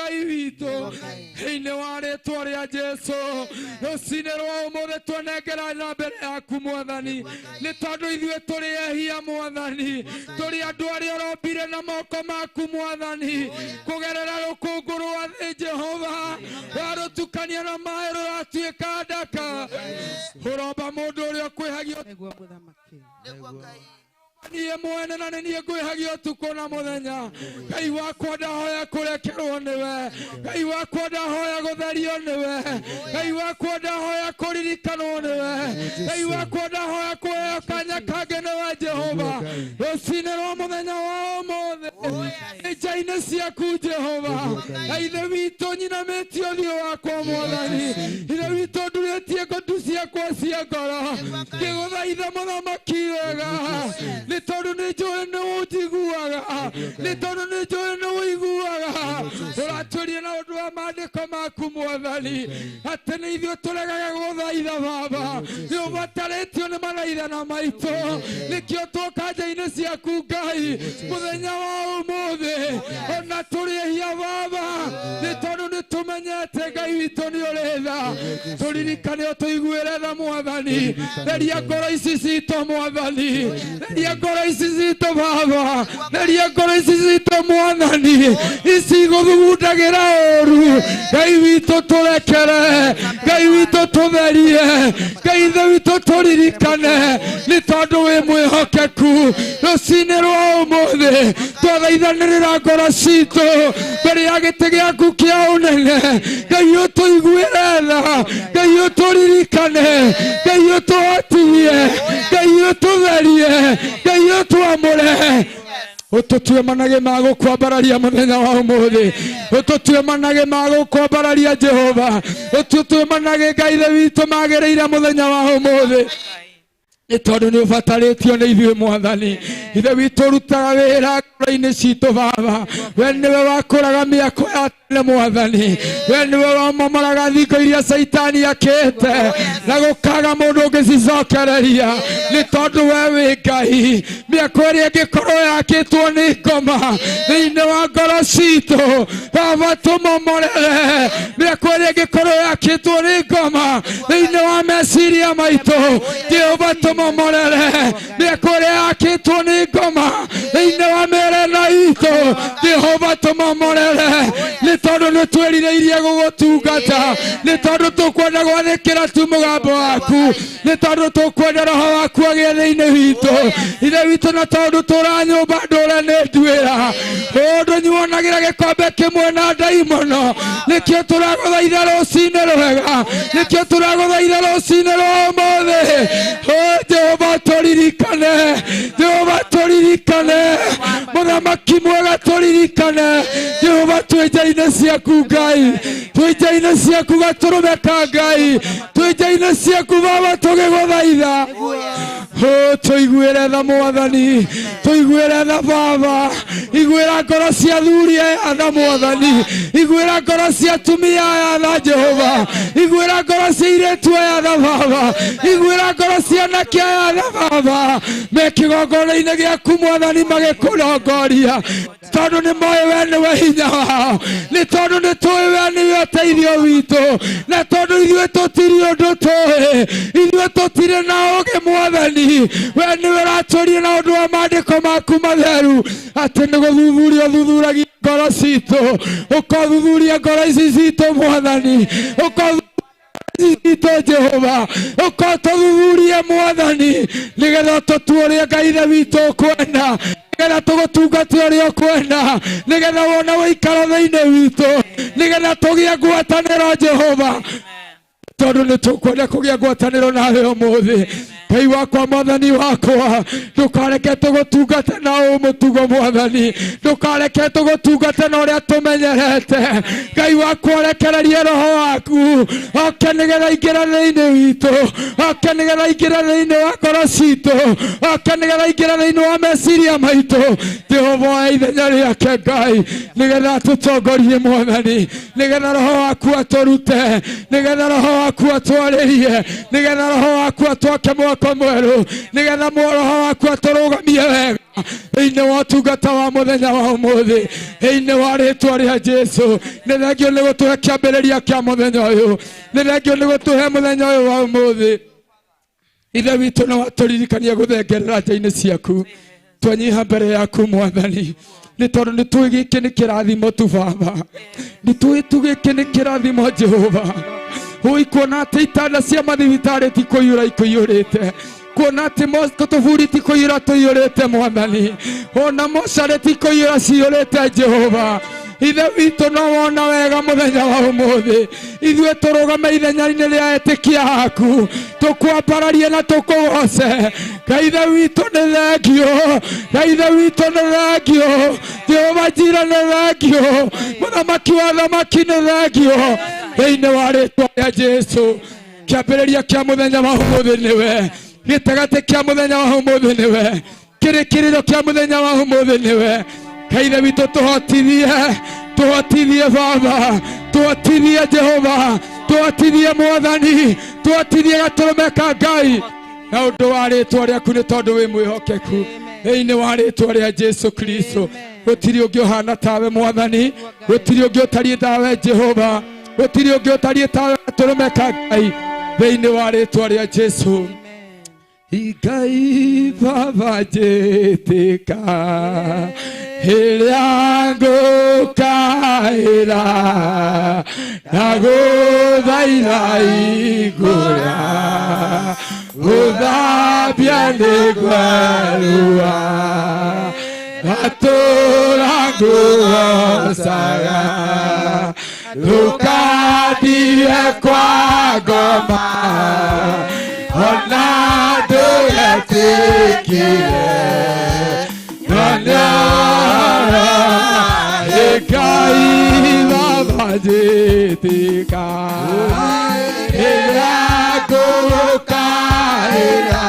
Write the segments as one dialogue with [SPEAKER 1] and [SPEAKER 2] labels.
[SPEAKER 1] Ngai witũ thĩinĩ wa rĩĩtwa rĩa Jesũ rũcinĩ rwa ũmũthĩ twenengera na mbere yaku Mwathani nĩ tondũ ithuĩ tũrĩ ehia Mwathani tũrĩ andũ arĩa ũrombire na moko maku Mwathani kũgerera rũkũngũ rwa thĩ Jehova warũtukania na maaĩ rũratuĩka ndaka ũromba mũndũ ũrĩa ũkwĩhagia niĩ mwene na niĩ ngwĩhagia ũtukũ na mũthenya Ngai wakwa ndahoya kũrekerwo nĩwe Ngai wakwa ndahoya gũtherio nĩwe Ngai wakwa ndahoya kũririkanwo nĩwe Ngai wakwa ndahoya kuoya kanya kangĩ nĩwe Jehova rũcinĩ rwa mũthenya wa ũmũthĩ nja-inĩ ciaku Jehova ithe witũ nyinamĩtie ũthiũ wakwa Mwathani ithe witũ ndurĩtie ngũtu ciakwa cia ngoro ngĩgũthaitha mũthamaki wega nĩ tondũ nĩ njũĩ nĩ ũnjiguaga nĩ tondũ nĩ njũĩ nĩ ũiguaga ũratuĩria na ũndũ wa maandĩko maku Mwathani atĩ nĩ ithuĩ tũregaga gũthaitha Baba nĩ ũbatarĩtio nĩ mathaithana maitũ nĩkĩo twoka nja-inĩ ciaku Ngai mũthenya wa ũmũthĩ ona tũrĩ ehia Baba nĩ tondũ nĩ tũmenyete Ngai witũ nĩ ũrĩ tha tũririkane ũtũiguĩre tha Mwathani theria ngoro ici citũ Mwathani theria ngoro ici citũ Baba theria ngoro ici citũ Mwathani ici gũthugundagĩra ũũru Ngai witũ tũrekere Ngai witũ tũtherie Ngai ithe witũ tũririkane nĩ tondũ wĩ mwĩhokeku rũcinĩ rwa ũmũthĩ twathaithanĩrĩra ngoro citũ mbere ya gĩtĩ gĩaku kĩa ũnene Ngai ũtũiguĩre tha Ngai ũtũririkane Ngai ũtũhotie Ngai ũtũtherie Ngai ũtwamũre ũtũtue manage ma gũkwambararia mũthenya wa ũmũthĩ ũtũtue manage ma gũkwambararia Jehova ũtũtue manage Ngai ithe witũ magĩrĩire mũthenya wa ũmũthĩ nĩ tondũ nĩ ũbatarĩtio nĩ ithuĩ Mwathani ithe witũ rutaga wĩra ngoro-inĩ citũ Baba we nĩwe wakũraga mĩako ya tene Mwathani we nĩwe wamomoraga thingo iria Saitani akĩte na gũkaga mũndũ ũngĩcicokereria nĩ tondũ we wĩ Ngai mĩako ĩrĩa ĩngĩkorwo yakĩtwo nĩ ngoma thĩinĩ wa ngoro citũ Baba tũmomorere mĩako ĩrĩa ĩngĩkorwo yakĩtwo nĩ ngoma thĩinĩ wa meciria maitũ Jehova tũmomorere mĩako ĩrĩa yakĩtwo nĩ ngoma thĩinĩ wa mĩrena itũ Jehova tũmomorere nĩ tondũ nĩ twĩrirĩirie gũgũtungata nĩ tondũ tũkwenda gwathĩkĩra tu mũgambo waku nĩ tondũ tũkwenda roho waku agĩe thĩinĩ witũ ithe witũ na tondũ tũranyũmba ndũre nĩ nduĩra ũndũ nyuonagĩra gĩkombe kĩmwe na ndaimono nĩkĩo tũragũthaitha rũcinĩ rwega nĩkĩo tũragũthaitha rũcinĩ rwa ũmũthĩ Jehova tũririkane Jehova tũririkane mũthamaki mwega tũririkane Jehova twĩ nja-inĩ ciaku Ngai twĩ nja-inĩ ciaku gatũrũme ka Ngai twĩ nja-inĩ ciaku Baba tũgĩgũthaitha tũiguĩre tha Mwathani tũiguĩre tha Baba iguĩra ngoro cia athuri aya tha Mwathani iguĩra ngoro cia atumia aya tha Jehova iguĩra ngoro cia airĩtu aya tha Baba iguĩra ngoro cia anake aya tha Baba me kĩgongona-inĩ gĩaku Mwathani magĩkũrongoria tondũ nĩ moĩ we nĩwe hinya wao nĩ tondũ nĩ tũĩ we nĩwe ũteithio witũ na tondũ ithuĩ tũtirĩ ũndũ tũĩ ithuĩ tũtirĩ na ũũgĩ Mwathani we nĩwe ũratũũria na ũndũ wa maandĩko maku matheru atĩ nĩ gũthuthuria ũthuthuragia ngoro citũ ũkothuthuria ngoro ici citũ Mwathani citũ Jehova ũkotũthuthuria Mwathani nĩgetha tũtue ũrĩa Ngai ithe witũ ũkwenda nĩgetha tũgũtungate ũrĩa ũkwenda nĩgetha wona wĩikaro thĩinĩ witũ nĩgetha tũgĩe ngwatanĩro Jehova tondũ nĩ tũkwenda kũgĩa ngwatanĩro nawe ũmũthĩ Ngai wakwa Mwathani wakwa ndũkareke tũgũtungate na mũtugo Mwathani ndũkareke tũgũtungate na ũrĩa tũmenyerete Ngai wakwa rekererie roho waku oke nĩgetha ingĩra thĩinĩ witũ oke nĩgetha ingĩra thĩinĩ wa ngoro citũ oke nĩgetha ingĩra thĩinĩ wa meciria maitũ Jehova oya ithenya rĩake Ngai nĩgetha tũtongorie Mwathani nĩgetha roho waku atũrute nĩgetha roho waku atwarĩrie nĩgetha roho waku atwake mwako mwako mweru nigetha muoroho waku aturugamie wega thĩinĩ wa ũtungata wa mũthenya wa ũmũthĩ thĩinĩ wa rĩĩtwa rĩa Jesũ. Nĩ thengio nĩ gũtũhe kĩambĩrĩria kĩa mũthenya ũyũ, nĩ thengio nĩ gũtũhe mũthenya ũyũ wa ũmũthĩ. Ithe witũ nĩ watũririkania gũthengerera nja-inĩ ciaku, twanyiha mbere yaku Mwathani nĩ tondũ nĩ tũĩ gĩkĩ nĩ kĩrathimo tu Baba, nĩ tũĩ tu gĩkĩ nĩ kĩrathimo Jehova. Ũĩ kuona atĩ itanda cia mathibitarĩ ti kũiyũra ikũiyũrĩte, kuona atĩ tũburi ti kũiyũra tũiyũrĩte Mwathani, ona mocarĩ ti kũiyũra ciyũrĩte Jehova. Ithe witũ no wona wega mũthenya wa ũmũthĩ, ithuĩ tũrũgame ithenya-inĩ rĩa etĩkia aku, tũkwambararie na tũkũgoce. Ngai ithe witũ nĩ thengio, Ngai ithe witũ nĩ thengio, Jehova Njira nĩ thengio, mũthamaki wa thamaki nĩ thengio, thĩinĩ wa rĩĩtwa rĩa Jesũ. Kĩambĩrĩria kĩa mũthenya wa ũmũthĩ nĩwe, gĩtagati kĩa mũthenya wa ũmũthĩ nĩwe, kĩrĩkĩrĩro kĩa mũthenya wa ũmũthĩ nĩwe. Ngai ithe witũ tũhotithie Baba, tũhotithie Jehova, tũhotithie Mwathani, tũhotithie gatũrũme ka Ngai na ũndũ wa rĩĩtwa rĩaku, nĩ tondũ wĩ mwĩhokeku thĩinĩ wa rĩĩtwa rĩa Jesũ Kristo. Gũtirĩ ũngĩ ũhana tawe Mwathani, gũtirĩ ũngĩ ũtariĩ tawe Jehova, gũtirĩ ũngĩ ũtariĩ tawe gatũrũme ka Ngai thĩinĩ wa rĩĩtwa rĩa Jesũ. Ngai Baba njĩtĩka hĩrĩa ngũkaĩra na gũthaitha igũra, gũthambia nĩ kwerua, ngatũra ngũgocaga, ndũkandie kwa ngoma, ona ndũgetĩkire nonyara. Ngai Baba njĩtĩka hĩrĩa ngũkaĩra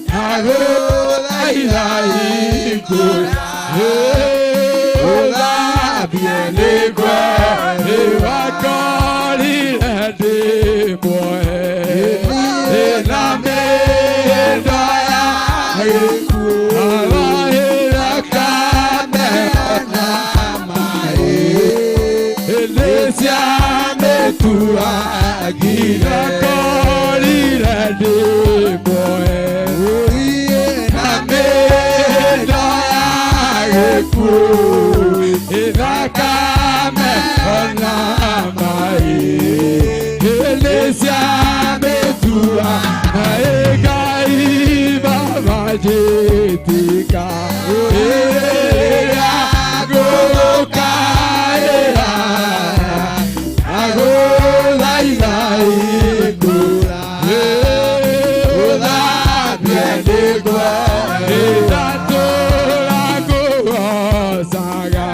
[SPEAKER 1] na gũthaitha igũra, gũthambia nĩ kwerua, ngorire ndĩ muohe na mĩendo ya gĩkuũ, arahĩra kamena maĩ hĩndĩ cia mĩtuangira, ngorire ndĩ muohe na mĩendo ya gĩkuũ, ithakame ona maĩ hĩndĩ cia mĩtua. Ngai Baba njĩtĩka hĩrĩa ngũkaĩra na gũthaitha igũra, gũthambia nĩ kwerua, ngatũra ngũgocaga,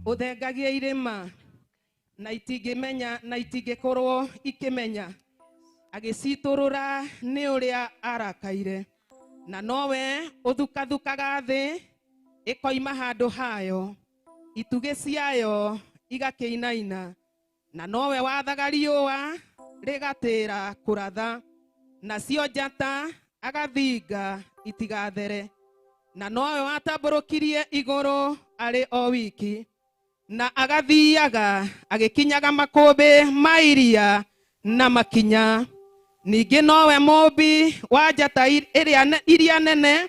[SPEAKER 2] Uthengagia irima na itingimenya na itingikorwo ikimenya agiciturura ni uria arakaire na nowe uthukathukaga thi ikoima handu hayo ituge ciayo igakiinaina na nowe wathaga riua rigatira kuratha nacio njata agathinga itigathere na nowe watamburukirie iguru ari o wiki na agathiaga agikinyaga makumbi mairia na makinya ningi nowe mumbi wa njata iria nene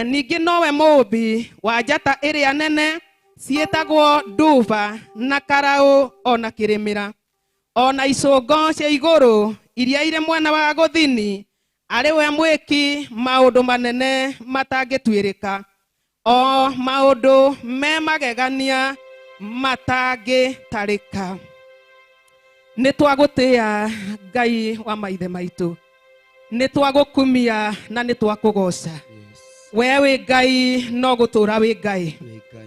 [SPEAKER 2] ningi nowe mumbi wa njata iria nene cietagwo nduva na karau ona kirimira ona icungo cia iguru iria ire mwena wa guthini ari we mwiki maundu manene matangitwirika o maundu me magegania matangitarika ni twagutia Ngai wa maithe maitu ni twagukumia na ni twakugoca wewe Ngai no gutura wi Ngai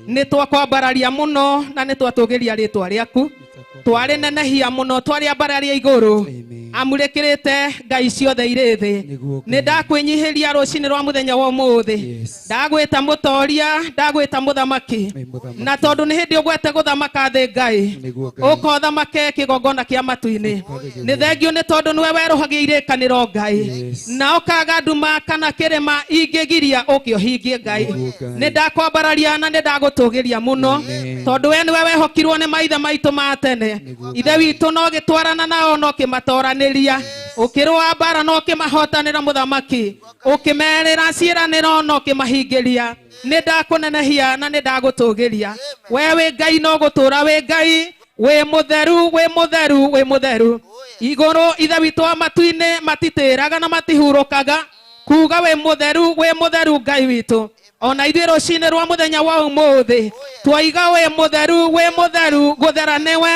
[SPEAKER 2] ni twakwambararia muno na ni twatugiria ritwa riaku twari nenehia muno twari ambararia iguru amurikirite ngai ciothe irithi ni ndakwinyihiria rucini rwa muthenya wa umuthi ndagwita mutoria ndagwita muthamaki na tondu ni hindi ugwete guthamaka thi Ngai ukothamake kigongona kia matu-ini ni thengio ni tondu niwe weruhagia irikaniro Ngai na ukaga nduma kana kirima ingigiria ukiohingie Ngai ni ndakwambararia na ni ndagutugiria muno tondu we niwe wehokirwo ni maithe maitu ma tene ithe witu no gitwarana nao no kimatoraniria ukirwa bara no kimahotanira muthamaki ukimerera ciiraniro no kimahingiria ni ndakunenehia na ni ndagutugiria wewe Ngai no gutura we Ngai we mutheru we mutheru we mutheru iguru ithe witu wa matu-ini matitiraga na matihurukaga kuga we mutheru Ngai witu ona ithuĩ rũcinĩ rwa muthenya wa umuthi twaiga we mutheru guthera niwe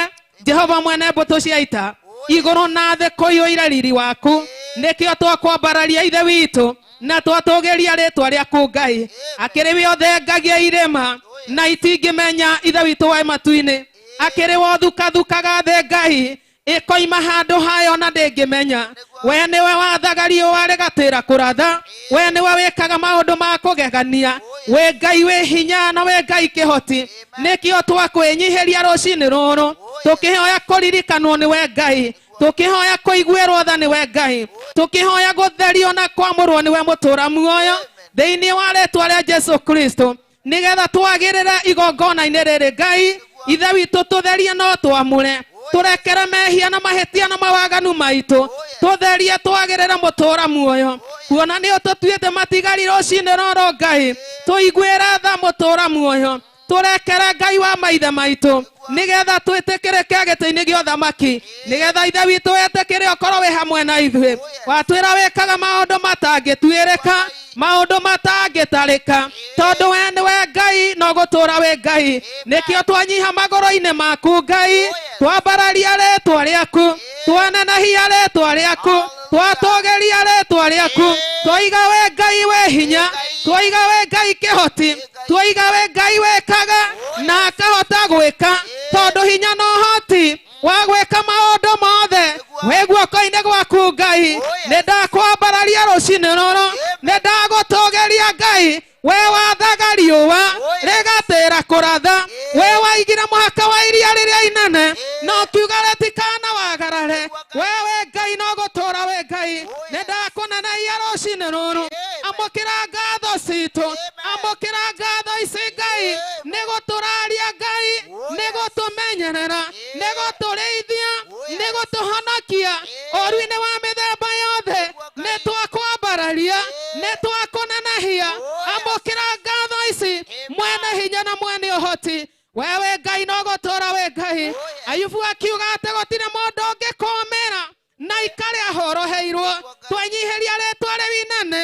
[SPEAKER 2] Jehova mwene mbũtũ cia ita iguru na thĩ kũiyũire riri waku nikĩo twakwambararia ithe witu na twatugiria ritwa riaku Ngai akĩrĩ we ũthengagia irĩma na itingĩmenya ithe witu wa matu-ini akĩrĩ we ũthukathukaga thĩ Ngai ikoima handu hayo na ndĩngĩmenya we niwe wathaga riũa rĩgatĩra kũratha we niwe wĩkaga maũndũ ma kũgegania we Ngai wĩ hinya na we Ngai kĩhoti nĩkĩo twakwĩnyihiria rũcinĩ rũrũ tũkĩhoya kũririkanwo nĩ we Ngai tũkĩhoya kũiguĩrwo tha nĩ we Ngai tũkĩhoya gũtherio na kwamũrwo nĩ we mũtũra muoyo thĩinĩ wa rĩtwa rĩa Jesu Kristo nĩgetha twagĩrĩre igongona-inĩ rĩrĩ Ngai ithe witũ tũtherie no twamũre turekere mehia na mahetia na mawaganu maitu tutherie twagirire mutura muoyo kuona ni ututuite matigari rucini roro Ngai tuiguira tha mutura muoyo turekere Ngai wa maithe maitu nigetha twitikirike giti-ini gio thamaki nigetha ithe witu wetikire ukorwo wi hamwe na ithuĩ watwira wikaga maundu matangĩtuĩrĩka maundu matangĩtarĩka tondu we niwe Ngai no gutura we Ngai nikio twanyiha magoro-ini maku Ngai twambararia ritwa riaku twanenehia ritwa riaku twatugeria ritwa riaku twiga we Ngai we hinya twiga we Ngai kihoti twiga we Ngai wekaga na akahota gwika tondu hinya no hoti wa gwika maundu mothe we guoko-ini gwaku Ngai ni ndakwambararia rucini ruru ni ndagutugeria Ngai we wathaga riũa rĩgatĩra kũratha we waigira mũhaka wa iria rĩrĩa inene no kiuga rĩtikana wagarare wewe Ngai no gũtũra we Ngai nĩ ndakũnenehia rũcinĩ rũrũ amũkĩra ngatho citũ amũkĩra ngatho ici Ngai nĩ gũtũraria Ngai nĩ gũtũmenyerera nĩ gũtũrĩithia nĩ gũtũhonokia ũru-inĩ wa mĩthemba yothe nĩ twakwambararia nĩ twakũnenehia amũkĩra ngatho ici mwene hinya na mwene ũhoti wewe Ngai no gũtũra we Ngai Ayubu akiuga atĩ gũtirĩ mũndũ ũngĩkũũmĩra na ikare ahoroheirwo twanyihiria rĩtwa rĩu inene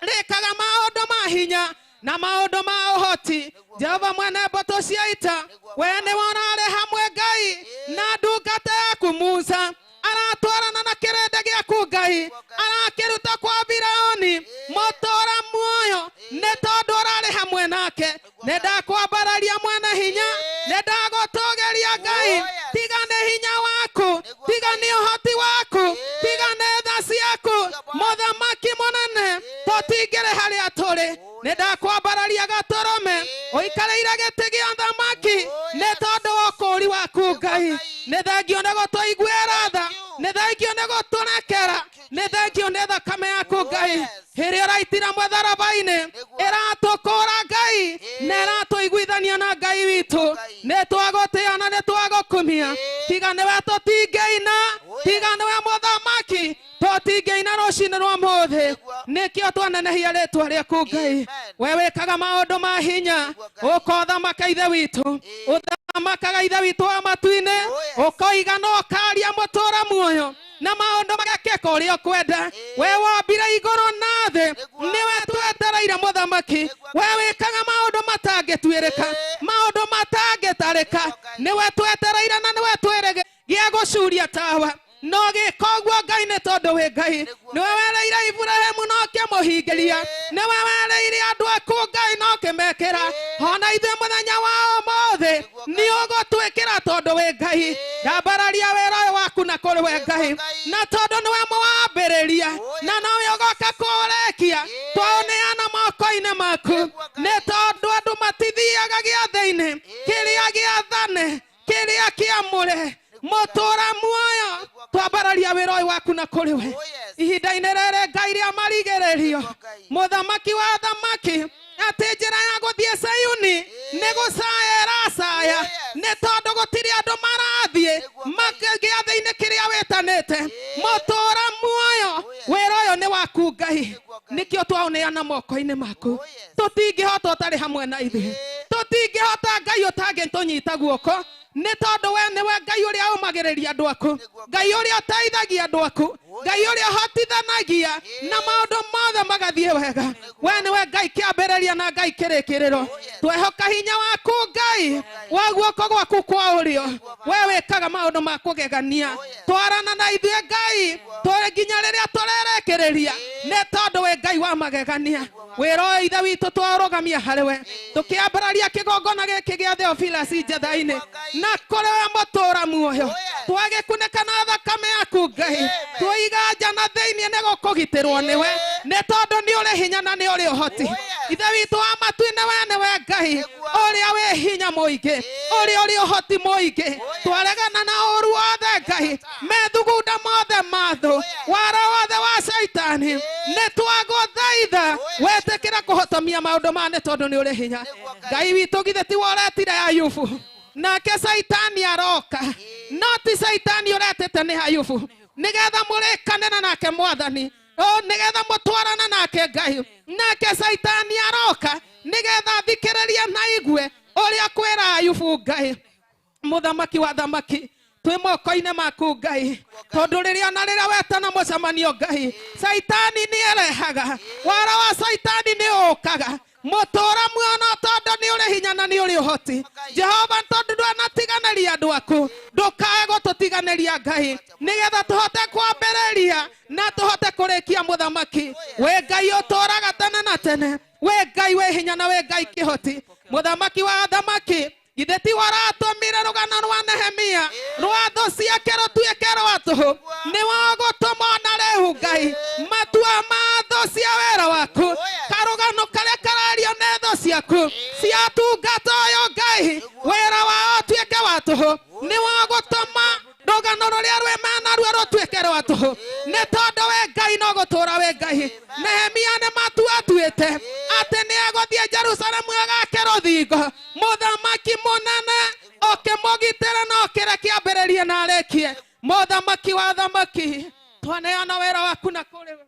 [SPEAKER 2] rĩkaga maũndũ ma hinya na maũndũ ma ũhoti Jehova mwene mbũtũ cia ita we nĩwe ũrarĩ hamwe Ngai na ndungata yaku Musa aratwarana na kĩrĩndĩ gĩaku Ngai arakĩruta kwa Firaũni mũtũra muoyo nĩ tondũ ũrarĩ hamwe nake nĩ ndakwambararia mwene hinya nĩ ndagũtũgeria Ngai tiga nĩ hinya waku tiga nĩ ũhoti waku tiga nĩ tha ciaku mũthamaki mũnene tũtingĩrĩ harĩa tũrĩ nĩ ndakwambararia gatũrũme ũikarĩire gĩtĩ gĩa thamaki nĩ tondũ wa ũkũũri waku Ngai nĩ thengio nĩ gũtũiguĩra tha nĩ thengio nĩ gũtũrekera nĩ thengio nĩ thakame yaku Ngai ĩrĩa ũraitira mũtharaba-inĩ ĩratũkũra Ngai na ĩratũiguithania na Ngai witũ nĩ twagũtĩa na nĩ twagũkumia tiga nĩwe tũtingĩina tiga nĩwe mũthamaki tũtingĩina rũcinĩ rwa mũthĩ nĩkĩo twanenehia rĩtwa rĩaku Ngai we wĩkaga maũndũ ma hinya ũkothamaka ithe witũ ũthamakaga ithe witũ wa matu-inĩ ũkoiga no ũkaria mũtũra muoyo na maũndũ magekĩka ũrĩa ũkwenda we wombire igũrũ na thĩ nĩwe twetereire mũthamaki we wĩkaga maũndũ matangĩtuĩrĩka maũndũ matangĩtarĩka nĩwe twetereire na nĩwe twĩrĩgĩrĩire gĩa gũcuria tawa no gikoguo Ngai nĩ tondũ wĩ Ngai nĩwe wereire Iburahĩmu no ũkĩmũhingĩria nĩwe wereire andũ aku Ngai no ũkĩmekĩra ona ithuĩ mũthenya wa ũmũthĩ nĩ ũgũtwĩkĩra tondũ wĩ Ngai ndambararia wĩra ũyũ waku na kũrĩ we Ngai na tondũ nĩwe mũwambĩrĩria na nowe ũgoka kũũrĩkia twaũneana moko-inĩ maku nĩ tondũ andũ matithiaga gĩathĩ-inĩ kĩrĩa gĩathane kĩrĩa kĩamũre mũtũra muoyo twambararia wĩra ũyũ waku na kũrĩ we ihinda-inĩ rĩrĩ Ngai rĩa marigĩrĩrio mũthamaki wa thamaki atĩ njĩra ya gũthiĩ Sayuni nĩ gũcaya ĩracaya nĩ tondũ gũtirĩ andũ marathiĩ gĩathĩ-inĩ kĩrĩa wĩtanĩte mũtũra muoyo wĩra ũyũ nĩ waku Ngai nĩkĩo twaũneana moko-inĩ maku tũtingĩhota ũtarĩ hamwe na ithuĩ tũtingĩhota Ngai ũtangĩtũnyita guoko nĩ tondũ we nĩwe Ngai ũrĩa ũmagĩrĩria andũ aku Ngai ũrĩa ũteithagia andũ aku Ngai ũrĩa ũhotithanagia na maũndũ mothe magathiĩ wega we nĩwe Ngai kĩambĩrĩria na Ngai kĩrĩkĩrĩro twehoka hinya waku Ngai wa guoko gwaku kwa ũrĩo we wĩkaga maũndũ ma kũgegania twarana na ithuĩ Ngai tũrĩ nginya rĩrĩa tũrerekereria nĩ tondũ we Ngai wa magegania wĩra ũyũ ithe witũ twaũrũgamia harĩ we tũkĩambararia kĩgongona gĩkĩ gĩa Theophilus Njetha-inĩ na kũrĩ we mũtũra muoyo twagĩkunĩka na thakame yaku Ngai tũiga nja na thĩinĩ nĩ gũkũgitĩrwo nĩwe nĩ tondũ nĩ ũrĩ hinya na nĩ ũrĩ ũhoti ithe witũ wa matu-inĩ we nĩwe Ngai ũrĩa wĩ hinya mũingĩ ũrĩa ũrĩ ũhoti mũingĩ twaregana na ũru wothe Ngai methugunda mothe mathũ wara wothe wa Saitani nĩ twagũthaitha wetĩkĩra kũhotomia maũndũ ma nĩ tondũ nĩ ũrĩ hinya Ngai witũ githĩ ti woretire Ayubu nake Saitani aroka no ti Saitani ũretete nĩ Ayubu nĩgetha mũrĩkanĩra nake Mwathani nĩgetha mũtwarana nake Ngai nake Saitani aroka nĩgetha thikĩrĩria na igue ũrĩa kwĩra Ayubu Ngai mũthamaki wa thamaki twĩ moko-inĩ maku Ngai tondũ rĩrĩa na rĩrĩa wetana mũcemanio Ngai Saitani nĩ erehaga wara wa Saitani nĩ ũkaga mũtũra muono tondũ nĩ ũrĩ hinya na nĩ ũrĩ ũhoti Jehova tondũ ndwanatiganĩria andũ aku ndũkae gũtũtiganĩria Ngai nĩgetha tũhote kwambĩrĩria na tũhote kũrĩkia mũthamaki we Ngai ũtũraga tene na tene we Ngai wĩ hinya na we Ngai kĩhoti mũthamaki wa thamaki githĩ ti waratũmire rũgano rwa Nehemia rwa thũ ciake rũtuĩke rwa tũhũ nĩ wagũtũma ona rĩu Ngai matua ma thũ cia wĩra waku karũgano karĩa karario nĩ thũ ciaku ciatungata ũyũ Ngai wĩra wao ũtuĩke wa tũhũ nĩ wagũtũma rũgano rũrĩa rwĩ naruo rũtuĩke rwa tũhũ nĩ tondũ we Ngai no gũtũra we Ngai Nehemia nĩ matua atuĩte atĩ nĩ egũthiĩ Jerusalemu agake rũthingo mũthamaki mũnene ũkĩmũgitĩra na ũkĩreke ambĩrĩrie na arĩkie mũthamaki wa thamaki twaneana wĩra waku na kũrĩ we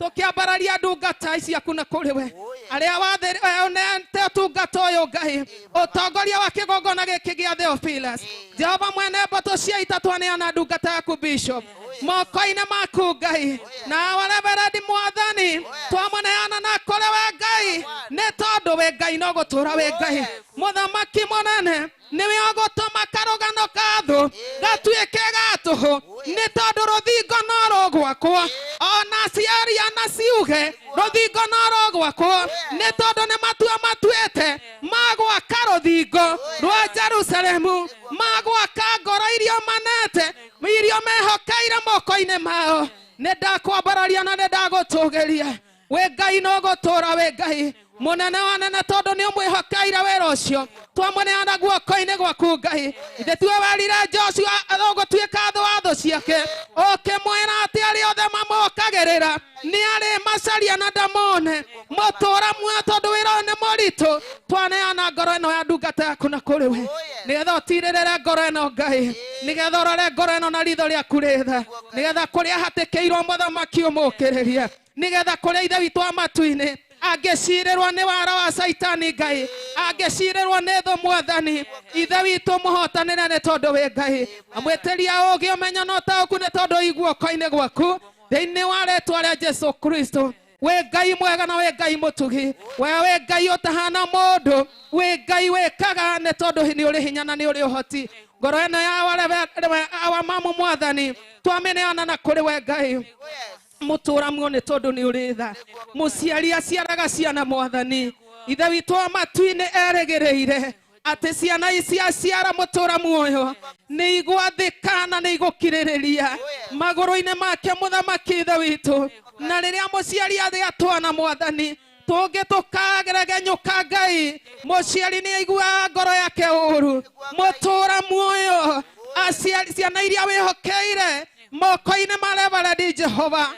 [SPEAKER 2] tũkĩambararia ndungata ciaku na kũrĩ we arĩa wathĩte ũtungata ũyũ Ngai ũtongoria wa kĩgongona gĩkĩ gĩa Theophilus Jehova mwene mbũtũ cia ita twaneana ndungata yaku Bishop moko-inĩ maku Ngai na Reverend Mwathani twamũneana na kũrĩ we Ngai nĩ tondũ we Ngai no gũtũra we Ngai mũthamaki mũnene nĩwe ũgũtũma karũgano ka thũ gatuĩke ga tũhũ nĩ tondũ rũthingo no rũgwakwo ona ciaria na ciuge rũthingo no rũgwakwo nĩ tondũ nĩ matua matuĩte magwaka rũthingo rwa Jerusalemu magwaka ngoro irio manete irio mehokeire moko-inĩ mao nĩ ndakwambararia na nĩ ndagũtũgĩria we Ngai no gũtũra we Ngai mũnene wa nene tondũ nĩ ũmwĩhokeire wĩra ũcio twamũneana guoko-inĩ gwaku Ngai ithe tiwe werire Joshua agũtuĩka thũ wa thũ ciake ũkĩmwĩra atĩ arĩa othe mamũkagĩrĩra nĩ arĩ macaria na ndamone mũtũra muoyo tondũ wĩra ũyũ nĩ mũritũ twaneana ngoro ĩno ya ndungata yaku na kũrĩ we nĩgetha ũtirĩrĩre ngoro ĩno Ngai nĩgetha ũrore ngoro ĩno na ritho rĩaku rĩtha nĩgetha kũrĩa hatĩkĩirwo mũthamaki ũmũkĩrĩrie nĩgetha kũrĩa ithe witũ wa matu-inĩ angĩcirĩrwo nĩ wara wa Saitani Ngai angĩcirĩrwo nĩ thũ Mwathani ithe witũ mũhotanĩre nĩ tondũ wĩ Ngai amwĩtĩria ũgĩ ũmenyo na ũtaũku nĩ tondũ iguoko-inĩ gwaku thĩinĩ wa rĩĩtwa rĩa Jesũ Kristo we Ngai mwega na we Ngai mutugi we Ngai utahana mundu we Ngai wekaga ne tondu ni uri hinya na ni uri uhoti ngoro eno ya wale awa mamu mwathani twameneana na kuri we Ngai mutura muone tondu ni uri tha muciari aciaraga ciana mwathani ithe witũ wa matu-inĩ erĩgĩrĩire atĩ ciana ici aciara mutura muoyo nĩ igwathĩka na nĩ igũkirĩrĩria magũrũ-inĩ make mũthamaki ithe witũ na rĩrĩa mũciari athĩa twana mwathani tũngĩ tũkageregenyũka Ngai mũciari nĩ aiguaga ngoro yake ũru mutura muoyo ciana iria wĩhokeire moko-inĩ marĩa baredi Jehova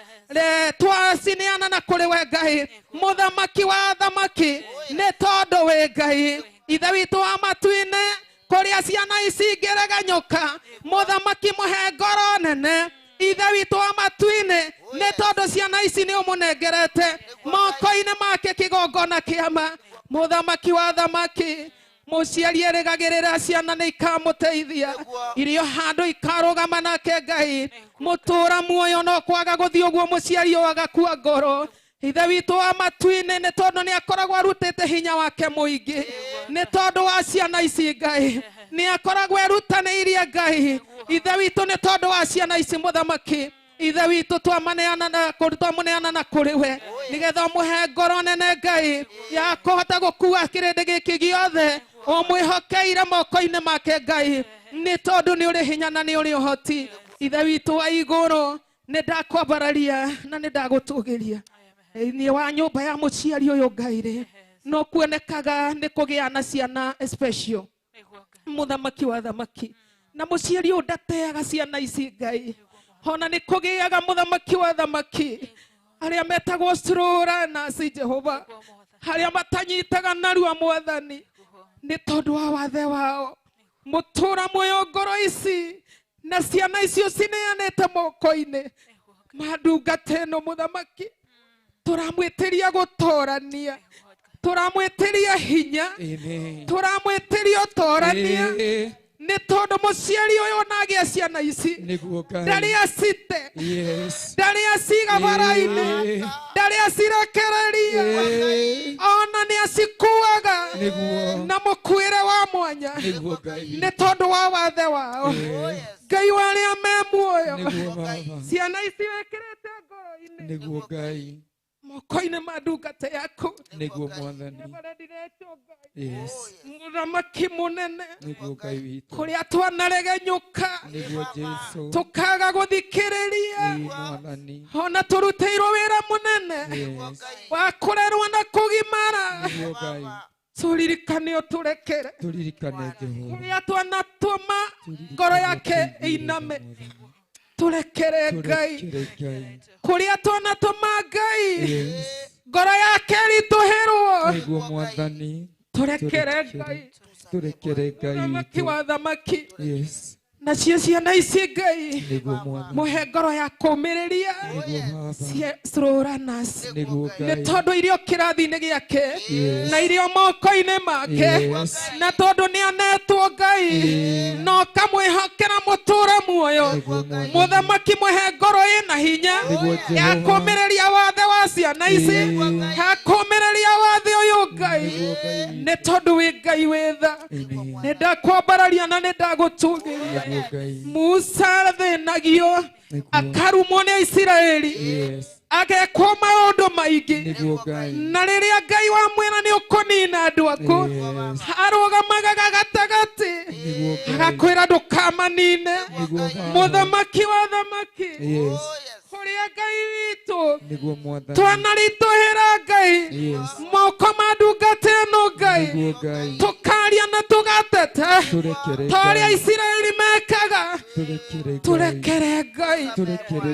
[SPEAKER 2] twaciniana na kũrĩ we Ngai mũthamaki wa thamaki nĩ tondũ we Ngai ithe witũ wa matu-inĩ kũrĩa ciana ici ingĩregenyũka mũthamaki mũhe ngoro nene ithe witũ wa matu-inĩ nĩ tondũ ciana ici nĩ ũmũnengerete moko-inĩ make kĩgongona kĩama mũthamaki wa thamaki mũciari erĩgagĩrĩra ciana nĩ ikamũteithia irio handũ ikarũgama nake Ngai mũtũra muoyo no kwaga gũthiĩ ũguo mũciari ũyũ agakua ngoro ithe witũ wa matu-inĩ nĩ tondũ nĩ akoragwo arutĩte hinya wake mũingĩ nĩ tondũ wa ciana ici Ngai nĩ akoragwo erutanĩirie Ngai ithe witũ nĩ tondũ wa ciana ici mũthamaki ithe witũ twamaneana na kũrĩ we nĩgetha mũhe ngoro nene Ngai ya kũhota gũkua kĩrĩndĩ gĩkĩ gĩothe ũmwĩhokeire moko-inĩ make Ngai nĩ tondũ nĩ ũrĩ hinya na nĩ ũrĩ ũhoti ithe witũ wa igũrũ nĩ ndakwambararia na nĩ ndagũtũgĩria thĩinĩ wa nyũmba ya mũciari ũyũ Ngai no kuonekaga nĩ kũgĩa na ciana special mũthamaki wa thamaki na mũciari ũyũ ndateaga ciana ici Ngai ona nĩ kũgĩaga mũthamaki wa thamaki arĩa metagwo runners Jehova arĩa matanyitaga narua mwathani nĩ tondũ wa wathe wao mũtũra muoyo ngoro ici na ciana icio cineanĩte moko-inĩ mandungata ĩno mũthamaki tũramwĩtĩria gũtorania tũramwĩtĩria hinya tũramwĩtĩria ũtorania nĩ tondũ mũciari ũyũ nagĩa ciana ici ndarĩ acite ndarĩ aciga bara-inĩ ndarĩ acirekereria ona nĩ acikuaga na mũkuĩre wa mwanya nĩ tondũ wa wathe wao Ngai warĩa me muoyo ciana ici wĩkĩrĩte ngoro-inĩ moko-inĩ ma ndungata yaku
[SPEAKER 1] nĩguo mwathani
[SPEAKER 2] mũthamaki mũnene kũrĩa twanaregenyũka tũkaga gũthikĩrĩria ona tũrutĩirwo wĩra mũnene wa kũrerwo na kũgimara tũririkane ũtũrekere kũrĩa twanatũma ngoro yake ĩiname turekere Ngai kũrĩa twanatũma Ngai ngoro yake ĩritũhĩrwo
[SPEAKER 1] nĩguo mwathani
[SPEAKER 2] turekere Ngai mũthamaki wa thamaki nacio ciana ici Ngai mũhe ngoro ya kũũmĩrĩria runners nĩ tondũ irio kĩrathi-inĩ gĩake na irio moko-inĩ make na tondũ nĩ anetwo Ngai no kamwĩhokera mũtũra muoyo mũthamaki mũhe ngoro ĩna hinya ya kũũmĩrĩria wathe wa ciana ici ya kũũmĩrĩria wathe ũyũ Ngai nĩ tondũ wĩ Ngai wĩ tha nĩ ndakwambararia na nĩ ndagũtũgĩria Musa thenagio akarumwo nĩ Isiraeli agekwo maũndũ maingĩ na rĩrĩa Ngai wamwĩra nĩ ũkũnina andũ aku arũgamaga gatagatĩ agakwĩra ndũkamanine mũthamaki wa thamaki kũrĩa Ngai witũ twanaritũhĩra Ngai moko ma ndungata ĩno Ngai tũkaria na tũgateta torĩa Isiraeli mekaga tũrekere Ngai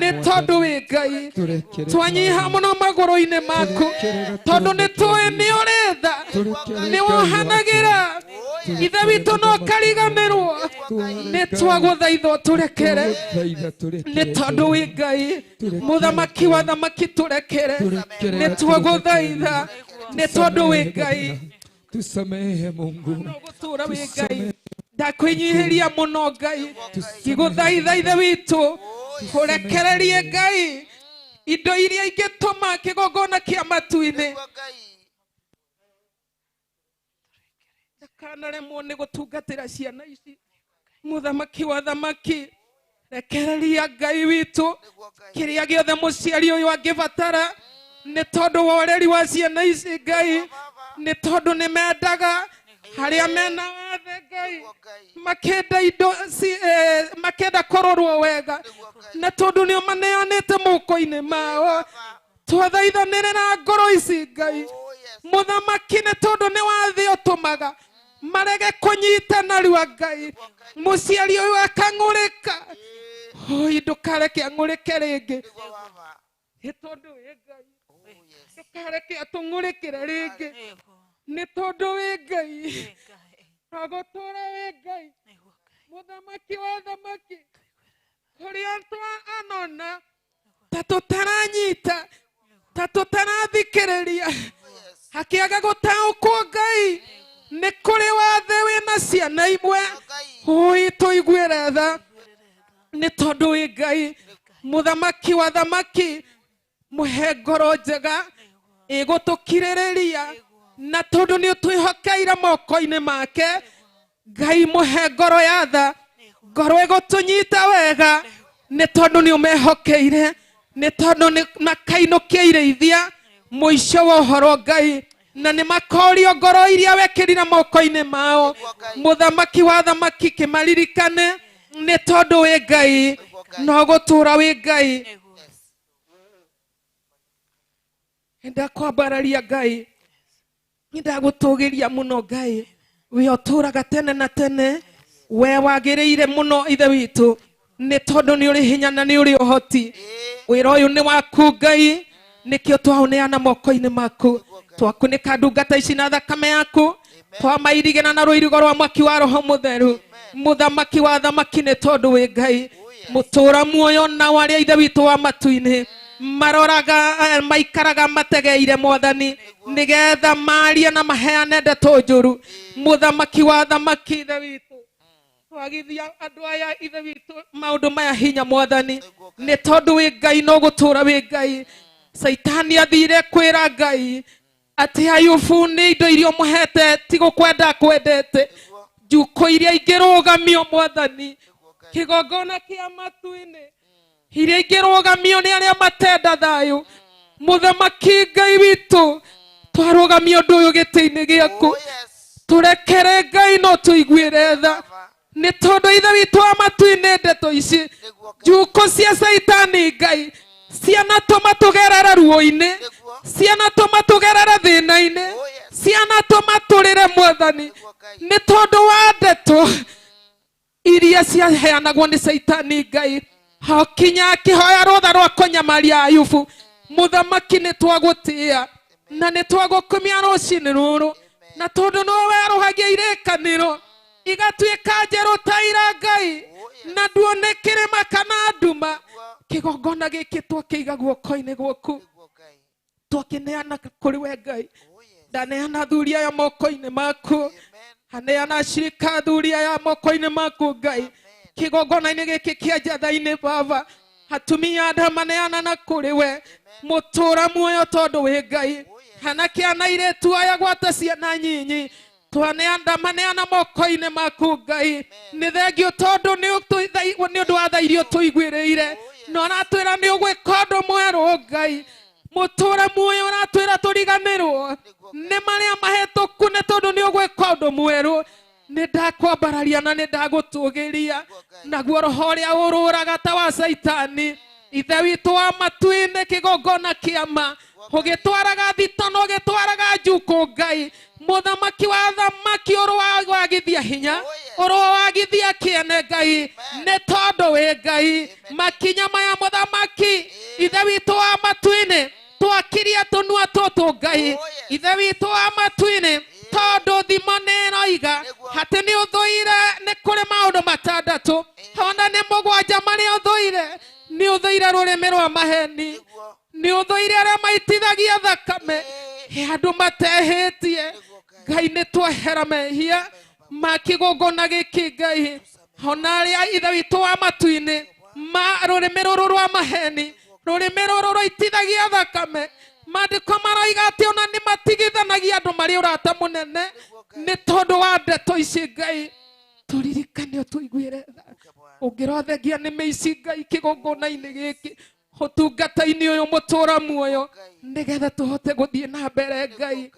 [SPEAKER 2] nĩ tondũ wĩ Ngai twanyiha mũno magũrũ-inĩ maku tondũ nĩ tũĩ nĩ ũrĩ tha nĩ wohanagĩra ithe witũ no kariganĩrwo nĩ twagũthaithwo tũrekere nĩ tondũ wĩ Ngai mũthamaki wa thamaki tũrekere nĩ twagũthaitha nĩ tondũ wĩ Ngai
[SPEAKER 1] tusamehe Mungu
[SPEAKER 2] gũtũra wĩ Ngai ndakwĩnyihĩria mũno Ngai ngĩgũthaitha ithe witũ ũrekererie Ngai indo iria ingĩtũma kĩgongona kĩa matu-inĩ ndakanaremwo nĩ gũtungatĩra ciana ici. Mũthamaki wa thamaki, rekereria Ngai witũ kĩrĩa gĩothe mũciari ũyũ angĩbatara, nĩ tondũ wa ũreri wa ciana ici Ngai, nĩ tondũ nĩ mendaga harĩa mena wathe Ngai, makenda indo makenda kũrorwo wega, na tondũ nĩ maneanĩte moko-inĩ mao. Twathaithanĩre na ngoro ici Ngai, mũthamaki, nĩ tondũ nĩ wathe ũtũmaga marege kũnyitana rua Ngai, mũciari ũyũ akang'ũrĩka. Ndũkareke ang'ũrĩke rĩngĩ, nĩ tondũ wĩ Ngai. Ndũkareke atũng'ũrĩkĩre rĩngĩ, nĩ tondũ wĩ Ngai. Agũtũra wĩ Ngai, mũthamaki wa thamaki, kũrĩa anona ta tũtaranyita, ta tũtarathikĩrĩria, akĩaga gũtaũkwo Ngai nĩ kũrĩ wathe wĩna ciana imwe. Tũiguĩre tha, nĩ tondũ wĩ Ngai. Mũthamaki wa thamaki, mũhe ngoro njega ĩgũtũkirĩrĩria, na tondũ nĩ ũtwĩhokeire moko-inĩ make Ngai, mũhe ngoro ya tha, ngoro ĩgũtũnyita wega, nĩ tondũ nĩ ũmehokeire, nĩ tondũ nĩ makainũkia irĩithia mũico wa ũhoro Ngai, na nĩ makorio ngoro iria wekĩrire moko-inĩ mao. Mũthamaki wa thamaki, kĩmaririkane, nĩ tondũ wĩ Ngai, no gũtũra wĩ Ngai. Ndakwambararia Ngai, ndagũtũgĩria mũno Ngai, we ũtũraga tene na tene, we wagĩrĩire mũno ithe witũ, nĩ tondũ nĩ ũrĩ hinya na nĩ ũrĩ ũhoti. Wĩra ũyũ nĩ waku Ngai, nĩkĩo twaũneana moko-inĩ maku, twakunĩka ndungata ici na thakame yaku, twamairigĩra na rũirigo rwa mwaki wa Roho Mũtheru. Mũthamaki wa thamaki, nĩ tondũ wĩ Ngai, mũtũra muoyo na warĩa ithe witũ wa matu-inĩ, maroraga maikaraga mategeire Mwathani, nĩgetha marie na maheane ndeto njũru. Mũthamaki wa thamaki, ithe witũ, twagithia andũ aya ithe witũ maũndũ maya hinya Mwathani, nĩ tondũ wĩ Ngai, no gũtũra wĩ Ngai. Saitani athire kwĩra Ngai atĩ Ayubu nĩ indo iria ũmũhete ti gũkwenda kwendete, njukũ iria ingĩrũgamio Mwathani, kĩgongona kĩa matu-inĩ iria ingĩrũgamio nĩ arĩa matenda thayũ. Mũthamaki Ngai witũ, twarũgamio ũndũ ũyũ gĩtĩ-inĩ gĩaku, tũrekere Ngai, no tũiguĩre tha, nĩ tondũ ithe witũ wa matu-inĩ ndeto ici, njukũ cia Saitani Ngai, ciana tũmatũgerere ruo-inĩ, ciana tũmatũgerere thĩna-inĩ, ciana tũmatũrĩre Mwathani, nĩ tondũ wa ndeto iria ciaheanagwo nĩ Saitani Ngai. Hakinya akĩhoya rũtha rwa kũnyamaria Ayubu. Mũthamaki, nĩ twagũtĩĩa na nĩ twagũkumia rũciinĩ rũrũ, na tondũ nĩwe werũhagia irĩkanĩro igatuĩka njerũ ta ira Ngai, na nduone kĩrĩma kana nduma. Kĩgongona gĩkĩ twakĩiga guoko-inĩ gwaku, twakĩneana kũrĩ we Ngai. Ndaneana athuri aya moko-inĩ maku, haneana acirika athuri aya moko-inĩ maku Ngai. Kĩgongona-inĩ gĩkĩ kĩa njatha-inĩ Baba, atumia anda maneana na kũrĩ we, mũtũra muoyo tondũ wĩ Ngai. Hanake ana airĩtu aya gwata ciana nyinyi, twaneana maneana moko-inĩ maku Ngai. Nĩ thengio tondũ nĩ ũndũ wa tha iria tũiguĩrĩire, na ũratwĩra nĩ ũgwĩka ũndũ mwerũ Ngai. Mũtũra muoyo ũratwĩra tũriganĩrwo nĩ marĩa mahĩtũku, nĩ tondũ nĩ ũgwĩka ũndũ mwerũ. Nĩ ndakwambararia na nĩ ndagũtũgĩria, naguo roho ũrĩa ũrũraga ta wa Saitani, ithe witũ wa matu-inĩ, kĩgongona kĩa ma, ũgĩtwaraga thito na ũgĩtwaraga njukũ Ngai. Mũthamaki wa thamaki, ũrwagithia hinya, ũrwagithia kĩene Ngai, nĩ tondũ wĩ Ngai. Makinya maya Mũthamaki, ithe witũ wa matu-inĩ, twakiria tũnua tũtũ Ngai, ithe witũ wa matu-inĩ, tondũ thimo nĩ ĩroiga atĩ nĩ ũthũire nĩ kũrĩ maũndũ matandatũ, ona nĩ mũgwanja marĩa ũthũire. Nĩ ũthũire rũrĩmĩ rwa maheni, nĩ ũthũire arĩa maitithagia thakame, andũ matehĩtie Ngai. Nĩ twehera mehia ma kĩgongona gĩkĩ Ngai, ona arĩa ithe witũ wa matu-inĩ, rũrĩmĩ rũrũ rwa maheni, rurimi ruru ruitithagia thakame maandiko maraiga ati ona ni matigithanagia andu mari urata munene ni tondu wa ndeto ici Ngai turirikane utuiguire tha ungirothengia ni meici Ngai kigongona-ini giki utungata-ini uyu mutura muoyo nigetha tuhote guthie na mbere Ngai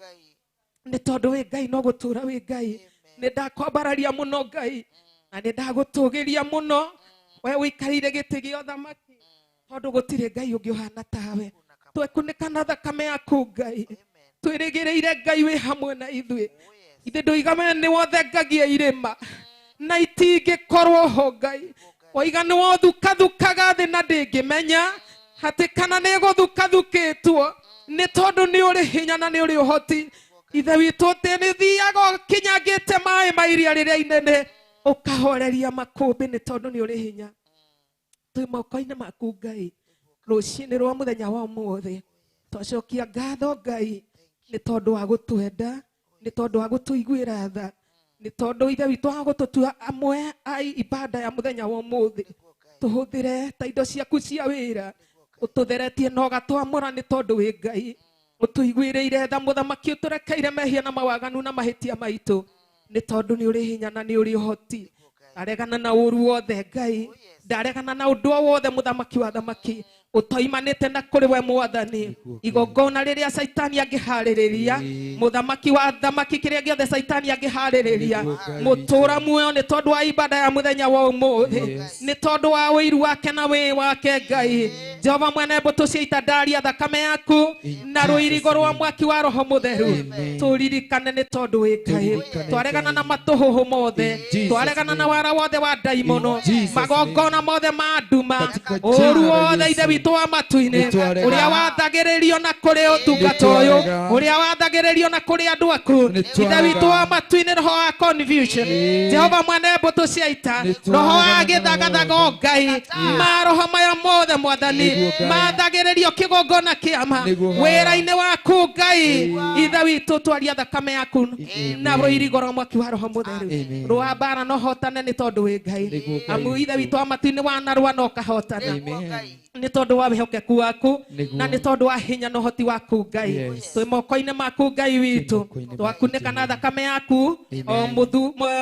[SPEAKER 2] ni tondu wi Ngai no gutura wi Ngai ni ndakwambararia muno Ngai na ni ndagutugiria muno we wikarire giti gio thamaki tondu gutire Ngai ungi uhana tawe twekunikana thakame yaku Ngai twirigireire Ngai wi hamwe na ithui ithe nduigame ni wothengagia irima na itingikorwo ho Ngai oiga ni wothukathukaga thi na ndingimenya hati kana ni guthukathukitwo ni tondu ni uri hinya na ni uri uhoti ithe witu ti ni thiaga kinyangite mai mairia riria inene ukahoreria makumbi ni tondu ni uri hinya twi moko-ini maku Ngai rucini rwa muthenya wa umuthi twacokia ngatho Ngai ni tondu wa gutwenda ni tondu wa gutuiguira tha ni tondu ithe witu wa gututua amwe ai ibada ya muthenya wa umuthi tuhuthire ta indo ciaku cia wira ututheretie na ugatwamura ni tondu wi Ngai utuiguireire tha muthamaki uturekeire mehia na mawaganu na mahitia maitu ni tondu ni uri hinya na ni uri uhoti aregana na uru wothe Ngai ndaregana na undu wothe muthamaki wa thamaki utoimanite na kuri we mwathani igongona riria saitani angihaririria muthamaki wa thamaki kiria giothe saitani angihaririria mutura muoyo ni tondu wa ibada ya muthenya wa umuthi ni tondu wa wiru wake na wi wake Ngai Jehova mwene mbutu cia ita ndaria thakame yaku na ruirigo rwa mwaki wa roho mutheru turirikane ni tondu wi Ngai twaregana na matuhuhu mothe twaregana na wara wothe wa daimono magongona mothe ma nduma uru wothe ithe witu wa matu-ini uria wathagiririo na kuri utungata uyu uria wathagiririo na kuri andu aku ithe witu wa matu-ini roho wa confusion Jehova mwene mbutu cia ita roho wa githagathaga Ngai maroho maya mothe mwathani mathagiririo kigongona kiama wira-ini waku Ngai ithe witu twaria thakame yaku na ruirigo rwa mwaki wa roho mutheru rwa bara no hotane ni tondu wi Ngai amu ithe witu wa matu-ini wanarua no kahotana ni tondu wa wihokeku waku na ni tondu wa hinya no hoti waku Ngai twi moko-ini maku Ngai witu twakunikana thakame yaku o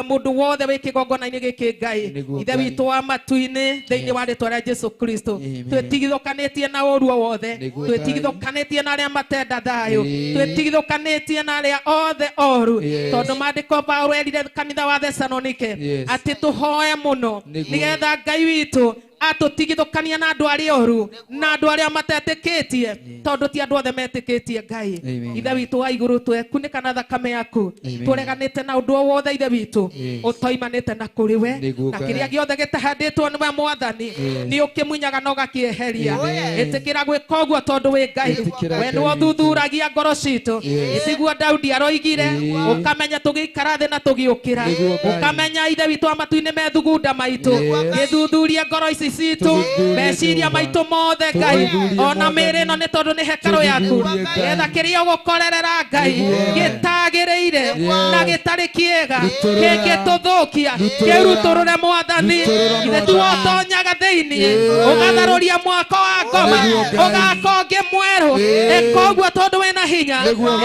[SPEAKER 2] mundu wothe wi kigongona-ini giki Ngai ithe witu wa matu-ini thiini wa ritwa ria Jesu Kristo twitigithukanitie na uru wothe twitigithukanitie na aria matenda thayu twitigithukanitie na aria othe oru tondu maandiko Paulo erire kanitha wa Thesalonike ati tuhoe muno nigetha Ngai witu atutigithukania na andu aria oru na andu aria matetikitie tondu ti andu othe metikitie Ngai ithe witu wa iguru twekunikana thakame yaku tureganite na undu wothe ithe witu utoimanite na kuri we na kiria giothe gitahanditwo ni mwathani ni ukimunyaga na ugakieheria itikira gwika uguo tondu wi Ngai we ni uthuthuragia ngoro citu itiguo Daudi aroigire ukamenya tugikara thi na tugiukira ukamenya ithe witu wa matu-ini methugunda maitu githuthurie ngoro ici citu meciria maitu mothe Ngai ona miri no ni tondu ni hekaru yaku getha kiria ugukorerera Ngai gitagiriire na gitari kiega gigituthukia kiruturure mwathani ithe tuotonyaga thiini ugatharuria mwako wa ngoma ugakongi mweru ekoguo tondu wina hinya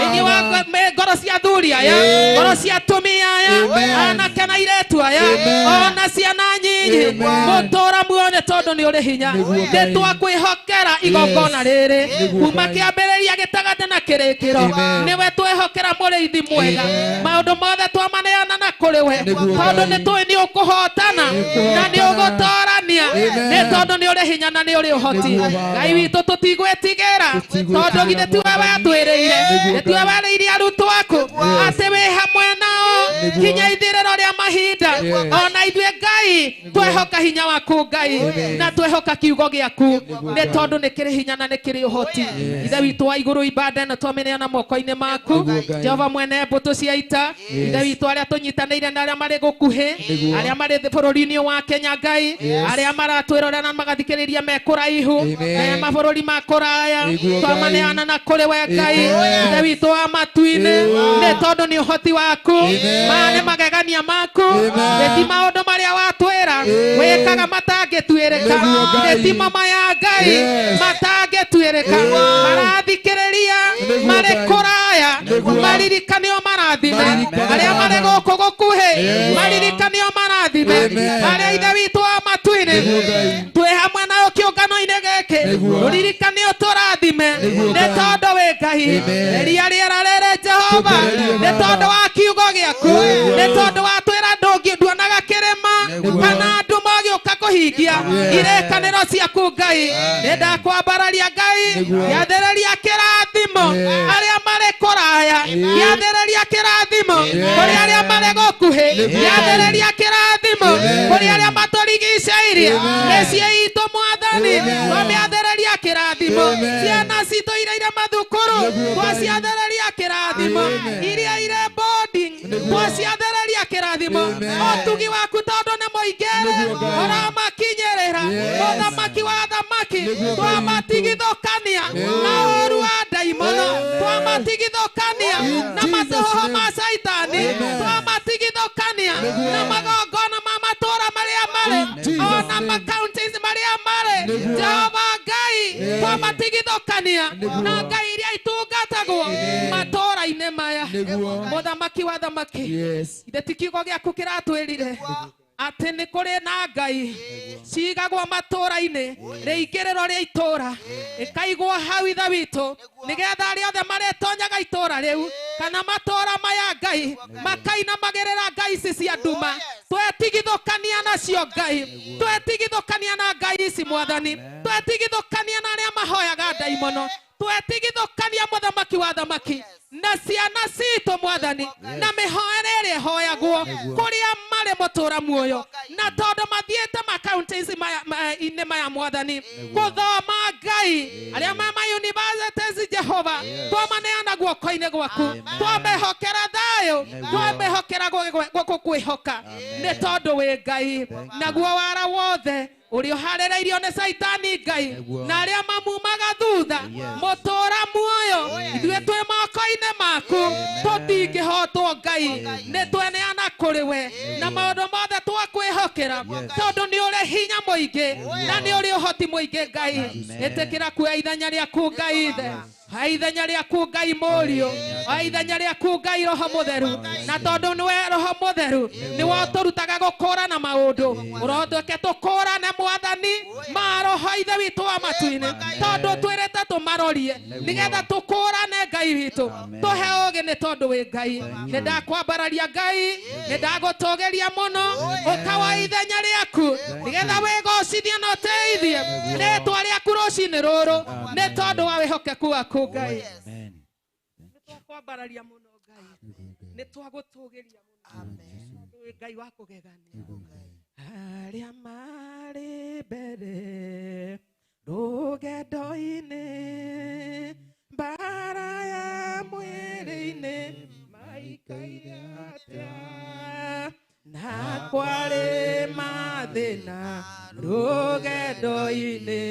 [SPEAKER 2] ingi wa ngoro cia thuri aya ngoro cia atumia aya anake na iretu aya ona ciana nyinyi mutura muone tondu ni uri hinya ni twakwihokera igongona riri kuma kiambiriria gitagate na kirikiro niwe twihokera muriithi mwega maundu mothe twamaneana na kuri we tondu ni twi ni ukuhotana na ni ugutorania ni tondu ni uri hinya na ni uri uhoti Ngai witu tutigwetigira tondu githe tiwe watwiriire tiwe wariire arutwo aku ati wi hamwe nao hinya ithiriro ria mahinda ona ithuĩ Ngai twehoka hinya waku Ngai na twehoka kiugo giaku ni tondu ni kiri hinya na ni kiri uhoti ithe witu wa iguru ibada na twameneana moko-ini maku Jehova mwene mbutu cia ita ithe witu aria tunyitanĩire na aria mari gukuhi aria mari bururi-ini wa Kenya Ngai aria maratwirorera na magathikiriria me kuraihu na mabururi ma kuraya twamaneana na kuri we Ngai ithe witu wa matu-ini ni tondu ni uhoti waku mane magegania maku eti maundu maria watwira wekaga matangĩtuĩrĩka eti mama ya Ngai matangĩtuĩrĩka marathikĩrĩria marĩ kũraya maririkanio marathime arĩa marĩ gũkũ gũkuhĩ maririkanio marathime arĩa ithe witũ wa matu-inĩ twĩ hamwe nayo kĩũngano-inĩ gĩkĩ rũririkanio tũrathime nĩ tondũ wĩ Ngai ria rĩera rĩrĩ Jehova nĩ tondũ wa kiugo gĩaku nĩ tondũ watwĩra ndũngĩnduonaga kĩrĩma kana andũ magĩũka kũhingia irekanĩro ciaku Ngai nĩ ndakwambararia Ngai gĩathĩrĩria kĩrathimo arĩa marĩ kũraya gĩathĩrĩria kĩrathimo kũrĩ arĩa marĩ gũkuhĩ gĩathĩrĩria kĩrathimo kũrĩ arĩa matũrigicĩirie mĩciĩ itũ Mwathani twamĩathĩrĩria kĩrathimo ciana citũ iria irĩ mathukuru twaciathĩrĩria kĩrathimo iria irĩ boarding twaciathĩrĩria kĩrathimo ũtugi waku tondũ nĩ mũingĩ ũramakinyĩrĩra mũthamaki wa thamaki twamatigithũkania na ũru wa ndaimono twamatigithũkania na matũhũhũ ma Saitani twamatigithũkania na magongona ma matũũra marĩa marĩ ona makauntis marĩa marĩ Jehova Ngai twamatigithũkania na ngai iria itungatagwo matũũra-inĩ maya mũthamaki wa thamaki ithe ti kiugo gĩaku kĩratwĩrire atĩ nĩ kũrĩ na ngai cigagwo matũũra-inĩ rĩingĩrĩro rĩa itũũra ĩkaigwo hau ithe witũ nĩgetha arĩa othe maretonyaga itũũra rĩu kana matũũra maya Ngai makainamagĩrĩra ngai ici cia nduma twetigithũkania nacio Ngai twetigithũkania na ngai ici Mwathani twetigithũkania na arĩa mahoyaga ndaimono twetigithũkania mũthamaki wa thamaki na ciana citũ Mwathani na mĩhoere ĩrĩa ĩhoyagwo kũrĩa marĩ mũtũũra muoyo na tondũ mathiĩte makaunti-inĩ maya Mwathani gũthoma Ngai arĩa me mayunivasĩtĩ Jehova twamaneana guoko-inĩ gwaku twamehokera thayũ twamehokera gũkwĩhoka nĩ tondũ wĩ Ngai naguo wara wothe ũrĩa ũharĩrĩirio nĩ Saitani Ngai na arĩa mamumaga thutha mũtũũra muoyo ithuĩ twĩ moko-inĩ maku tũtingĩhotwo Ngai nĩ tweneana kũrĩ we na maũndũ mothe twakwĩhokera tondũ nĩ ũrĩ hinya mũingĩ na nĩ ũrĩ ũhoti mũingĩ Ngai ĩtĩkĩra kuoya ithenya rĩaku Ngai ithe ithenya rĩaku Ngai mũriũ ithenya rĩaku Ngai Roho Mũtheru na tondũ nĩwe Roho Mũtheru nĩwe ũtũrutaga gũkũũrana maũndũ ũrotwĩke tũkũũrane Mwathani ma roho ithe witũ wa matu-inĩ tondũ twĩrĩte tũmarorie nĩgetha tũkũũrane Ngai witũ tũhe ũũgĩ nĩ tondũ wĩ Ngai nĩ ndakwambararia Ngai nĩ ndagũtũũgĩria mũno ũkawa ithenya rĩaku nĩgetha wĩgocithie na ũteithie rĩĩtwa rĩaku rũcinĩ rũrũ nĩ tondũ wa wĩhokeku waku Ngai nĩ twakwambararia mũno Ngai nĩ twagũtũũgĩria mũno wĩ Ngai wa kũgegania arĩa marĩ mbere rũgendo-inĩ mbara ya mwĩrĩ-inĩ maikaire atĩa na kwarĩ mathĩna rũgendo-inĩ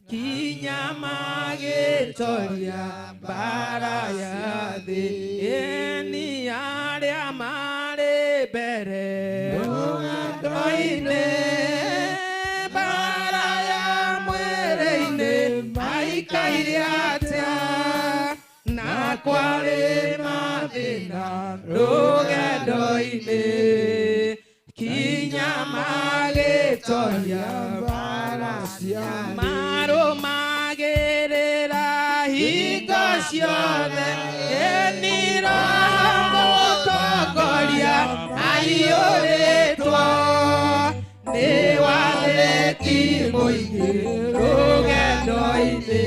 [SPEAKER 2] kinya magĩtoria mbara ya thĩ ĩni arĩa marĩ mbere rũgendo-inĩ mbara ya mwĩrĩ-inĩ maikaire atĩa na kwarĩ mathĩna rũgendo-inĩ kinya magĩtoria mbara cia marũmagĩrĩra hingo ciothe ĩnira mũtongoria aiyũrĩtwo nĩ wathĩki mũingĩ rũgendo-inĩ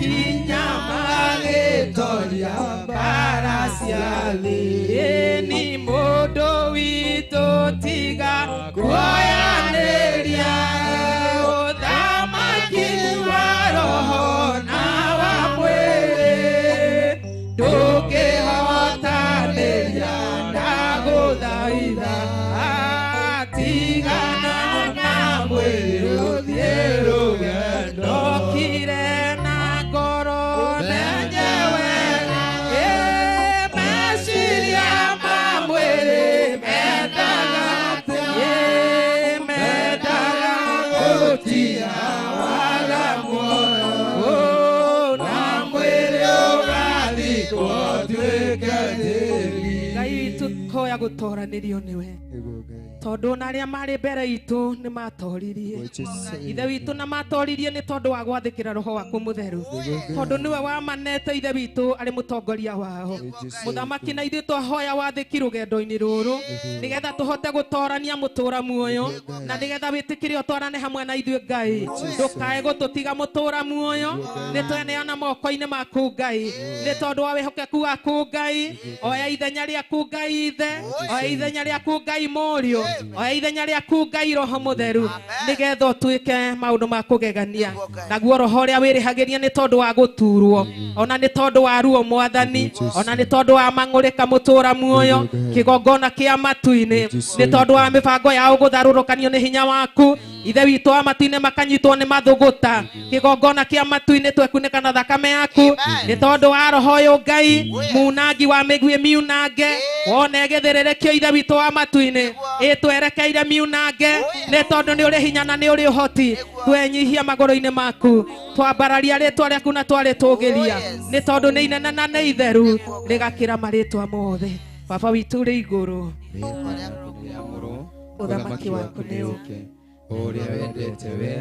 [SPEAKER 2] kinya magĩtoria mbara cia thĩ ĩni mũndũ witũ tiga kuoyanĩria ũthamaki wa roho na wa mwĩrĩ ndũngĩhotanĩria ndagũthaitha tigana na mwĩrĩ ũthiĩ rũgendo Ngai witũ hoya gũtoranĩrio nĩwe tondũ na arĩa marĩ mbere itũ nĩ matoririe ithe witũ na matoririe nĩ tondũ wa gwathĩkĩra roho waku mũtheru tondũ nĩwe wamanete ithe witũ arĩ mũtongoria wao mũthamaki na ithuĩ twahoya wathĩki rũgendo-inĩ rũrũ nĩgetha tũhote gũtorania mũtũra muoyo na nĩgetha wĩtĩkĩre ũtwarane hamwe na ithuĩ Ngai ndũkae gũtũtiga mũtũra muoyo nĩ tweneana moko-inĩ maku Ngai nĩ tondũ wa wĩhokeku waku Ngai oya ithenya rĩaku Ngai ithe oya ithenya rĩaku Ngai mũriũ oya ithenya rĩaku Ngai roho mũtheru nĩgetha ũtuĩke maũndũ ma kũgegania naguo roho ũrĩa wĩrĩhagĩria nĩ tondũ wa gũturwo ona nĩ tondũ wa ruo mwathani ona nĩ tondũ wa mang'ũrĩka mũtũra muoyo kĩgongona kĩa matu-inĩ nĩ tondũ wa mĩbango yao gũtharũrũkanio nĩ hinya waku ithe witũ wa matu-inĩ makanyitwo nĩ mathũgũta kĩgongona kĩa matu-inĩ twekunĩka na thakame yaku nĩ tondũ wa roho ũyũ Ngai munangi wa mĩguĩ miunange wone gĩthĩrĩrĩkio ithe witũ wa matu-inĩ twerekeire miunange nĩ tondũ nĩ ũrĩ hinya na nĩ ũrĩ ũhoti twenyihia magũrũ-inĩ maku twambararia rĩtwa rĩaku na twarĩtũgĩria nĩ tondũ nĩ inene na nĩ itheru rĩgakĩra marĩtwa mothe baba witũ ũrĩ igũrũ ũthamaki waku nĩ ũke
[SPEAKER 1] ũrĩa wendete we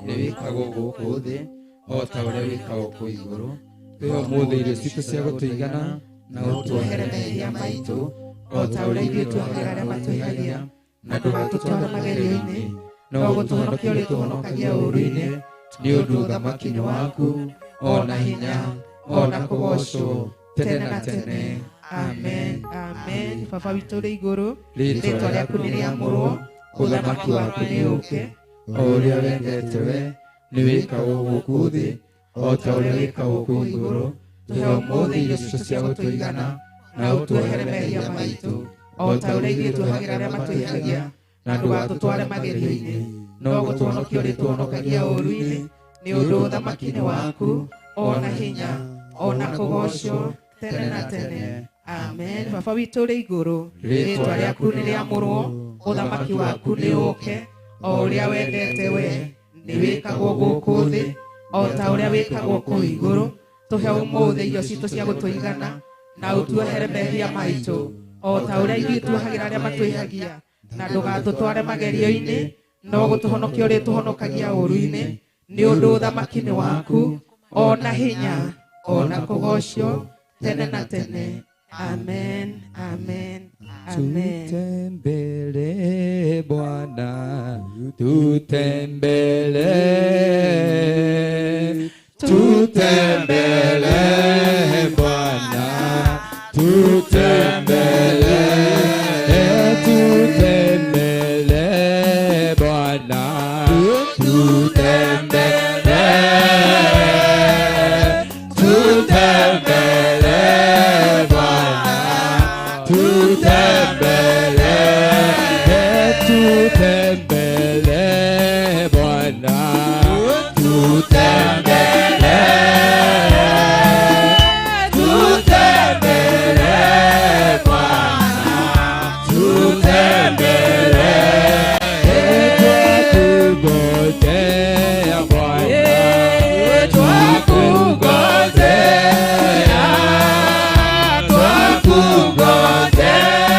[SPEAKER 1] nĩ wĩkagwo gũkũ thĩ o ta ũrĩa wĩkagwo kũ igũrũ twĩho mũthĩ irio citũ cia gũtũigana na ũtuohere mehia maitũ o ta ũrĩa ithuĩ tuohagĩra arĩa matwĩhagia na ndũgatũtware magerio-inĩ no gũtũhonokia ũrĩa tũhonokagia ũũru-inĩ nĩ ũndũ ũthamaki nĩ waku ona hinya ona kũgocwo tene na tene amen
[SPEAKER 2] amen baba witũ ũrĩ igũrũ
[SPEAKER 1] rĩtwa rĩaku nĩ rĩamũrwo ũthamaki waku nĩ ũke o ũrĩa wendete we nĩ wĩkagwo gũkũ thĩ o ta ũrĩa wĩkagwo kũ igũrũ tũhe ũmũthĩ irio citũ cia gũtũigana na ũtuohere mehia maitũ o ta ũrĩa ithuĩ tuohagĩra arĩa matwĩhagia na ndũgatũtware magerio-inĩ no gũtũhonokia ũrĩa tũhonokagia ũũru-inĩ nĩ ũndũ ũthamaki nĩ waku ona hinya ona kũgocwo tene na tene amen
[SPEAKER 2] baba witũ ũrĩ igũrũ
[SPEAKER 1] rĩtwa rĩaku nĩ rĩamũrwo ũthamaki waku nĩ ũke o ũrĩa wendete we nĩ wĩkagwo gũkũ thĩ o ta ũrĩa wĩkagwo kũ igũrũ tũhe ũmũthĩ irio citũ cia gũtũigana na ũtuohere mehia maitũ o ta ũrĩa ithuĩ tuohagĩra arĩa matwĩhagia na ndũgatũtware magerio-inĩ no gũtũhonokia ũrĩa tũhonokagia ũũru-inĩ nĩ ũndũ ũthamaki nĩ waku ona hinya ona kũgocwo tene na tene amen amen amen tutembele Bwana tutembele tutembele Bwana tutembele tutembele Bwana tutembele tutembele Bwana tutembele tutembele Bwana tutembele tutembele Bwana tutembele twakungojea Bwana twakungojea twakungojea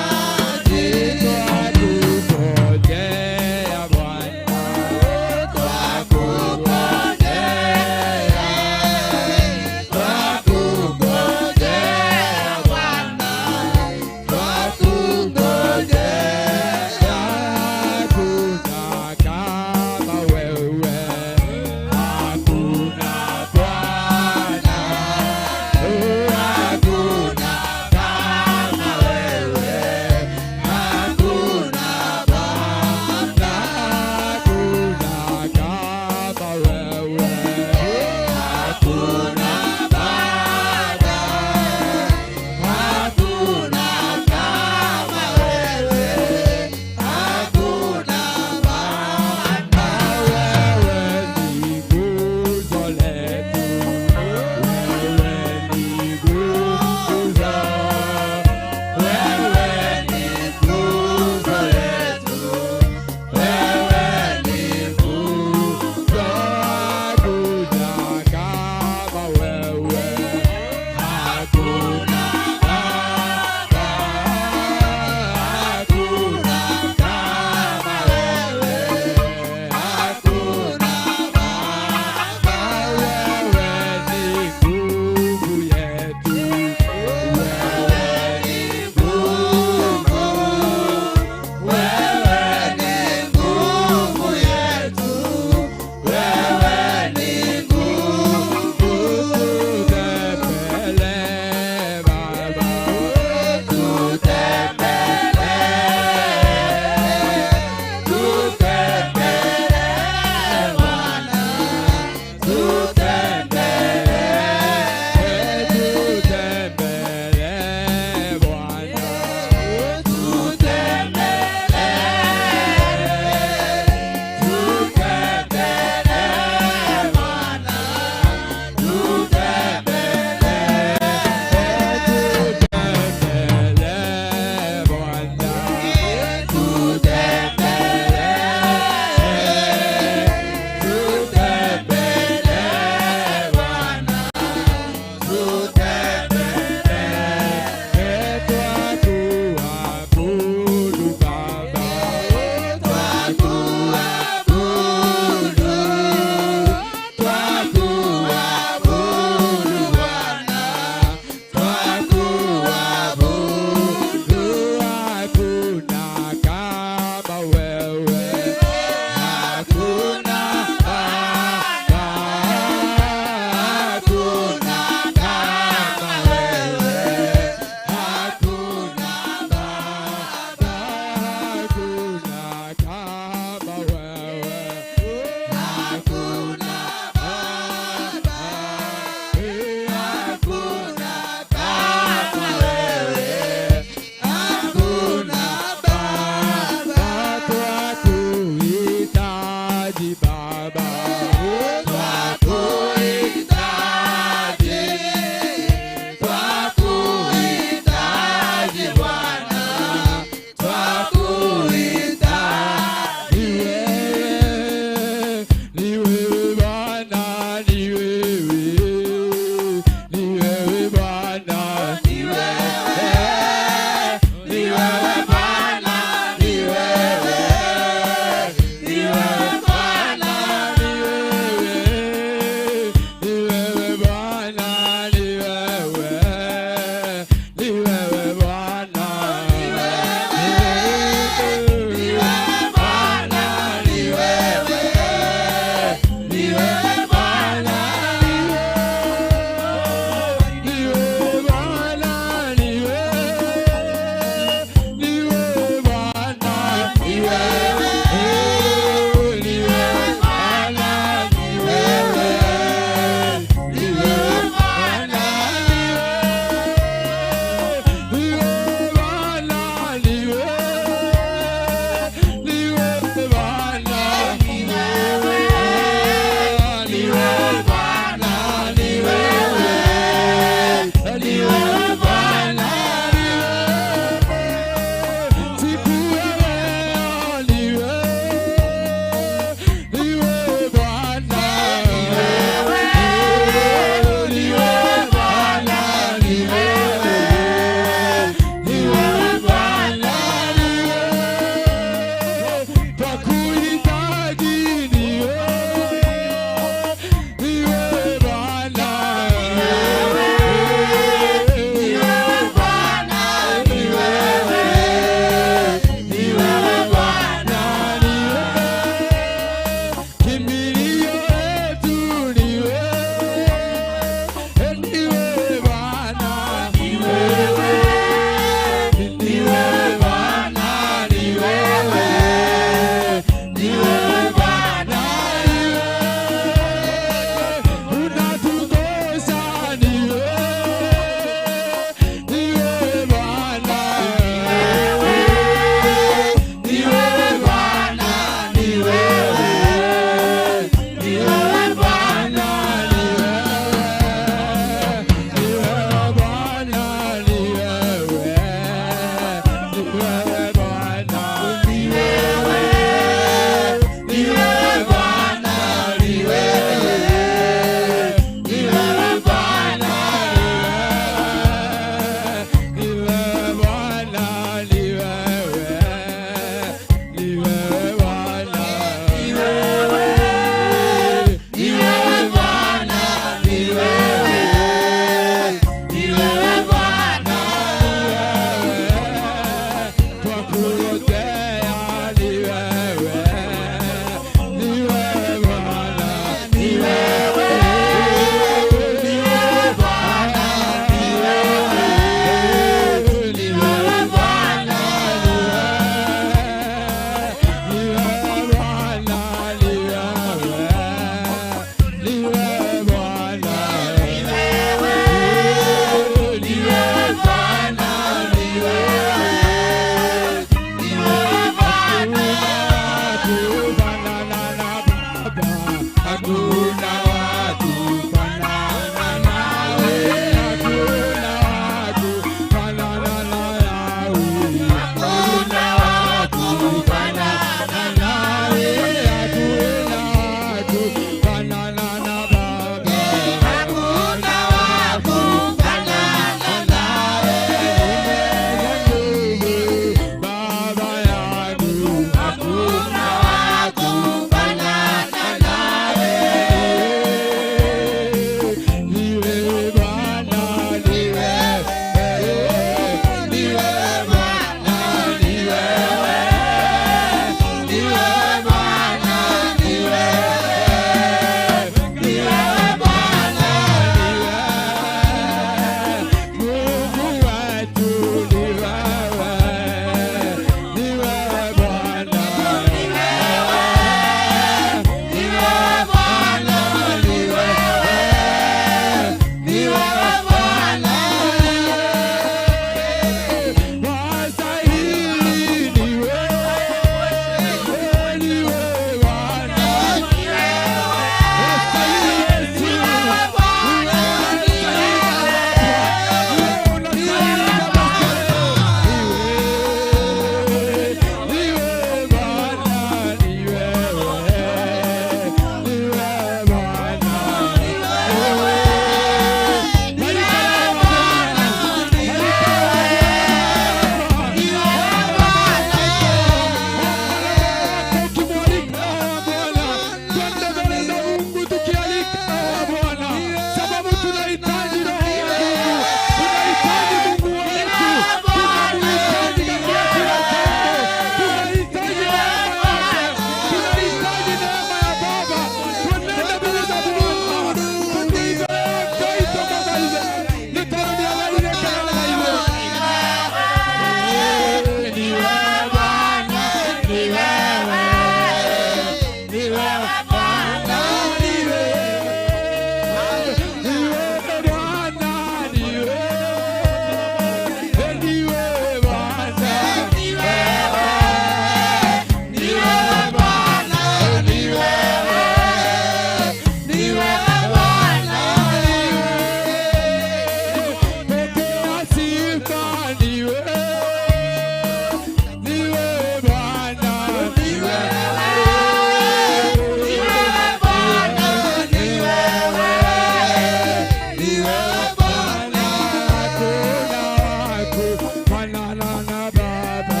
[SPEAKER 1] kufanana na Baba,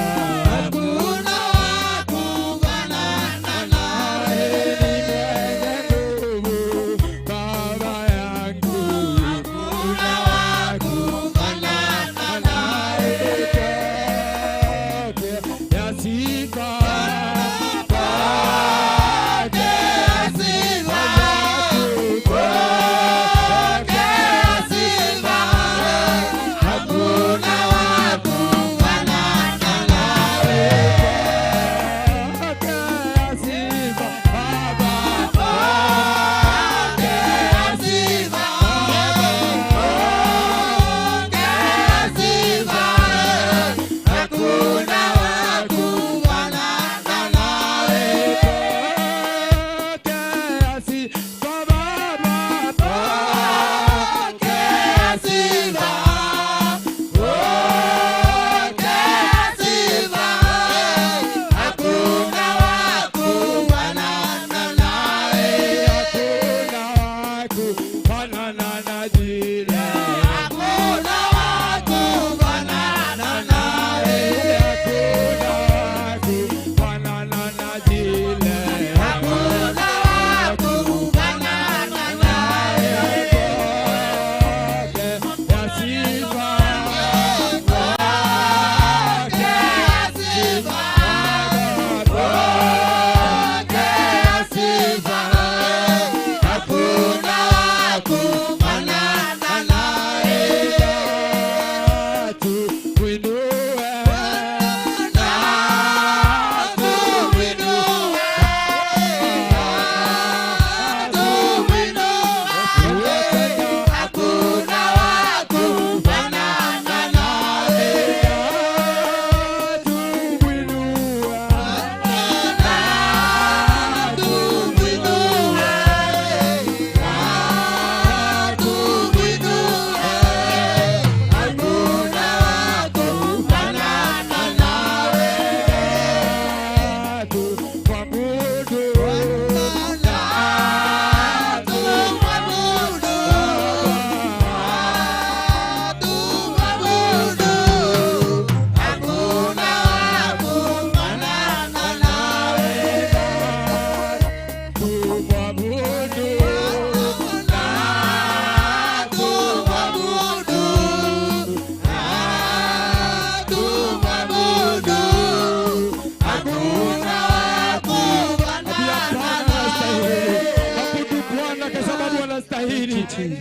[SPEAKER 1] hakuna wa kufanana nawe. Ni mwenye nguvu Baba yangu, hakuna wa kufanana nawe. Ya sifa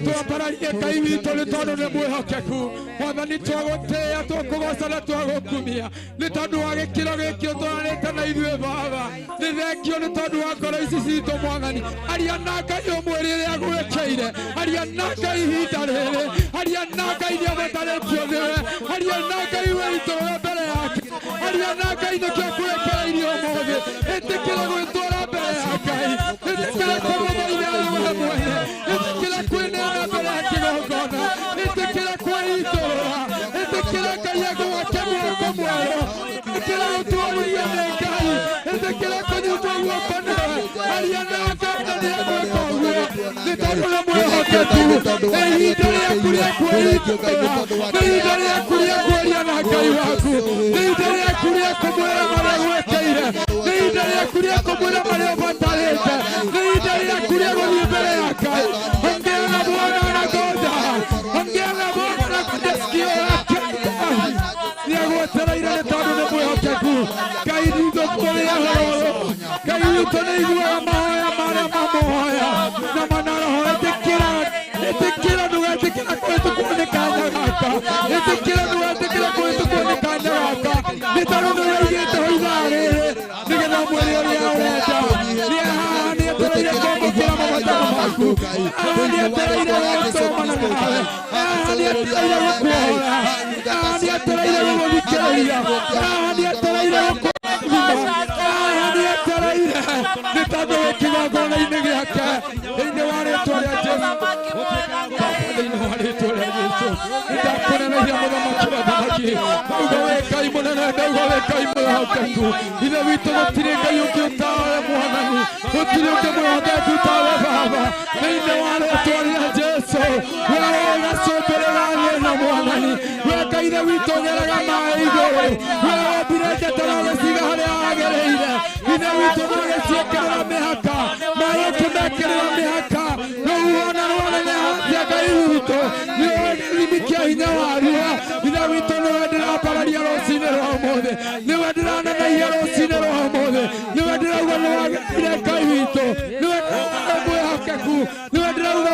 [SPEAKER 1] tuapararie Ngai witũ nĩ tondũ nĩ mwĩhokeku. Mwathani twagũtĩĩa tũkũgoca na twagũkumia nĩ tondũ wa gĩkĩro gĩkĩ ũtũranĩte na ithuĩ Baba. Nĩ thengio nĩ tondũ wa ngoro ici citũ Mwathani. Aria na Ngai ũmwe rĩrĩa gwĩkĩire, aria na Ngai ihinda rĩrĩ, aria na Ngai nĩabatarĩtio nĩwe, aria na Ngai wĩitũ mbere yake, aria na Ngai nĩkĩo kwĩkĩrĩirio ũmũthĩ. Ĩtĩkĩra gwĩtwara mbere ya Ngai, ĩtĩkĩra kũmũthaitha we mwene, ĩtĩkĩra kwĩneana mbere ya kĩgongona, ĩtĩkĩra kwĩitũrũra, ĩtĩkĩra Ngai agwake mwako mwerũ, ĩtĩkĩra gũtwarithio nĩ Ngai, ĩtĩkĩra kũnyitwo guoko nĩwe. Aria na Ngai na nĩegwĩka ũguo nĩ tondũ nĩ mwĩhokeku. Nĩ ihinda rĩaku rĩa kwĩitũrũra, nĩ ihinda rĩaku rĩa kwaria na Ngai waku, nĩ ihinda rĩaku rĩa kũmwĩra marĩa gwĩkĩire, nĩ ihinda rĩaku rĩa kũmwĩra marĩa ũbatarĩte, nĩ ihinda rĩaku rĩa gũthiĩ mbere ya Ngai. Ongea na Bwana anagonda, ongea na Bwana na sikio lake nĩagwetereire nĩ tondũ nĩ mwĩhokeku. Ngai witũ kũrĩ ahoro, Ngai witũ nĩ aiguaga mahoya marĩa mamuhoya na manaroho. Ĩtĩkĩra ndũgetĩkĩra kũhĩtũkwo nĩ kanya gaka, ĩtĩkĩra ndũgetĩkĩra kũhĩtũkwo nĩ kanya gaka, nĩ tondũ nĩũraigĩte ho ithaa rĩrĩ nĩgetha mwĩrĩ ũrĩa ũrenda. Nĩ haha nĩetereire kwamũkĩra mabataro maku, haha nĩetereire gũtũmana nawe, haha nĩetereire gũkuohora, haha nĩetereire gũgũthikĩrĩria, haha nĩetereire gũkũrathima, haha nĩetereire nĩ tondũ wĩ kĩgongona-inĩ gĩake thĩinĩ wa rĩĩtwa rĩa Jesũ. Thĩinĩ wa rĩĩtwa rĩa Jesũ nĩndakũneneria mũthamaki wa athamaki, ndauga we Ngai munene ndauga we Ngai mwihokeku ithe witũ gũtirĩ Ngai ũngĩ ũtawe Mwathani gũtirĩ ũngĩ mwihokeku tawe Baba thĩinĩ wa rĩĩtwa rĩa Jesũ we ũgacũmbĩrĩra thĩna Mwathani we Ngai ithe witũ ũgeraga maaĩ igũrũ we wombire njata na ũgĩciga harĩa hagĩrĩire ithe witũ ũgĩciĩkĩrĩra mĩhaka maaĩ ũkĩmekĩrĩra mĩhaka rũhuona rwaneneha atĩa Ngai witũ nĩ gĩthimi kĩa hinya waruo ithe witũ nĩwe ndĩrambararia rũciinĩ rwa ũmũthĩ nĩwe ndĩranenehia rũciinĩ rwa ũmũthĩ nĩwe ndĩrauga nĩwagĩrĩire Ngai witũ nĩwe ndĩrauga mwĩhokeku nĩwe ndĩrauga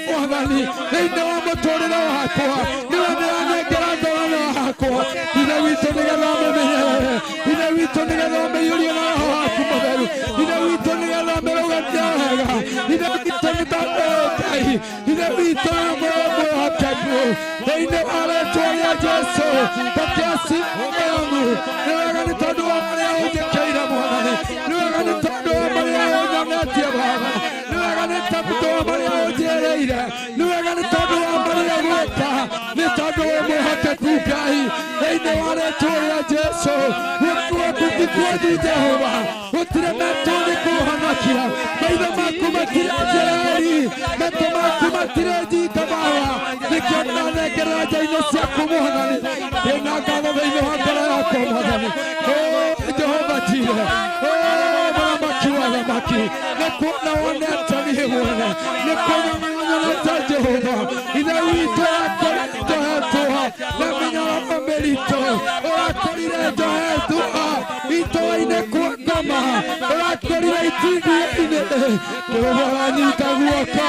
[SPEAKER 1] Mwathani thĩinĩ wa mũtũũrĩre wakwa nĩwe ndĩranengera ngoro wakwa ithe witũ nĩgetha ũmĩmenyerere ithe witũ nĩgetha ũmĩiyũrie na Roho waku Mũtheru ithe witũ nĩgetha ũmĩrũgamie wega ithe witũ nĩtandũĩ Ngai ithe witũ mwĩhokeku thĩinĩ wa rĩĩtwa rĩa Jesũ tũkĩaciamu nĩ wega nĩ tondũ wa marĩa ũnjĩkĩire Mwathani nĩ wega nĩ tondũ wa marĩa ũnyonetie Baba nĩ wega nĩ tondũ wa marĩa ũnjĩrĩire nĩ wega nĩ tondũ wa marĩa gwĩka nĩ tondũ wĩ mwĩhokeku Ngai thĩinĩ wa rĩĩtwa rĩa Jesũ gũkũ gũkũ Jehova gũtirĩ metwo nĩ kũhonokia maitho maku matirĩ njĩra-ri metwo maku matirĩ njinga Baba nĩkĩo ndĩranengerera nja-inĩ ciaku Mwathani ndĩna ngatho thĩinĩ wa ngoro yakwa Mwathani Jehova Jireh mũthamaki wa athamaki nĩ kuona wonete niĩ mwene nĩ kuona nyonete Jehova ithe witũ akoretwo hetwo na mĩnyororo mĩritũ ũrakorire njohetwo itũũra-inĩ kwa ngoma ũrakorire itindiĩ-inĩ Jehova ũranyita guoko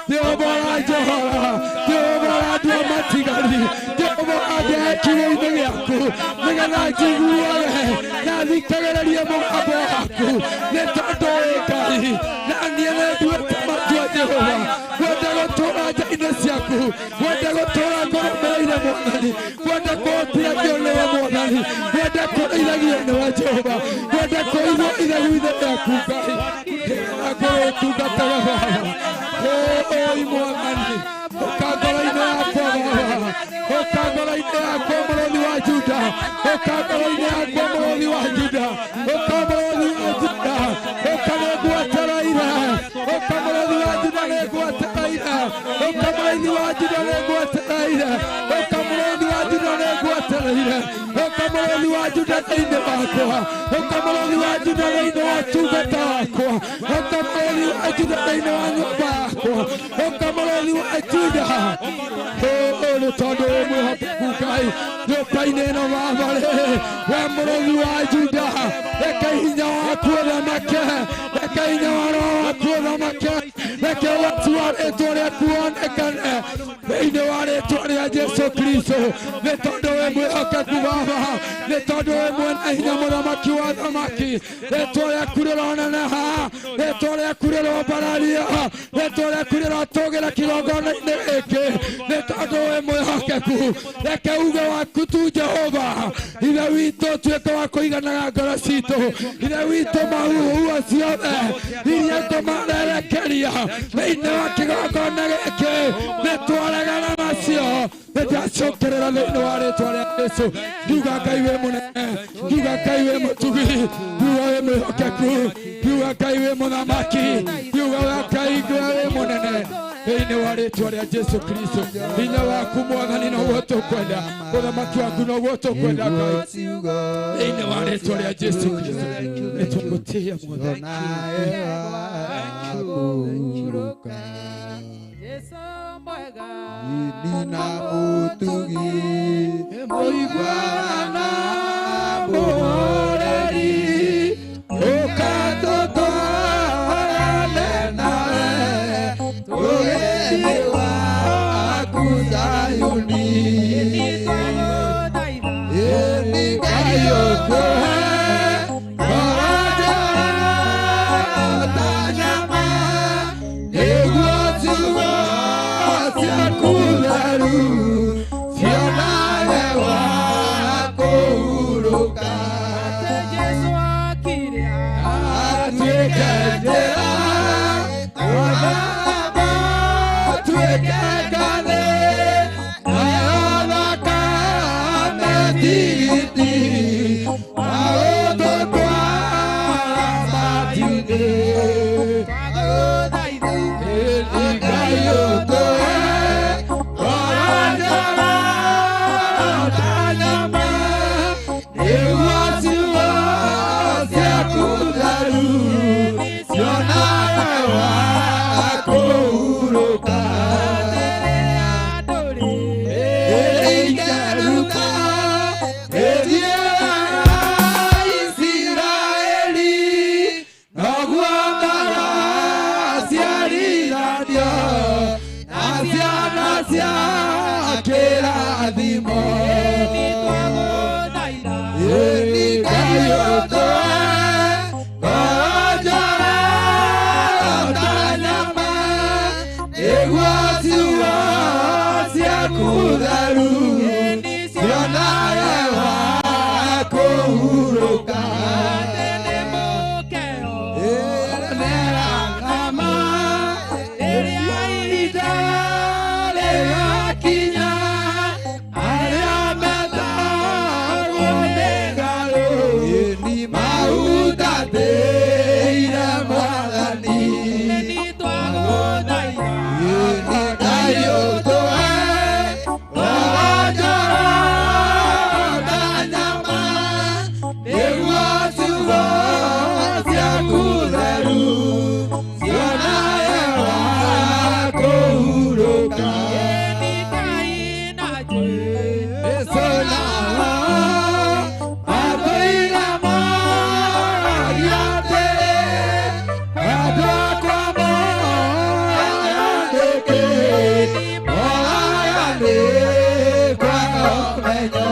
[SPEAKER 1] Jehova ũranjohora Jehova ũrandua matigari Jehova ũrandehe kiugo-inĩ gĩaku nĩgetha njiguage na thikagĩrĩrie mũgambo waku nĩ tondũ wĩ Ngai na niĩ nĩnduĩte matua Jehova wende gũtũũra nja-inĩ ciaku wende gũtũũra ngũrũmĩrĩire Mwathani wende kũhotithagio nĩwe Mwathani wende kũrĩithagio nĩwe Jehova wende kũigua ithagu-inĩ rĩaku Ngai nĩgetha ngũrĩtungataga Baba oi Mwathani ũka ngoro-inĩ yakwa Baba ũka ngoro-inĩ yakwa mũrũthi wa Juda ũka ngoro-inĩ yakwa mũrũthi wa Juda ũka mũrũthi wa Juda ũka nĩngwetereire ũka mũrũthi wa Juda nĩngwetereire ũka mũrũthi wa Juda nĩngwetereire ũka mũrũthi wa Juda nĩngwetereire ũka mũrũthi wa Juda thĩinĩ wakwa ũka mũrũthi wa Juda thĩinĩ wa ũtungata wakwa ũka mũrũthi wa Juda thĩinĩ wa nyũmba yakwa ũka mũrũthi wa Juda nĩ tondũ wĩ mwĩhokeku Ngai nyũmba-inĩ ĩno Baba-rĩ we mũrũthi wa Juda reke hinya waku ũthamake reke hinya wa Roho waku ũthamake reke ũhoti wa rĩĩtwa rĩaku wonekane thĩinĩ wa rĩĩtwa rĩa Jesũ Kristo nĩ tondũ wĩ mwĩhokeku Baba nĩ tondũ wĩ mwene hinya mũthamaki wa athamaki rĩĩtwa rĩaku rĩroneneha rĩĩtwa rĩaku rĩrombararia rĩĩtwa rĩaku rĩrotũgĩra kĩgongona-inĩ gĩkĩ nĩ tondũ wĩ mwĩhokeku reke uge waku tu Jehova ithe witũ tuĩke wa kũiganaga ngoro citũ ithe witũ mahuhua ciothe iria ngũmarerekeria thĩinĩ wa kĩgongona gĩkĩ nĩtwaregana nacio nĩndacũkĩrĩra thĩinĩ wa rĩĩtwa rĩa Jesũ ngiuga Ngai wĩ mũnene ngiuga Ngai wĩ mũtugi ngiuga wĩ mwĩhokeku ngiuga Ngai wĩ mũthamaki ngiuga Ngai wĩ mũnene thĩinĩ wa rĩĩtwa rĩa Jesũ Kristo hinya waku Mwathani noguo tũkwenda ũthamaki waku noguo tũkwenda Ngai thĩinĩ wa rĩĩtwa rĩa Jesũ Kristo nĩtũgũtĩĩa Mwathani
[SPEAKER 3] nina mutugi muigwana muhoreri ukatutwarane nawe ugeni waku Zayuni Ngai ũkũhe muthigiti maũndũ twambatire Ngai ũtũhe ngoro njega ta nyama nĩguo ciugo ciaku theru cionage wa kũhurũka ĩingĩruka ĩthiĩaga Isiraeli noguo maraciarithanio na ciana cia kĩrathimo Ngai ũtũhe ngoro njega ta nyama nĩguo ciugo ciaku theru cionage wa kũhurũka Nĩrang'ama rĩrĩa ihinda rĩgakinya arĩa metagwo nĩ ngarũ mahutatĩire Mwathani Ngai ũtũhe ngoro njega ta nyama nĩguo ciugo ciaku theru cionage wa kũhurũka Jesũ nao matũire moragia atĩrĩ andũ akwa moraga nĩkĩ moraga nĩ kwaga ũmenyo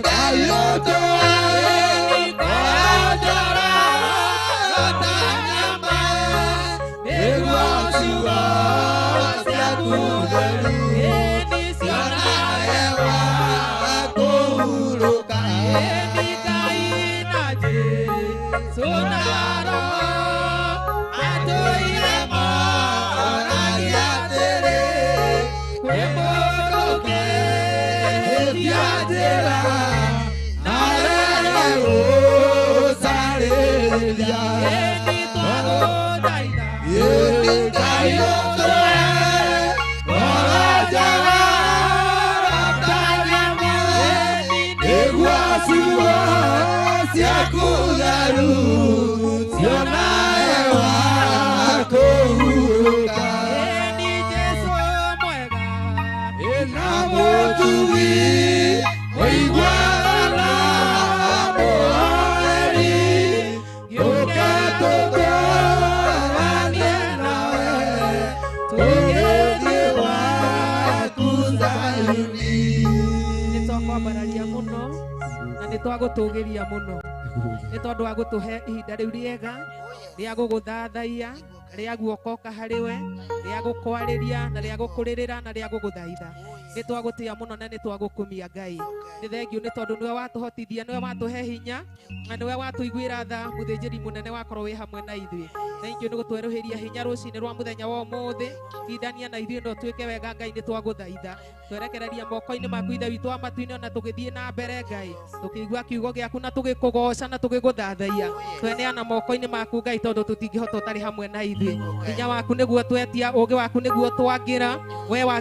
[SPEAKER 3] Ngai ũtũhe ngoro njega ta nyama nĩguo ciugo ciaku theru cionage wa kũhurũka atũire moragia atĩrĩ kwĩ mũndũ ũngĩhĩtia njĩra narehe gũcarĩria Ngai ũtũhe ngoro njega ta nyama nĩguo ciugo ciaku theru cionage wa kũhurũka na mũtugi ũiguaga na mũhoeri gĩũke tũtũũranie nawe tũgĩthiĩ gwaku Zayuni
[SPEAKER 2] nĩtwakwambararia mũno na nĩtwagũtũgĩria mũno nĩ tondũ wa gũtũhe ihinda rĩu rĩega rĩa gũgũthathaiya rĩa guokoka harĩ we rĩa gũkwarĩria na rĩa gũkũrĩrĩra na rĩa gũgũthaitha nĩ twagũtĩa mũno na nĩ twagũkumia Ngai nĩ thengiũ nĩ tondũ nĩwe watũhotithia nĩwe watũhe hinya na nĩwe watũiguĩra tha mũthĩnjĩri mũnene wakorwo wĩ hamwe na ithuĩ thengiũ nĩ gũtwerũhĩria hinya rũcinĩ rwa mũthenya wa ũmũthĩ tindania na ithuĩ no twĩke wega Ngai nĩ twagũthaitha twerekereria moko-inĩ maku ithe witũ wa matu-inĩ ona tũgĩthiĩ na mbere Ngai tũkĩigua kiugo gĩaku na tũgĩkũgoca na tũgĩgũthathaiya tweneana moko-inĩ maku Ngai tondũ tũtingĩhota ũtarĩ hamwe na ithuĩ hinya waku nĩguo twetia ũũgĩ waku nĩguo twangĩra we wa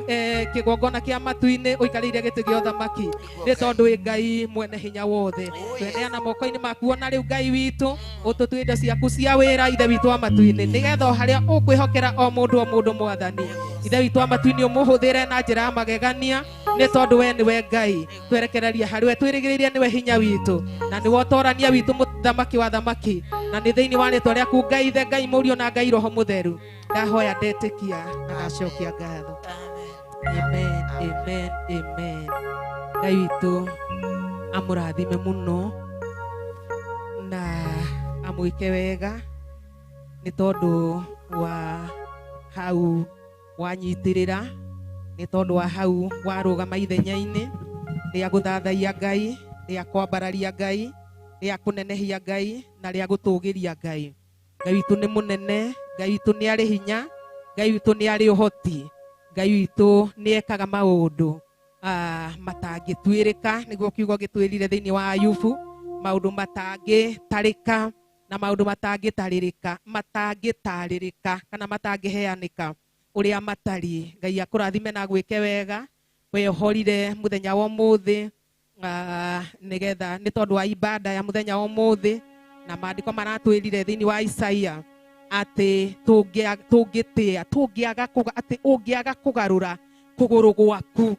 [SPEAKER 2] kĩgongona kĩa matu-inĩ ũikarĩire gĩtĩ gĩa ũthamaki nĩ tondũ wĩ Ngai mwene hinya wothe tweneana moko-inĩ maku ona rĩu Ngai witũ ũtũtue indo ciaku cia wĩra ithe witũ wa matu-inĩ nĩgetha harĩa ũkwĩhokera o mũndũ Mwathani ithe witũ wa matu-inĩ ũmũhũthĩre na njĩra ya magegania nĩ tondũ we nĩwe Ngai twerekereria harĩ we twĩrĩgĩrĩire nĩwe hinya witũ na nĩwe ũtorania witũ mũthamaki wa thamaki na nĩ thĩinĩ wa rĩtwa rĩaku Ngai ithe Ngai mũriũ na Ngai roho mũtheru ndahoya ndetĩkia na ndacokia ngatho amen amen amen Ngai witũ amũrathime mũno na amwĩke wega nĩ tondũ wa hau wanyitĩrĩra nĩ tondũ wa hau warũgama ithenya-inĩ rĩa gũthathaiya Ngai rĩa kwambararia Ngai rĩa kũnenehia Ngai na rĩa gũtũgĩria Ngai Ngai witũ nĩ mũnene Ngai witũ nĩ arĩ hinya Ngai witũ nĩ arĩ ũhoti Ngai witũ nĩ ekaga maũndũ matangĩtuĩrĩka, nĩguo kiugo gĩtwĩrire thĩinĩ wa Ayubu, maũndũ matangĩtarĩka na maũndũ matangĩtarĩrĩka kana matangĩheanĩka ũrĩa matariĩ. Ngai akũrathime na gwĩke wega we ũhorire mũthenya wa ũmũthĩ, nĩgetha nĩ tondũ wa ibada ya mũthenya wa ũmũthĩ, na maandĩko maratwĩrire thĩinĩ wa Isaia atĩ ũngĩaga kũgarũra kũgũrũ gwaku,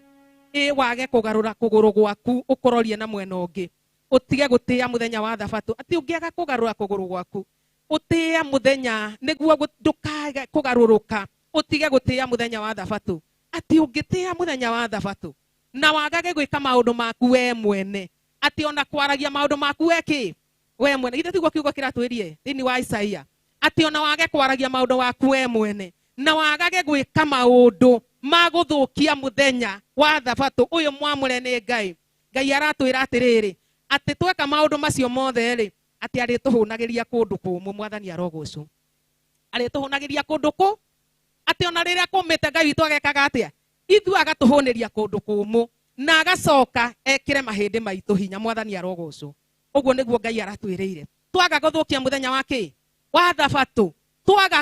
[SPEAKER 2] wage kũgarũra kũgũrũ gwaku ũkororie na mwena ũngĩ, ũtige gũtĩa mũthenya wa Thabatũ, atĩ ũngĩaga kũgarũra kũgũrũ gwaku ũtĩa mũthenya, nĩguo ndũkage kũgarũrũka, ũtige gũtĩa mũthenya wa Thabatũ, atĩ ũngĩtĩa mũthenya wa Thabatũ na wagage gwĩka maũndũ maku we mwene, atĩ ona kwaragia maũndũ maku we mwene. Githĩ tiguo kiugo kĩratwĩrie thĩinĩ wa Isaia, atĩ ona wage kwaragia maũndũ waku we mwene na wagage gwĩka maũndũ ma gũthũkia mũthenya wa Thabatũ ũyũ mwamũre nĩ Ngai. Ngai aratwĩra atĩrĩrĩ, atĩ tweka maũndũ macio mothe rĩ, atĩ arĩtũhũnagĩria kũndũ kũmũ. Mwathani arogocwo, arĩtũhũnagĩria kũndũ kũ, atĩ ona rĩrĩa kũmĩte Ngai witũ agekaga atĩa, ithuĩ agatũhũnĩria kũndũ kũmũ na agacoka ekĩre mahĩndĩ maitũ hinya. Mwathani arogocwo. Ũguo nĩguo Ngai aratwĩrĩire, twaga gũthũkia mũthenya wa Thabatũ, twaga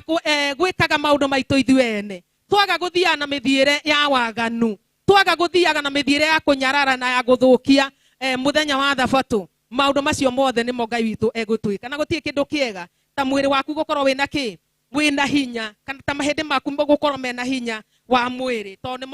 [SPEAKER 2] gwĩkaga maũndũ maitũ ithuĩ ene, twaga gũthiaga na mĩthiĩre ya waganu, twaga gũthiaga na mĩthiĩre ya kũnyarara na ya gũthũkia mũthenya wa Thabatũ, maũndũ macio mothe nĩmo Ngai witũ egũtwĩka. Na gũtirĩ kĩndũ kĩega ta mwĩrĩ waku gũkorwo wĩna hinya, kana ta mahĩndĩ maku gũkorwo mena hinya wa mwĩrĩ, tondũ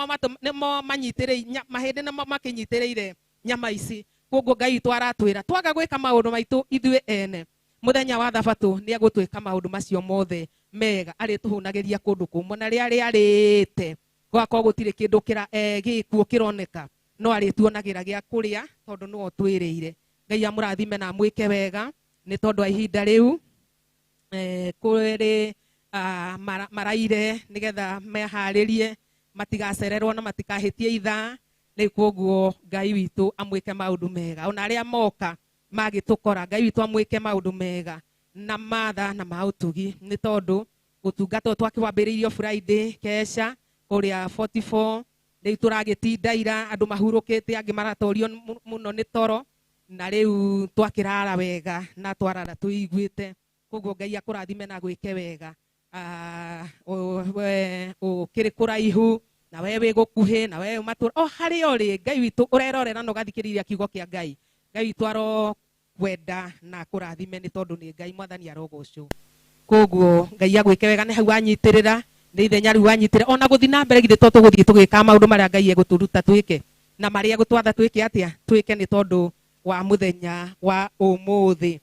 [SPEAKER 2] nĩmo manyitĩrĩire mahĩndĩ, nĩmo makĩnyitĩrĩire nyama ici. Koguo Ngai witũ aratwĩra twaga gwĩka maũndũ maitũ ithuĩ ene, mũthenya wa Thabatũ nĩ egũtwĩka maũndũ macio mothe mega, arĩtũhũnagĩria kũndũ kũmũ, na rĩrĩa rĩarĩte gwakorwo gũtirĩ kĩndũ gĩkuo kĩroneka, no arĩtuonagĩra gĩa kũrĩa, tondũ nĩwe ũtwĩrĩire. Ngai amũrathime na mwĩke wega nĩ tondũ wa ihinda rĩu kũrĩ maraire nĩgetha meharĩrie matigacererwo na matikahĩtie ithaa. Rĩu koguo Ngai witũ amwĩke maũndũ mega, ona arĩa moka magĩtũkora, Ngai witũ amwĩke maũndũ mega na matha na maũtugi, nĩ tondũ gũtungata twakĩwambĩrĩirio Friday kesha kũrĩa 44, rĩu tũragĩtinda ira, andũ mahurũkĩte, angĩ maratorio mũno nĩ toro, na rĩu twakĩrara wega na twarara tũiguĩte. Koguo Ngai akũrathime na gwĩke wega. Ũkĩrĩ kũraihu na we wĩ gũkuhĩ na we matũra o harĩa ũrĩ, Ngai witũ ũrerorera na ũgathikĩrĩria kiugo kĩa Ngai. Ngai witũ arokwenda na akũrathime nĩ tondũ nĩ Ngai. Mwathani arogocwo. Koguo Ngai agwĩke wega, nĩ hau wanyitĩrĩra, nĩ ithenya rĩu wanyitĩrĩra, ona gũthiĩ na mbere githĩ tũgũthiĩ tũgĩka maũndũ marĩa Ngai egũtũruta twĩke na marĩa egũtwatha twĩke atĩa twĩke, nĩ tondũ wa mũthenya wa ũmũthĩ.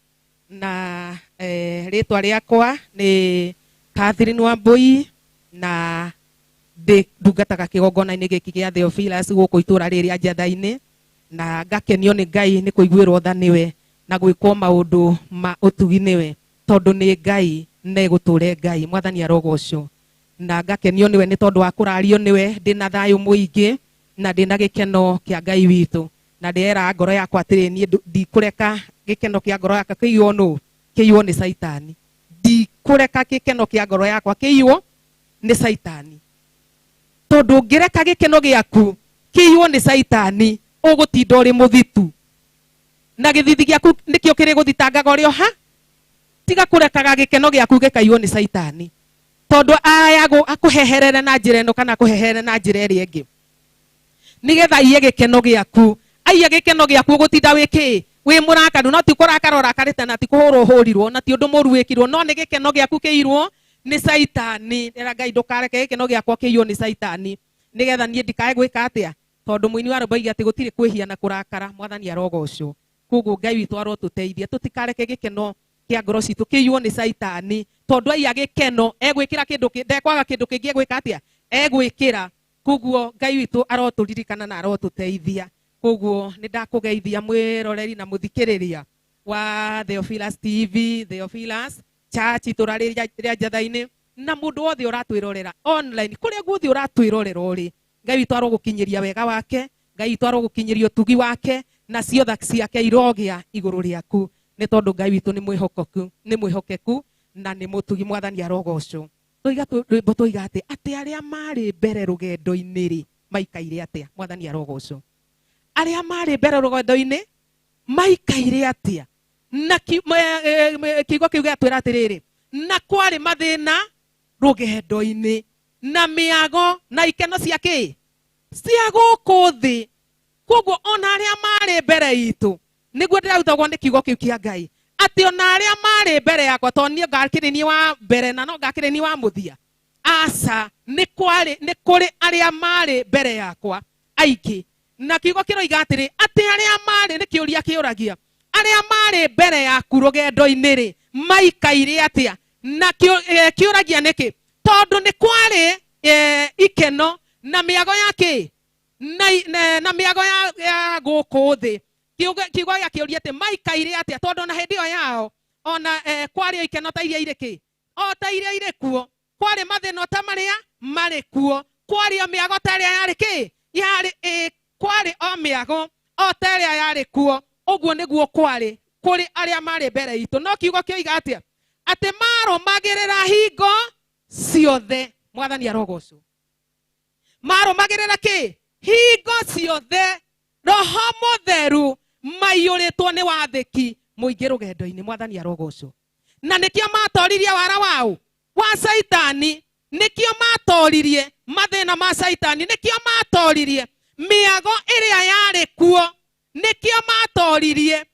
[SPEAKER 2] Na rĩtwa rĩakwa nĩ Catherine Wambui, na ndungataga kĩgongona-inĩ gĩkĩ gĩa Theophilus gũkũ itũra rĩrĩa Njatha-inĩ, na ngakenio nĩ Ngai nĩ kũiguĩrwo tha nĩwe na gwĩkwo maũndũ ma ũtugi nĩwe, tondũ nĩ Ngai na egũtũre Ngai. Mwathani arogocwo. Na ngakenio nĩwe nĩ tondũ wa kũrario nĩwe, ndĩna thayũ mũingĩ na ndĩna gĩkeno kĩa Ngai witũ, na ndĩrera ngoro yakwa atĩrĩ, niĩ ndikũreka gĩkeno kĩa ngoro yakwa kĩiywo nĩ Saitani. Ndikũreka gĩkeno kĩa ngoro yakwa kĩiywo nĩ Saitani, tondũ ngĩreka gĩkeno gĩaku kĩiywo nĩ Saitani ũgũtinda ũrĩ mũthitu, na gĩthithi gĩaku nĩkĩo kĩrĩ gũthitangaga ũrĩ ha. Tiga kũrekaga gĩkeno gĩaku gĩkaiywo nĩ Saitani, tondũ akũheherere na njĩra ĩno kana akũheherere na njĩra ĩrĩa ĩngĩ, nĩgetha iye gĩkeno gĩaku. Aiya gĩkeno gĩaku ũgũtinda wĩ mũrakaru, no ti kũrakara ũrakarĩte, na ti kũhũrwo ũhũrirwo, na ti ũndũ mũru wĩkirwo, no nĩ gĩkeno gĩaku kĩirwo nĩ Saitani. Rĩrĩa Ngai ndũkareke gĩkeno gĩakwa kĩiywo nĩ Saitani, nĩgetha niĩ ndikae gwĩka atĩa, tondũ mũini wa rũmba iga atĩ gũtirĩ kwĩhia na kũrakara. Mwathani arogocwo. Koguo Ngai witũ arotũteithia tũtikareke gĩkeno kĩa ngoro citũ kĩiywo nĩ Saitani, tondũ aiya gĩkeno egwĩkĩra kĩndũ ndekwaga kĩndũ kĩngĩ egwĩka atĩa, egwĩkĩra. Koguo Ngai witũ arotũririkana na arotũteithia. Koguo nĩ ndakũgeithia mwĩroreri na mũthikĩrĩria wa Theophilus TV, Theophilus Church itũra rĩrĩa Njatha-inĩ, na mũndũ wothe ũratwĩrorera online, kũrĩa guothe ũratwĩrorera ũrĩ. Ngai witũ arogũkinyĩria wega wake, Ngai witũ arogũkinyĩria ũtugi wake, na ciothe ciake irogĩa igũrũ rĩaku, nĩ tondũ Ngai witũ nĩ mwĩhokeku na nĩ mũtugi. Mwathani arogocwo. Rwĩmbo tũiga atĩ arĩa marĩ mbere rũgendo-inĩ rĩ, maikaire atia mwathani arogocwo aria mari mbere rugendo-ini maikaire atia na kiugo kiu giatwira atiriri na kwari mathina rugendo-ini na miago na ikeno cia ki cia guku thi koguo ona aria mari mbere itu niguo ndirautagwo ni kiugo kiu kia Ngai ati ona aria mari mbere yakwa to nie ngakirini wa mbere na no ngakirini wa muthia asa ni kuri aria mari mbere yakwa aiki na kiugo kiroiga atiri ati aria mari ni kiuria kiuragia aria mari mbere yaku rugendo-ini ri maikaire atia na kiuragia niki tondu ni kwari ikeno na miago yake na miago ya guku thi kiugo ya kiuria ati maikaire atia tondu na hindi yao ona kwari ikeno ta iria iriki o ta iria irikuo kwari mathina ta maria mari kuo kwari o miago ta iria yariki yari kwari o miago o ta iria yari kuo uguo niguo kwari kuri aria mari mbere itu no kiugo kioiga atia ati marumagirira hingo ciothe mwathani arogocwo marumagirira ki hingo ciothe roho mutheru maiyuritwo ni wathiki muingi rugendo-ini mwathani arogocwo na nikio matoririe wara wao wa saitani nikio matoririe mathina ma saitani nikio matoririe miago iria yari kuo nikio matoririe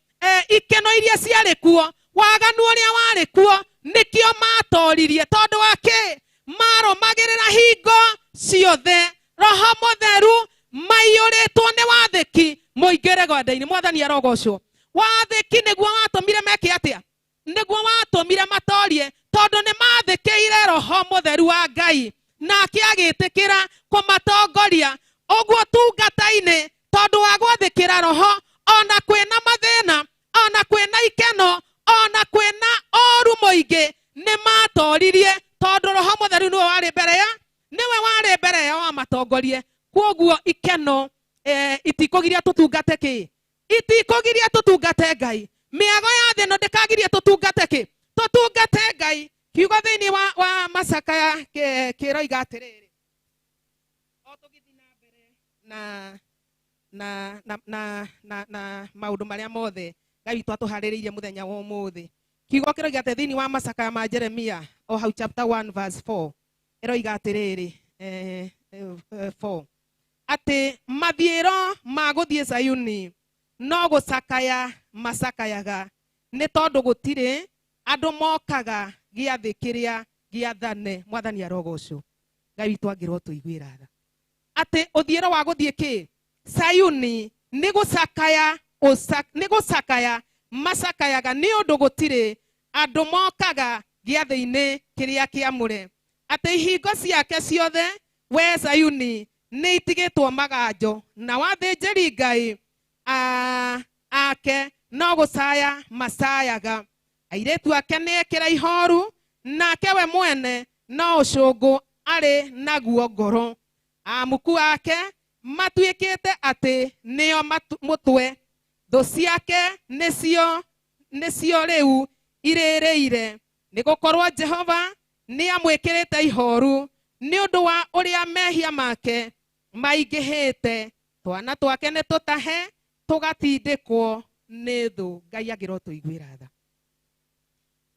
[SPEAKER 2] ikeno iria ciari kuo waganu uria wari kuo nikio matoririe tondu wake marumagirira hingo ciothe roho mutheru maiyuritwo ni wathiki muingire rugendo-ini mwathani arogocwo wathiki niguo watumire meke atia niguo watumire matorie tondu ni mathikiire roho mutheru wa Ngai na kiagitikira kumatongoria uguo tungata-ini tondu wa gwathikira roho ona kwina mathina ona kwina ikeno ona kwina oru muingi ni matoririe tondu roho mutheru niwe wari mbere ya wa matongorie koguo ikeno itikugiria tutungate ki itikugiria tutungate Ngai miago ya thino ndikagiria tutungate ki tutungate Ngai kiugo thiini wa Macakaya kiroiga atiriri o tugithi na mbere na maundu maria mothe Ngai witu atuhaririirie muthenya wa umuthi kiugo kiroiga ati thiini wa Macakaya ma Jeremia o hau chapter 1 verse 4 iroiga atiriri 4 ati mathiiro ma guthie Sayuni no gucakaya macakayaga ni tondu gutiri andu mokaga giathi kiria giathane mwathani arogocwo Ngai witu angirwo tuiguira tha ati uthiiro wa guthie ki Sayuni ni gucakaya macakayaga ni undu gutiri andu mokaga giathi-ini kiria kiamure ati hingo ciake ciothe we Sayuni ni itigitwo maganjo na wathinjiri Ngai ake no gucaya macayaga airetu ake ni ekira ihoru nake we mwene no ucungu ari naguo ngoro amuku ake matuikite ati nio mutwe thu ciake nicio riu iririire nigukorwo Jehova ni amwikirite ihoru ni undu wa uria mehia make maingihite twana twake ni tutahe tugatindikwo ni thu Ngai angirwo tuiguira tha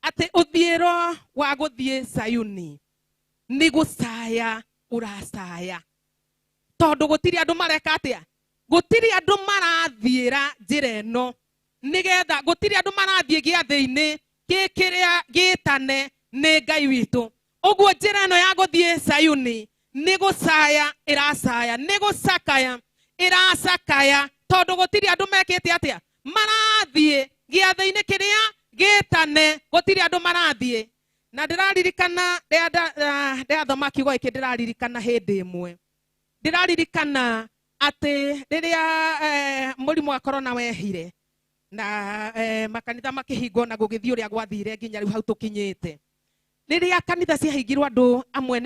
[SPEAKER 2] ati uthiiro wa guthie Sayuni ni gucaya uracaya tondu gutiri andu mareka atia gutiri andu marathiira njira eno nigetha gutiri andu marathie giathi-ini kikiria gitane ni Ngai witu uguo njira eno ya guthie Sayuni ni gucaya iracaya ni gucakaya iracakaya tondu gutiri andu mekite atia marathie giathi-ini kiria gitane gutiri andu marathie na ndiraririkana ndathoma kiugo iki ndiraririkana hindi imwe ndiraririkana ati riria murimu wa corona wehire na makanitha makihingwo na gugithii uria gwathire nginya riu hau tukinyite riria kanitha ciahingirwo andu amwe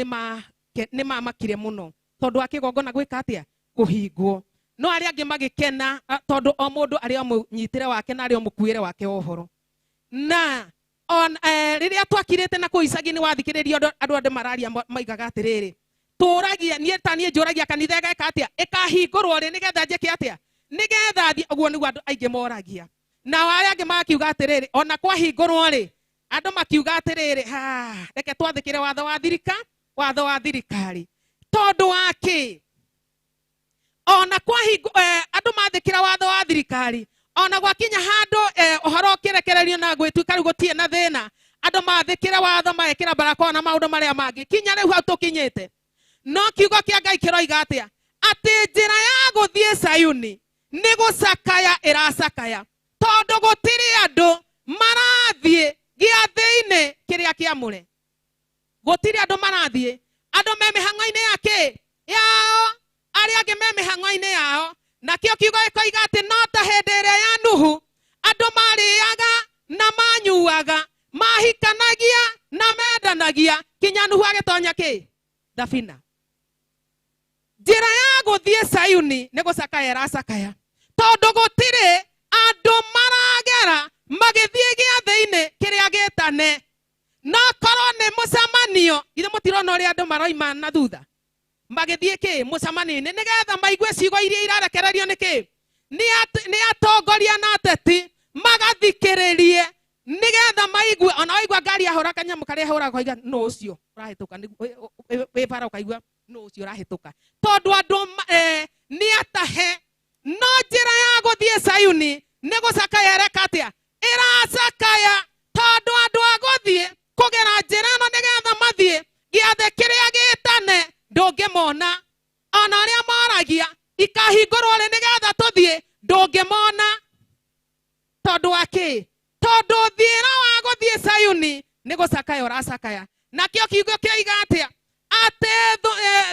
[SPEAKER 2] ni mamakire muno tondu akigongona gwika atia kuhingwo no aria angi magikena tondu o mundu ari o munyitire wake na ari o mukuire wake ohoro na on riria twakirite na kuicagi ni wathikiririo andu mararia maigaga atiriri tũragia niĩ ta niĩ njũragia kanitha ĩgeka atĩa ĩkahingũrwo rĩ nĩgetha njĩke atĩa nĩgetha thiĩ ũguo nĩguo andũ aingĩ moragia na arĩa angĩ makiuga atĩrĩrĩ ona kwahingũrwo rĩ andũ makiuga atĩrĩrĩ reke twathĩkĩre watho wa thirikari tondũ wa kĩ ona andũ mathĩkĩra watho wa thirikari ona gwakinya handũ ũhoro ũkĩrekererio na gwĩtuĩka rĩu gũtirĩ na thĩna andũ mathĩkĩra watho magekĩra barakoa na maũndũ marĩa mangĩ kinya rĩu hau tũkinyĩte no kiugo kĩa Ngai kĩroiga atĩa atĩ njĩra ya gũthiĩ Sayuni nĩ gũcakaya ĩracakaya tondũ gũtirĩ andũ marathiĩ gĩathĩ-inĩ kĩrĩa kĩamũre gũtirĩ andũ marathiĩ andũ me mĩhang'o-inĩ yake yao arĩa angĩ me mĩhang'o-inĩ yao nakĩo kiugo gĩkoiga atĩ no ta hĩndĩ ĩrĩa ya Nuhu andũ marĩaga na manyuaga mahikanagia na mendanagia kinya Nuhu agĩtonya kĩ thabina njĩra ya gũthiĩ Sayuni nĩ gũcakaya ĩracakaya tondũ gũtirĩ andũ maragera magĩthiĩ gĩathĩ-inĩ kĩrĩa gĩtane no korwo nĩ mũcemanio ithe mũtirona ũrĩa andũ maroima na thutha magĩthiĩ kĩ mũcemanio-inĩ nĩgetha maigue ciugo iria irarekererio nĩ kĩ nĩ atongoria na ateti magathikĩrĩrie nĩgetha maigue ona waigua ngari yahũra kanyamũ karĩa hũraga ũkaiga no ũcio ũrahĩtũka wĩ bara ũkaigua no ũcio ũrahĩtũka tondũ andũ nĩ atahe no njĩra ya gũthiĩ Sayuni nĩ gũcakaya ĩreka atĩa ĩracakaya tondũ andũ a gũthiĩ kũgera njĩra ĩno nĩgetha mathiĩ gĩathĩ kĩrĩa gĩtane ndũngĩmona ona arĩa moragia ikahingũrwo rĩ nĩgetha tũthiĩ ndũngĩmona tondũ wa kĩ tondũ thiĩra wa gũthiĩ Sayuni nĩ gũcakaya ũracakaya nakĩo kiugo kĩoiga atĩa atĩ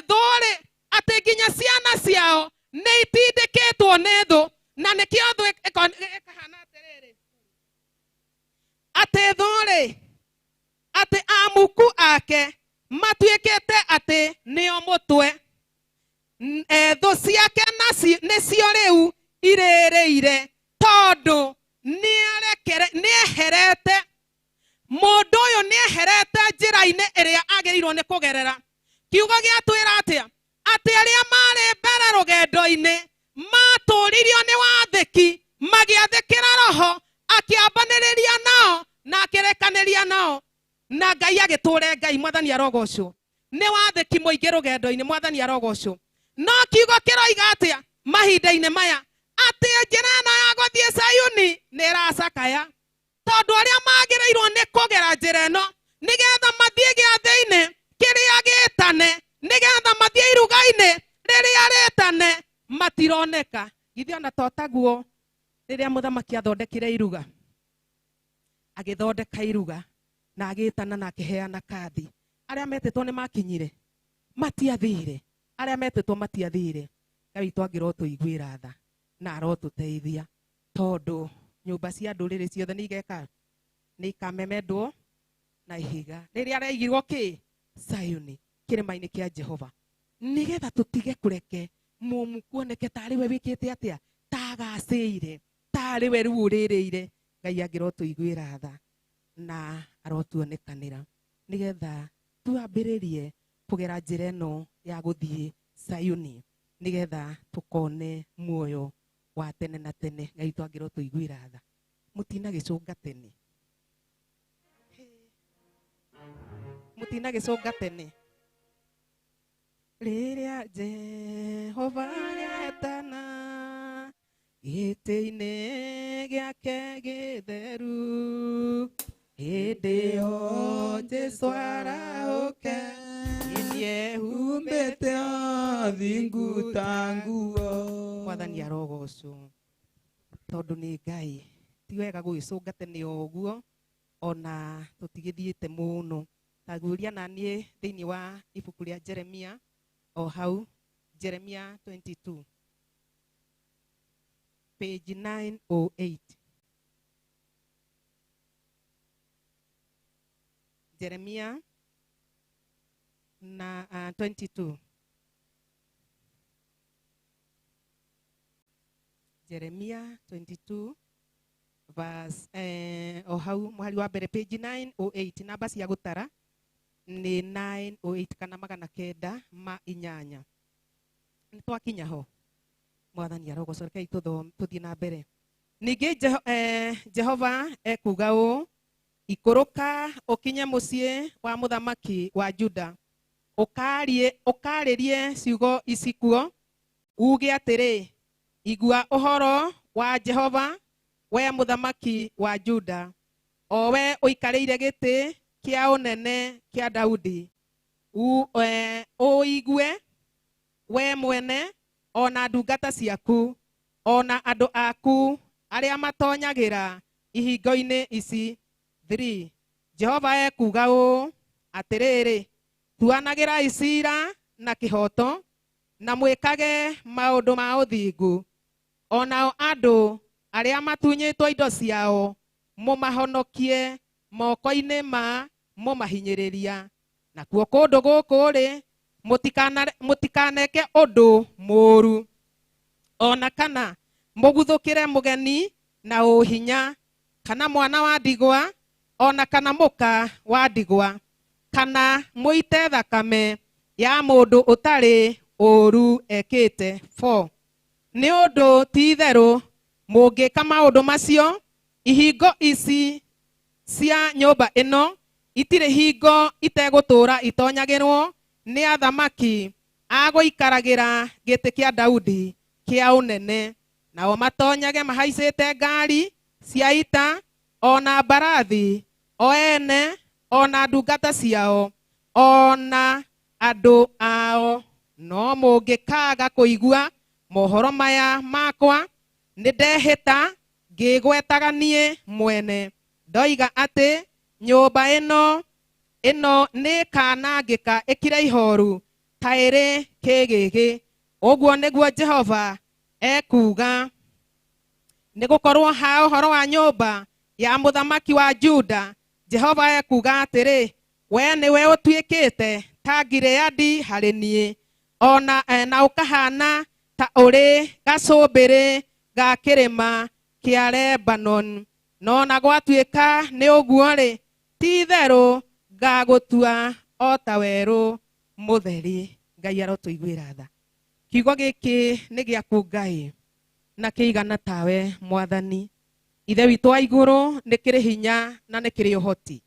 [SPEAKER 2] thũrĩ atĩ nginya ciana ciao nĩ itindĩkĩtwo nĩ thũ na nĩkĩo thũ ĩkahana atĩrĩrĩ atĩ thũrĩ atĩ amuku ake matuĩkĩte atĩ nĩo mũtwe thũ ciake nĩcio rĩu irĩrĩire tondũ nĩeherete mũndũ ũyũ nĩeherete njĩra-inĩ ĩrĩa agĩrĩirwo nĩ kũgerera kiugo gĩatwĩra atĩa atĩ arĩa marĩ mbere rũgendo-inĩ matũririo nĩ wathĩki magĩathĩkĩra roho akĩambanĩrĩria nao na akĩrekanĩria nao na Ngai agĩtũre Ngai mwathani arogocwo nĩ wathĩki mũingĩ rũgendo-inĩ mwathani arogocwo no kiugo kĩroiga atĩa mahinda-inĩ maya atĩ njĩra ĩno ya gũthiĩ Sayuni nĩ ĩracakaya tondũ arĩa magĩrĩirwo nĩ kũgera njĩra ĩno nĩgetha mathiĩ gĩathĩ-inĩ kĩrĩa gĩtane nĩgetha mathiĩ iruga-inĩ rĩrĩa rĩtane matironeka githĩ ona to taguo rĩrĩa mũthamaki athondekire iruga agĩthondeka iruga na agĩtana na akĩheana kathi arĩa metĩtwo nĩ makinyire matiathire arĩa metĩtwo matiathire Ngai witũ angĩrotũiguĩra tha na arotũteithia tondũ nyũmba cia ndũrĩrĩ ciothe nĩ igeka nĩ ikamemendwo na ihiga rĩrĩa araigirwo kĩ Sayuni kĩrĩma-inĩ kĩa Jehova nĩgetha tũtige kũreke mũmu kuoneke tarĩ we wĩkĩte atĩa tagacĩire tarĩ we rĩu ũrĩrĩire Ngai angĩrotũiguĩra tha na arotuonekanĩra nĩgetha tuambĩrĩrie kũgera njĩra ĩno ya gũthiĩ Sayuni nĩgetha tũkone muoyo wa tene na tene Ngai witũ angĩrotũiguĩra tha mũtinagĩcũnga tene mũtinagĩcũnga tene rĩrĩa Jehova getana gĩtĩ-inĩ gĩake gĩtheru hĩndĩ ĩyo Jesũ araũke
[SPEAKER 3] Humbete thingu tanguo
[SPEAKER 2] mwathani arogocwo tondũ nĩ Ngai ti wega gũgĩcũnga tene ũguo ona tũtigĩthiĩte mũno taguũria na niĩ thĩinĩ wa ibuku rĩa Jeremia o hau Jeremia 22 page 908 Jeremia na 22 Jeremia 22 verse o hau mũhari wa mbere page 908 namba cia gũtara ni 908 kana magana kenda ma inyanya. Nitwakinya ho mwathani arogocoka tuthii na mbere. Ningi Jehova ekuga ũũ, ikũrũka ũkinye mũciĩ wa mũthamaki wa Juda, ũkarĩrie ciugo ici kuo, uge atĩrĩ, igua ũhoro wa Jehova, we mũthamaki wa Juda, o we ũikarĩire gĩtĩ kĩa ũnene kĩa Daudi, ũigue we mwene, ona ndungata ciaku, ona andũ aku arĩa matonyagĩra ihingo-inĩ ici. 3. Jehova ekuga ũũ atĩrĩrĩ, tuanagĩrai cira na kĩhoto, na mwĩkage maũndũ ma ũthingu, onao andũ arĩa matunyĩtwo indo ciao mũmahonokie moko-inĩ ma mũmahinyĩrĩria. Nakuo kũndũ gũkũ rĩ, mũtikaneke ũndũ mũũru, ona kana mũguthũkĩre mũgeni na ũhinya, kana mwana wa ndigwa, ona kana mũka wa ndigwa, kana mũite thakame ya mũndũ ũtarĩ ũũru ekĩte. 4. Nĩ ũndũ ti itherũ mũngĩka maũndũ macio, ihingo ici cia nyũmba ĩno itirĩ hingo itegũtũũra itonyagĩrwo nĩ athamaki a gũikaragĩra gĩtĩ kĩa Daudi kĩa ũnene, nao matonyage mahaicĩte ngari cia ita, ona mbarathi, o ene, ona ndungata ciao, ona andũ ao. No mũngĩkaga kũigua mohoro maya makwa, nĩndehĩta ngĩgwetaga niĩ mwene, ndoiga atĩ nyũmba ĩno nĩĩkanangĩka ĩkire ihooru ta ĩrĩ kĩgĩgĩ. Ũguo nĩguo Jehova ekuga. Nĩgũkorwo ha ũhoro wa nyũmba ya mũthamaki wa Juda, Jehova ekuga atĩrĩ, we nĩwe ũtuĩkĩte ta Gileadi harĩ niĩ, ona na ũkahana ta ũrĩ gacũmbĩrĩ ga kĩrĩma kĩa Lebanon. No na gwatuĩka nĩ ũguo rĩ, ti itherũ ngagũtua o ta werũ mũtheri. Ngai arotũiguĩra tha. Kiugo gĩkĩ nĩ gĩaku Ngai, na kĩigana tawe Mwathani. Ithe witũ wa igũrũ, nĩ kĩrĩ hinya na nĩ kĩrĩ ũhoti.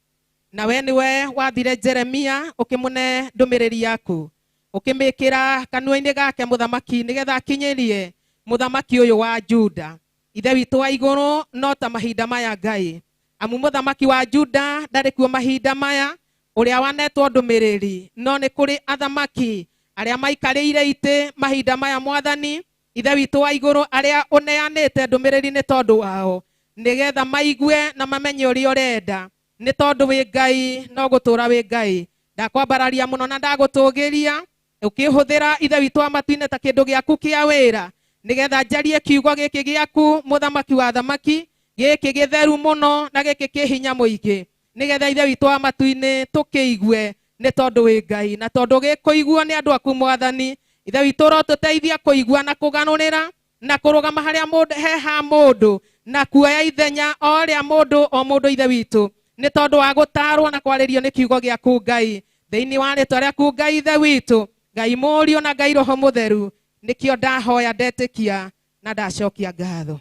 [SPEAKER 2] Na we nĩwe wathire Jeremia ũkĩmũne ndũmĩrĩri yaku, ũkĩmĩkĩra kanua-inĩ gake mũthamaki, nĩgetha akinyĩrie mũthamaki ũyũ wa Juda. Ithe witũ wa igũrũ, no ta mahinda maya Ngai, amu mũthamaki wa Juda ndarĩ kuo mahinda maya, ũrĩa wanetwo ndũmĩrĩri, no nĩ kũrĩ athamaki arĩa maikarĩire itĩ mahinda maya Mwathani. Ithe witũ wa igũrũ, arĩa ũneanĩte ndũmĩrĩri nĩ tondũ wao, nĩgetha maigue na mamenye ũrĩa ũrenda. Nĩ tondũ wĩ Ngai, no gũtũũra wĩ Ngai. Ndakwambararia mũno na ndagũtũũgĩria, ũkĩhũthĩra ithe witũ wa matu-inĩ ta kĩndũ gĩaku kĩa wĩra, nĩgetha njarie kiugo gĩkĩ gĩaku mũthamaki wa thamaki, gĩkĩ gĩtheru mũno na gĩkĩ kĩ hinya mũingĩ, nĩgetha ithe witũ wa matu-inĩ tũkĩigue, nĩ tondũ wĩ Ngai. Na tondũ gĩkũiguo nĩ andũ aku Mwathani, ithe witũ ũrotũteithia kũigua na kũganũrĩra na kũrũgama harĩa ha mũndũ, na kuoya ithenya o rĩa mũndũ o mũndũ ithe witũ, nĩ tondũ wa gũtaarwo na kwarĩrio nĩ kiugo gĩaku Ngai, thĩinĩ wa rĩtwa rĩaku Ngai ithe witũ, Ngai Mũriũ na Ngai Roho Mũtheru, nĩkĩo ndahoya ndetĩkia na ndacokia ngatho.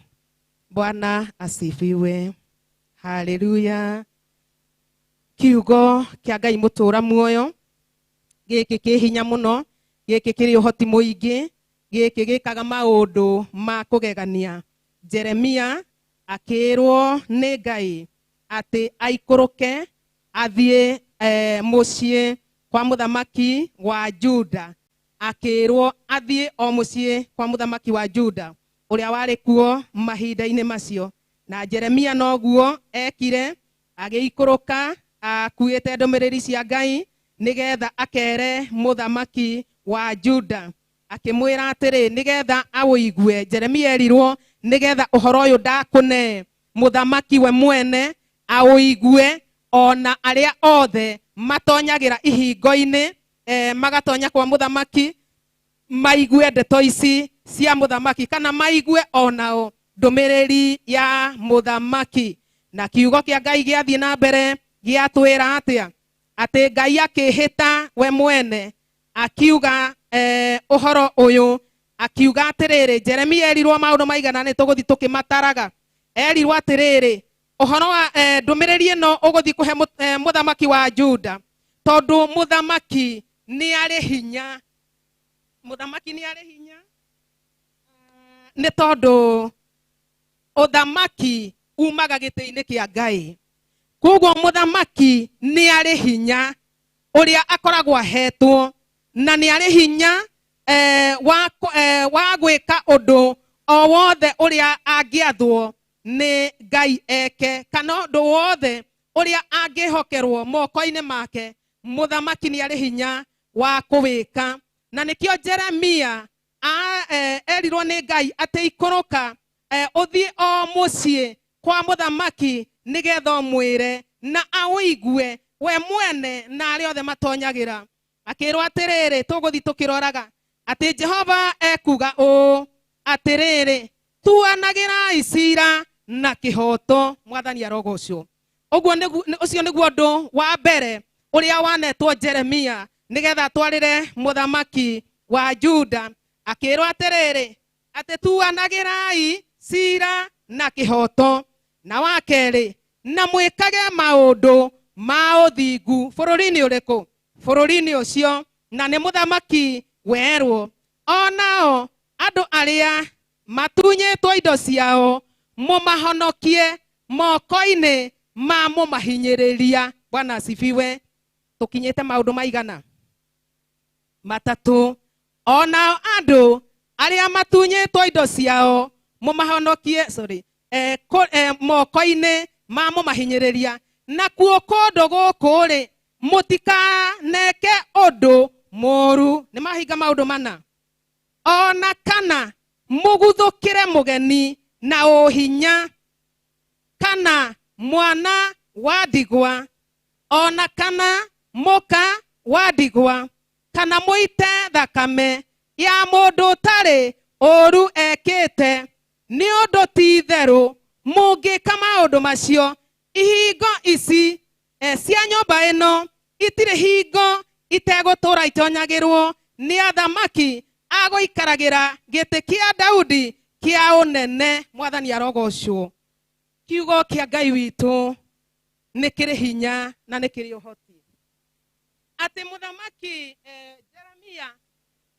[SPEAKER 2] Bwana asifiwe. Haleluya. Kiugo kĩa Ngai mũtũũra muoyo, gĩkĩ kĩ hinya mũno, gĩkĩ kĩrĩ ũhoti mũingĩ, gĩkĩ gĩkaga maũndũ ma kũgegania. Jeremia akĩrwo nĩ Ngai atĩ aikũrũke athiĩ mũciĩ kwa mũthamaki wa Juda. Akĩrwo athiĩ o mũciĩ kwa mũthamaki wa Juda ũrĩa warĩ kuo mahinda-inĩ macio. Na Jeremia noguo ekire, agĩikũrũka akuĩte ndũmĩrĩri cia Ngai, nĩgetha akere mũthamaki wa Juda, akĩmwĩra atĩrĩ, nĩgetha awũigue. Jeremia erirwo nĩgetha ũhoro ũyũ ndakũne mũthamaki we mwene awũigue, ona arĩa othe matonyagĩra ihingo-inĩ magatonya kwa mũthamaki, maigue ndeto ici cia mũthamaki, kana maigue onao ndũmĩrĩri ya mũthamaki. Na kiugo kĩa Ngai gĩathiĩ na mbere gĩatwĩra atĩa, ate Ngai akihita we mwene akiuga uhoro uyu akiuga atiriri Jeremia erirwo maundu maigana ni tuguthi tukimataraga erirwo atiriri uhoro wa ndumiriri ino uguthi kuhe muthamaki wa Juda tondu muthamaki ni ari hinya ni tondu uthamaki umaga giti-ini kia Ngai koguo muthamaki ni ari hinya uria akoragwo ahetwo na ni ari hinya wa gwika undu o wothe uria angiathwo ni Ngai eke kana undu wothe uria angihokerwo moko-ini make muthamaki ni ari hinya wa kuwika na nikio Jeremia erirwo ni Ngai ati ikuruka uthie o mucii kwa muthamaki nigetha mwire na awĩigue we mwene na arĩa othe matonyagira akirwo atiriri tuguthi tukiroraga ati Jehova ekuga o atiriri tuanagira icira na kihoto mwathani arogocwo uguo ucio niguo ndu wa mbere uria wanetwo Jeremia nigetha twarire muthamaki wa Juda akirwo atiriri ati tuanagirai cira na kihoto na wakeri na mwikage maundu ma uthingu bururi-ini uriku bururi-ini ucio na ni muthamaki werwo onao andu aria matunyitwo indo ciao mumahonokie moko-ini ma mumahinyiriria. Bwana asifiwe. Tukinyite maundu maigana matatu onao andu aria matunyitwo indo ciao mumahonokie moko-ini ma mumahinyiriria na kuoko undu guku ri mutikaneke undu moru ni mahinga maundu mana ona kana muguthukire mugeni na uhinya kana mwana wa ndigwa ona kana muka wa ndigwa kana muite thakame ya mundu tari uru ekite ni undu ti theru mungika maundu macio ihingo ici cia nyumba ino itire hingo itegutura itonyagirwo ni athamaki aguikaragira giti kia Daudi kia unene. Mwathani arogocwo. Kiugo kia Ngai witu nikiri hinya na nikiri uhoti ati muthamaki Jeremia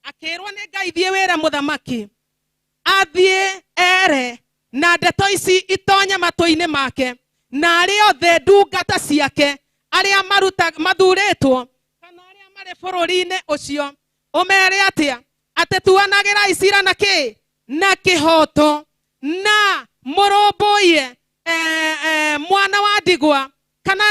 [SPEAKER 2] akirwo ni Ngai thie wira muthamaki athie ere na ndeto ici itonye matũ-ini make na aria othe ndungata ciake aria mathuritwo kana aria mari bururi-ini ucio umere atia ati tuanagira icira na ki na kihoto na murumbuye mwana wa ndigwa kana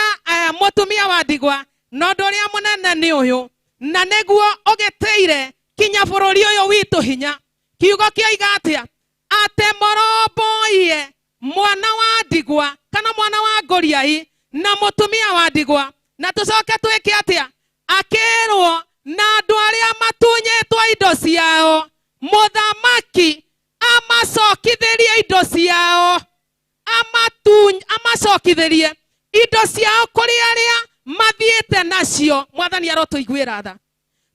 [SPEAKER 2] mutumia wa ndigwa no ndu uria munene ni uyu na niguo ugitiire kinya bururi uyu witu hinya. Kiugo kioiga atia ate murumbuye mwana wa ndigwa kana mwana wa ngoriai na mutumia wa ndigwa na tucoke twike atia akirwo na andu aria matunyitwo indo ciao muthamaki amacokithirie indo ciao amacokithirie indo ciao kuri aria mathiite nacio. Mwathani arotuiguira tha.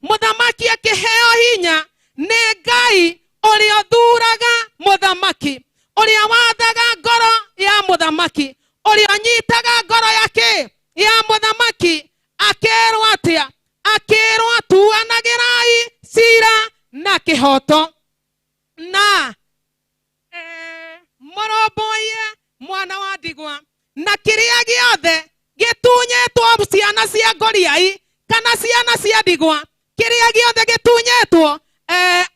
[SPEAKER 2] Muthamaki akiheo hinya ni Ngai uria thuraga muthamaki uria wathaga ngoro ya muthamaki uria nyitaga ngoro yake ya muthamaki akirwo atia akirwo tuanagirai cira na kihoto na murumbuye mwana wa ndigwa na kiria giothe gitunyetwo ciana cia ngoriai kana ciana cia ndigwa kiria giothe gitunyetwo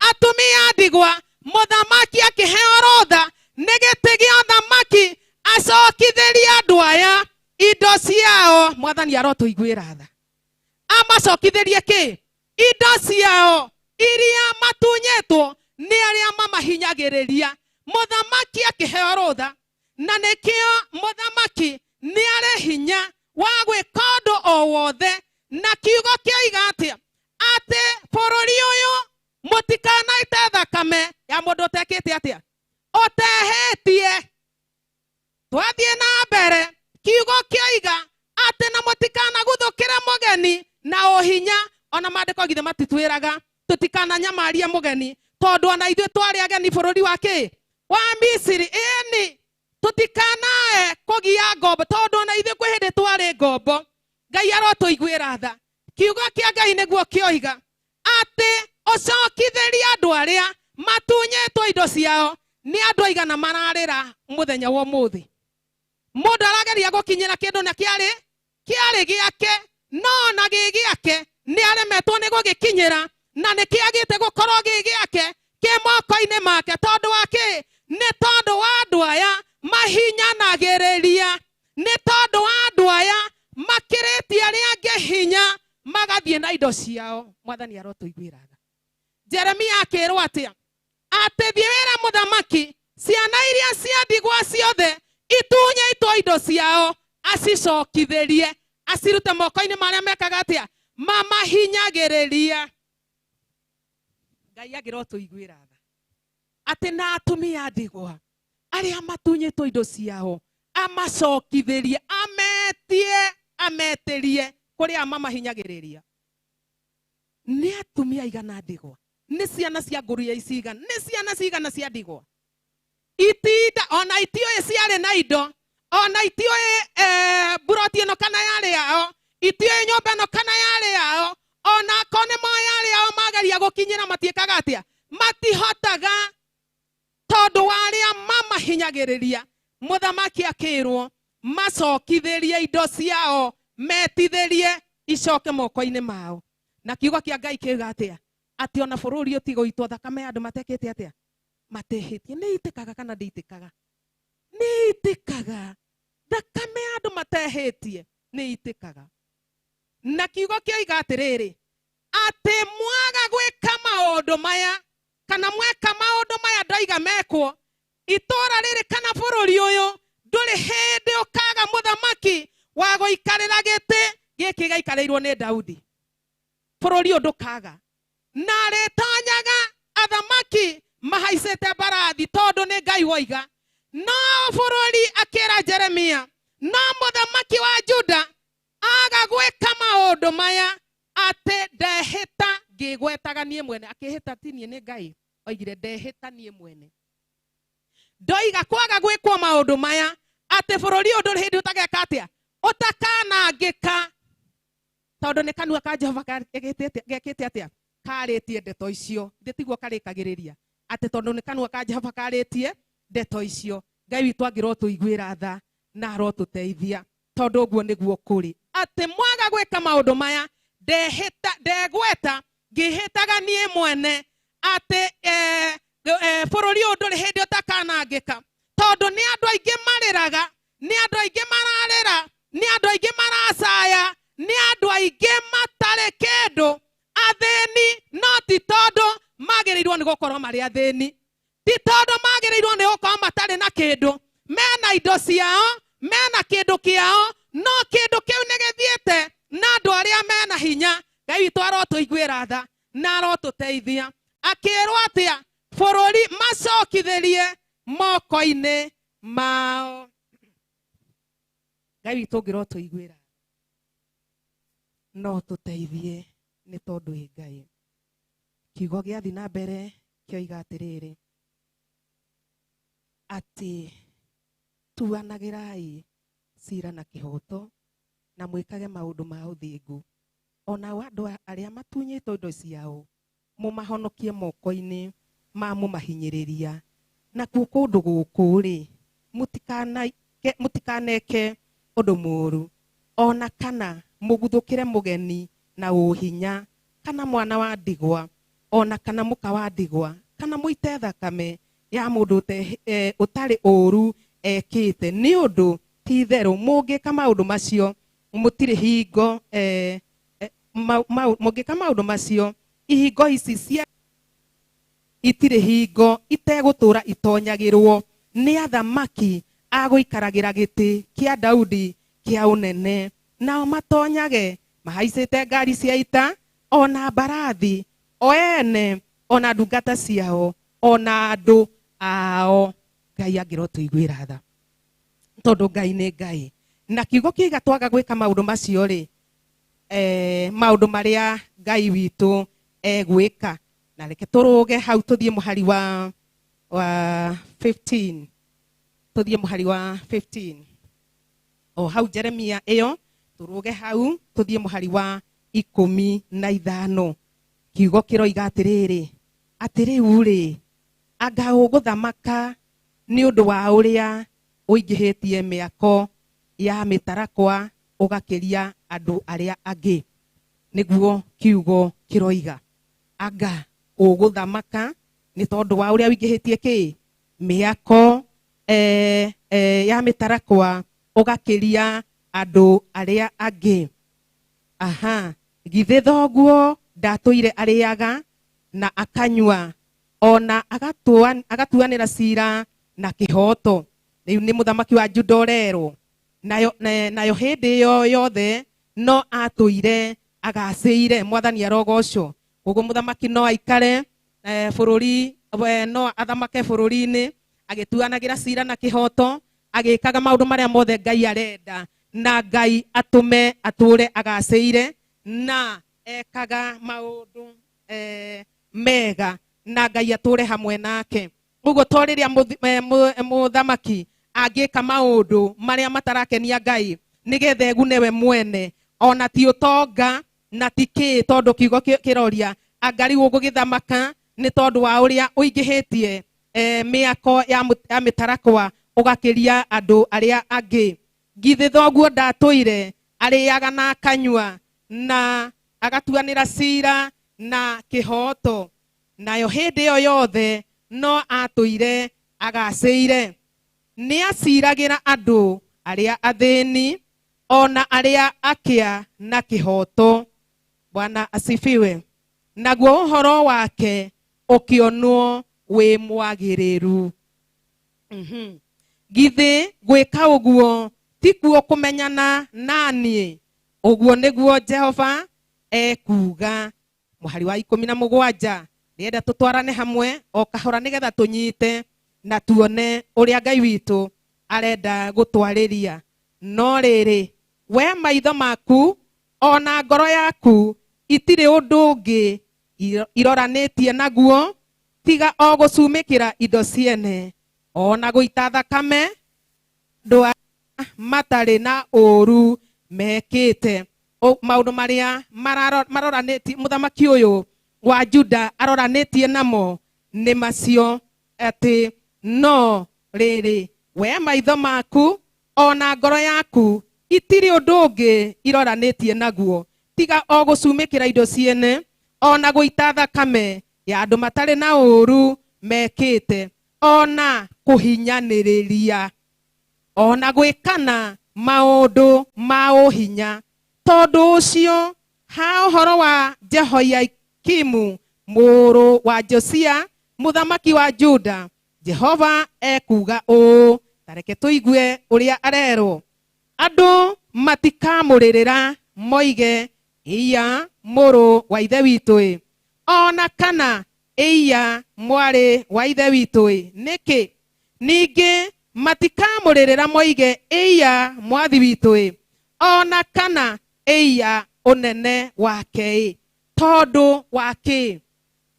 [SPEAKER 2] atumia ndigwa muthamaki akiheo rotha ni giti gia thamaki acokithirie andu aya indo ciao. Mwathani arotuiguira tha. Amacokithirie ki indo ciao iria matunyetwo ni aria mamahinyagiriria. Muthamaki akiheo rotha na nikio muthamaki ni ari hinya wa gwika undu o wothe na kiugo kioiga atia ati bururi uyu mutikanaite thakame ya mundu utekite atia utehetie. Twathie na mbere kiugo kioiga ati na mutikana guthukire mugeni mugeni na uhinya ona mandiko githe matitwiraga tutikananyamaria mugeni tondu ona ithuĩ twarĩ ageni bũrũri wake wa Misiri ĩni tutikanae kugia ngombo tondu ona ithuĩ kwĩ hĩndĩ twarĩ ngombo. Ngai arotũiguĩra tha. Kiugo kĩa Ngai nĩguo kĩoiga atĩ ũcokithĩrie andũ arĩa matunyĩtwo indo ciao. Nĩ andũ aigana mararĩra mũthenya wa ũmũthĩ? Mũndũ arageria gũkinyĩra kĩndũ na kĩarĩ gĩake no na gĩgĩake nĩ aremetwo nĩ gũgĩkinyĩra na nĩ kĩagĩte gũkorwo gĩgĩake kĩ moko-inĩ make tondu wake nĩ tondu wa andũ aya mahinyanagĩrĩria, nĩ tondu wa andũ aya makĩrĩtie arĩa angĩ hinya magathiĩ na indo ciao. Mwathani arotũiguĩra tha. Jeremia akĩrwo atĩa? Atĩ thiĩ wĩra mũthamaki ciana iria cia ndigwa ciothe itunyĩtwo indo ciao acicokithĩrie, acirute moko-inĩ marĩa mekaga atĩa? Mamahinyagĩrĩria. Ngai agĩrotũiguĩra tha. Atĩ na atumia a ndigwa arĩa matunyĩtwo indo ciao amacokithĩrie, ametĩrie kũrĩa mamahinyagĩrĩria. Nĩ atumia aigana ndigwa? Nĩ ciana cia ngũrũwe icigana? Nĩ ciana cigana cia ndigwa? Itinda ona itioĩ ciarĩ na indo, ona itioĩ buroti ĩno kana yarĩ yao, itioĩ nyũmba ĩno kana yarĩ yao, ona kone mo yarĩ yao mageria gũkinyĩra matiĩkaga atĩa? Matihotaga tondu wa arĩa mamahinyagĩrĩria. Mũthamaki akĩrwo macokithĩrie indo ciao, metithĩrie icoke moko-inĩ mao. Na kiugo kĩa Ngai kiuga atĩa? Atĩ ona bũrũri ũtigũitwo thakame andũ matekĩte atĩa? Matehĩtie. Nĩ itĩkaga kana ndĩitĩkaga? Nĩ itĩkaga. Thakame andũ matehĩtie nĩ itĩkaga. Na kiugo kĩoiga atĩrĩrĩ, atĩ mwaga gwĩka maũndũ maya kana mweka maũndũ maya ndoiga mekwo, itũũra rĩrĩ kana bũrũri ũyũ ndũrĩ hĩndĩ ũkaga mũthamaki wa gũikarĩra gĩtĩ gĩkĩ gĩaikarĩirwo nĩ Daudi. Bũrũri ũyũ ndũkaga. Na rĩtonyaga athamaki mahaicĩte mbarathi tondu nĩ Ngai woiga. No bũrũri akĩra Jeremia, no mũthamaki wa Juda aga gwĩka maũndũ maya atĩ ndehĩta ngĩgwetaga niĩ mwene. Akĩhĩta ti niĩ nĩ Ngai oigire ndehĩta niĩ mwene. Ndoiga kwaga gwĩkwo maũndũ maya atĩ bũrũri ũyũ ndũrĩ hĩndĩ ũtageka atĩa? Ũtakanangĩka. Tondu nĩ kanua ka Jehova gekĩte atĩa? Karĩtie ndeto icio. Ndĩtiguo karĩkagĩrĩria atĩ tondu nĩ kanua ka Jehova karĩtie ndeto icio. Ngai witũ angĩrotũiguĩra tha na arotũteithia tondu ũguo nĩguo kũrĩ. Atĩ mwaga gwĩka maũndũ maya ndegweta ngĩhĩtaga niĩ mwene atĩ bũrũri ũyũ ndũrĩ hĩndĩ ũtakanangĩka. Tondu nĩ andũ aingĩ marĩraga, nĩ andũ aingĩ mararĩra, nĩ andũ aingĩ maracaya, nĩ andũ aingĩ matarĩ kĩndũ athĩni, no ti tondu magĩrĩirwo nĩ gũkorwo marĩ athĩni, ti tondu magĩrĩirwo nĩ gũkorwo matarĩ na kĩndũ. Mena indo ciao, mena kĩndũ kĩao, no kĩndũ kĩu nĩ gĩthiĩte na andũ arĩa mena hinya. Ngai witũ arotũiguĩra tha na arotũteithia. Akĩrwo atĩa? Bũrũri macokithĩrie moko-inĩ mao. Ngai witũ ũngĩrotũiguĩra no tũteithie nĩ tondu ĩ Ngai. Kiugo gĩathiĩ na mbere kĩoiga atĩrĩrĩ, atĩ tuanagĩrai cira na kĩhoto na mwĩkage maũndũ ma ũthingu. Onao andũ arĩa matunyĩtwo indo ciao mũmahonokie moko-inĩ ma mũmahinyĩrĩria. Nakuo kũndũ gũkũ-rĩ mũtikaneke ũndũ mũũru, ona kana mũguthũkĩre mũgeni na ũhinya, kana mwana wa ndigwa, ona kana mũka wa ndigwa, kana mũite thakame ya mũndũ ũtarĩ ũũru ekĩte. Nĩ ũndũ ti itherũ mũngĩka maũndũ macio mũtirĩ hingo, mũngĩka maũndũ macio ihingo ici cia itirĩ hingo itegũtũra itonyagĩrwo nĩ athamaki a gũikaragĩra gĩtĩ kĩa Daudi kĩa ũnene. Nao matonyage mahaicĩte ngari cia ita, ona mbarathi, o ene, ona ndungata ciao, ona andũ ao. Ngai angĩrotũiguĩra tha tondu Ngai nĩ Ngai. Na kiugo kĩiga twaga gwĩka maũndũ macio-rĩ, maundu maria Ngai witu egwika. Na reke turuge hau tuthie muhari wa 15. Tuthie muhari wa 15. O hau Jeremia iyo turuge hau tuthie muhari wa 15. Kiugo kiroiga atiriri, atiriu ri anga uguthamaka ni undu wa uria uingihitie miako ya mitarakwa ugakiria andu aria angi. Niguo kiugo kiroiga anga uguthamaka ni tondu wa uria uingihitie ki miako ya mitarakwa ugakiria andu aria angi. Aha, githe thoguo ndatuire ariaga na akanywa, ona agatuanira cira na kihoto. Riu ni muthamaki wa Juda orero, nayo hindi iyo yothe no atuire agaciire. Mwathani arogocwo. Koguo muthamaki no aikare bururi, no athamake bururi-ini agituanagira cira na kihoto, agikaga maundu maria mothe Ngai arenda, na Ngai atume ature agaciire na ekaga maundu mega, na Ngai ature hamwe nake. Uguo toriria muthamaki agika maundu maria matarakenia Ngai nigetha egune we mwene, ona ti utonga na ti ki, tondu kiugo kiroria angari ugugithamaka ni tondu wa uria uingihitie miako ya mitarakwa ugakiria andu aria angi. Githe thoguo ndatuire ariaga na akanywa na agatuanira cira na kihoto, nayo hindi iyo yothe no atuire agaciire. Ni aciragira andu aria athini ona aria akia na kihoto. Bwana asifiwe. Naguo uhoro wake ukionwo wi mwagiriru. Githe gwika uguo tikuo kumenyana nani, uguo niguo Jehova ekuga. Muhari wa 17 rienda tutwarane hamwe o kahora nigetha tunyite na tuone uria Ngai witu arenda gutwariria. No riri we maitho maku ona ngoro yaku itire undu ungi iroranitie naguo tiga o gucumikira indo ciene, ona guita thakame ndwa matari na uru mekite. Maundu maria maroranitie muthamaki uyu wa Juda aroranitie namo ni macio ati no riri we maitho maku ona ngoro yaku itiri undu ungi iroranitie naguo tiga o gucumikira indo ciene, ona guita thakame ya andu matari na uru mekite, ona kuhinyaniriria, ona gwikana maundu ma uhinya. Tondu ucio ha uhoro wa Jehoiakimu muru wa Josia muthamaki wa Juda, Jehova ekuga u, tareke tuigue uria arero. Andu matikamuririra moige iya muru wa ithe witu, ona kana iya mwari wa ithe witu. Niki ningi matikamuririra moige iya mwathi witu, ona kana iya unene wake. Tondu wake,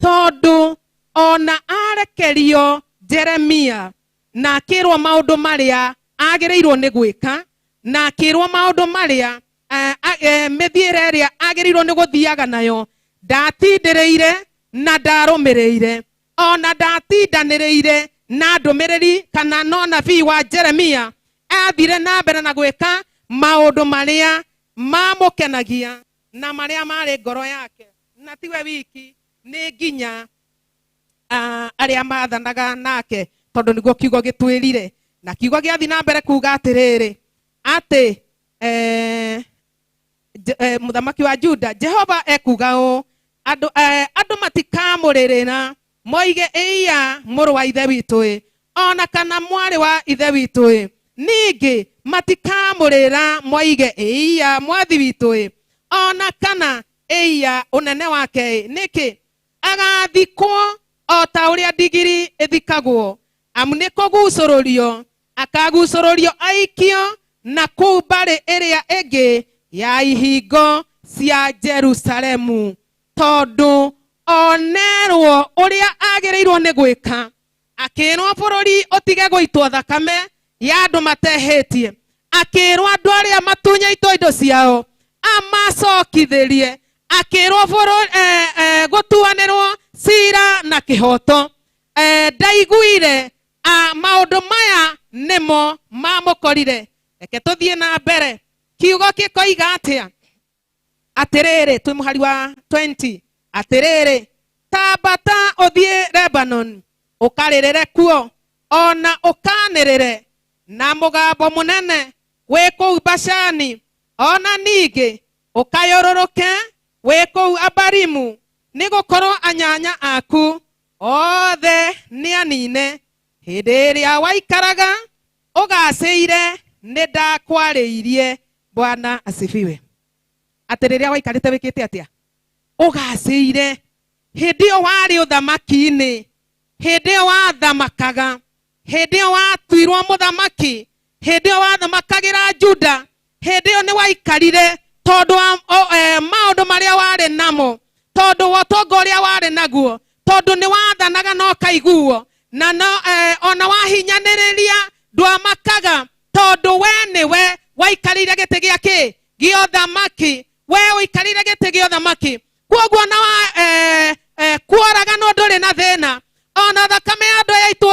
[SPEAKER 2] tondu ona arekerio Jeremia na akirwo maundu maria agirirwo ni gwika, na akirwo maundu maria mithiire iria agirirwo ni guthiaga nayo, ndatindireire na ndarumirire, ona ndatindaniriire na ndumiriri kana no nabii wa Jeremia athire na mbere na gwika maundu maria mamukenagia na maria mari ngoro yake. Na tiwe wiki ni nginya aria mathanaga nake, tondu niguo kiugo gitwirire. Na kiugo giathi na mbere kuga atiriri ati muthamaki wa Juda, Jehova ekuga u, andu matikamuririra moige iya muru wa ithe witu, ona kana mwari wa ithe witu. Ningi matikamurira moige iya mwathi witu, ona kana iya unene wake. Niki agathikwo o ta uria ndigiri ithikagwo, amu ni kugucururio akagucururio aikio na kuu mbari iria ingi ya ihingo cia Jerusalemu tondu onerwo uria agireirwo ni gwika akirwo bururi utige guitwo thakame ya andu matehetie akirwo andu aria matunyaitwo indo ciao amacokithirie akirwo gutuanirwo cira na kihoto ndaiguire maundu maya nimo mamukorire reke tuthie na mbere kiugo kikoiga atia atiriri twi muhari wa 20 atiriri tambata uthie Lebanon ukaririre kuo ona ukanirire na mugambo munene wi kuu Bashani ona ningi ukayororoke wi kuu Abarimu nigukorwo anyanya aku othe ni anine hindi iria waikaraga ugaciire ni ndakwariirie. Bwana asifiwe. Atiriria waikarite wikite atia ugaciire hindi yo wari uthamaki-ini hindi yo wathamakaga hindi yo watuirwo muthamaki hindi yo wathamakagira Juda hindi yo ni waikarire tondu maundu maria wari namo tondu wotongo uria wari naguo tondu ni wathanaga no kaiguo na no ona wahinyaniriria ndwamakaga tondu we niwe waikarire giti giake gio thamaki we wikarire giti gio thamaki kwoguo na kuoraga no nduri na thina ona thakame andu yaitu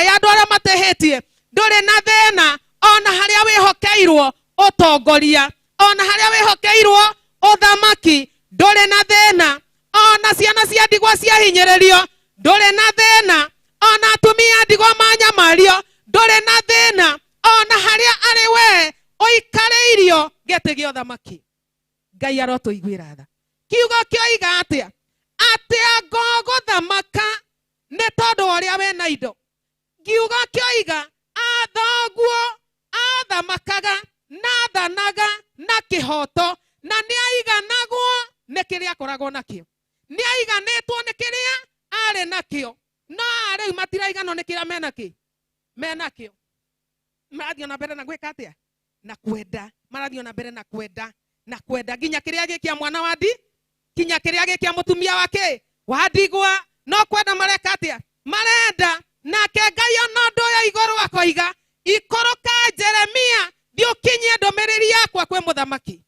[SPEAKER 2] ya andu aria matehetie nduri na thina ona haria wihokeirwo utongoria ona haria wihokeirwo uthamaki nduri na thina ona ciana cia ndigwa cia hinyiririo nduri na thina ona atumia ndigwa manyamario nduri na thina ona haria ari we uikareirio gete gio thamaki. Ngai arotuiguira tha kiugo kioiga atia atia goguthamaka ni tondu uria we na indo. Kiugo kioiga athoguo athamakaga nathanaga na kihoto na ni aiganagwo ni kiria akoragwo nakio ni aiganitwo ni kiria ari nakio no riu matiraiganwo ni kiria menakio marathio na mbere na gwika atia na kwenda marathio na mbere na kwenda nginya kiria gikia mwana wadi kinya kiria gikia mutumia wake wadigwa no kwenda mareka atia marenda nake Ngai ona ndu ya iguru akoiga ikoroka Jeremia thiukinyie ndomereri yakwa kwe muthamaki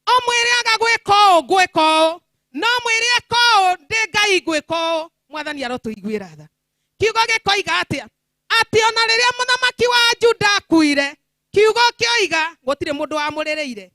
[SPEAKER 2] omwire agagwika gwiko no mwire ko ndi Ngai gwiko. Mwathani arotuiguira tha kiugo gikoiga atia ati ona riria muthamaki wa Juda akuire kiugo kioiga gutire mundu amurireire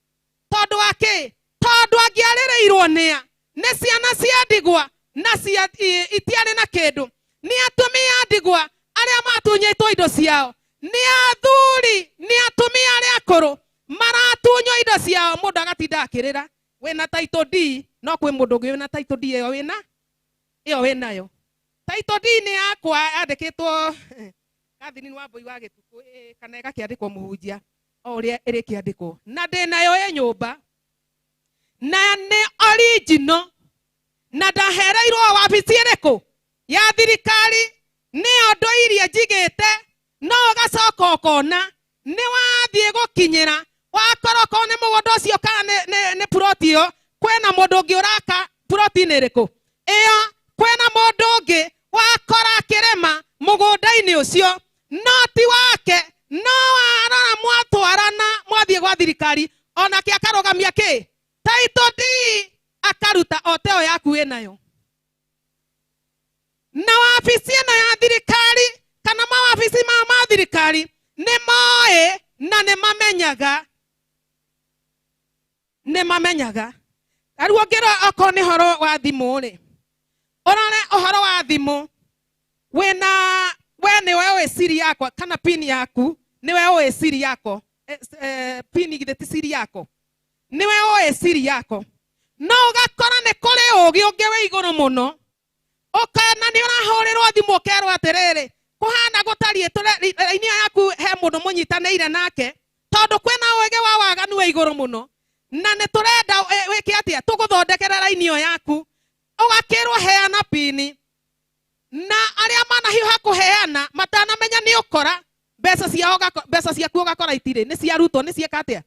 [SPEAKER 2] tondu wake tondu angiarireirwo nia ni ciana cia ndigwa na cia itiari na kindu ni atumia ndigwa aria matunyitwo indo ciao ni athuri ni atumia aria akuru maratunywo indo ciao mundu agatinda akirira wina title D no kwi mundu ungi wina title D iyo winayo title D ni yakwa andikitwo Kathini wa Mbui wa Gituku kana igakiandikwo muhunjia o uria iri kiandikwo na ndinayo ye nyumba na ni original na ndahereirwo wabici iriku ya thirikari ni ondo iria njigite no gacoka ukona ni wathie gukinyira wakoroko ni mugondo ucio kana ni ploti yo kwena mundu ungi uraka ploti ni iriku iyo kwena mundu ungi wakora kirema mugunda-ini ucio noti wake no arora mwatwarana mwathie gwa thirikari onake akarugamia ki title D akaruta oteo yaku winayo na wabici ino ya thirikari kana mawabici ma thirikari ni moe na ni mamenyaga ariwo ngira oko ni horo wa thimu ri orore ohoro wa thimu wena we ni wewe siri yako kana pin yaku ni wewe siri yako pin igitheti siri yako ni wewe siri yako no ugakora ni kuri ugi ungi we iguru muno ukana ni urahurirwo thimu kerwo atiriri kuhana gutarie raini yaku he mundu munyitaniire nake tondu kwena ugi wa waganu we iguru muno na ni turenda wiki atia tuguthondekera raini yo yaku ugakirwo heana pin na aria manahiuha kuheana matanamenya ni ukora mbeca ciaku ugakora itire ni cia rutwo ni cieka atia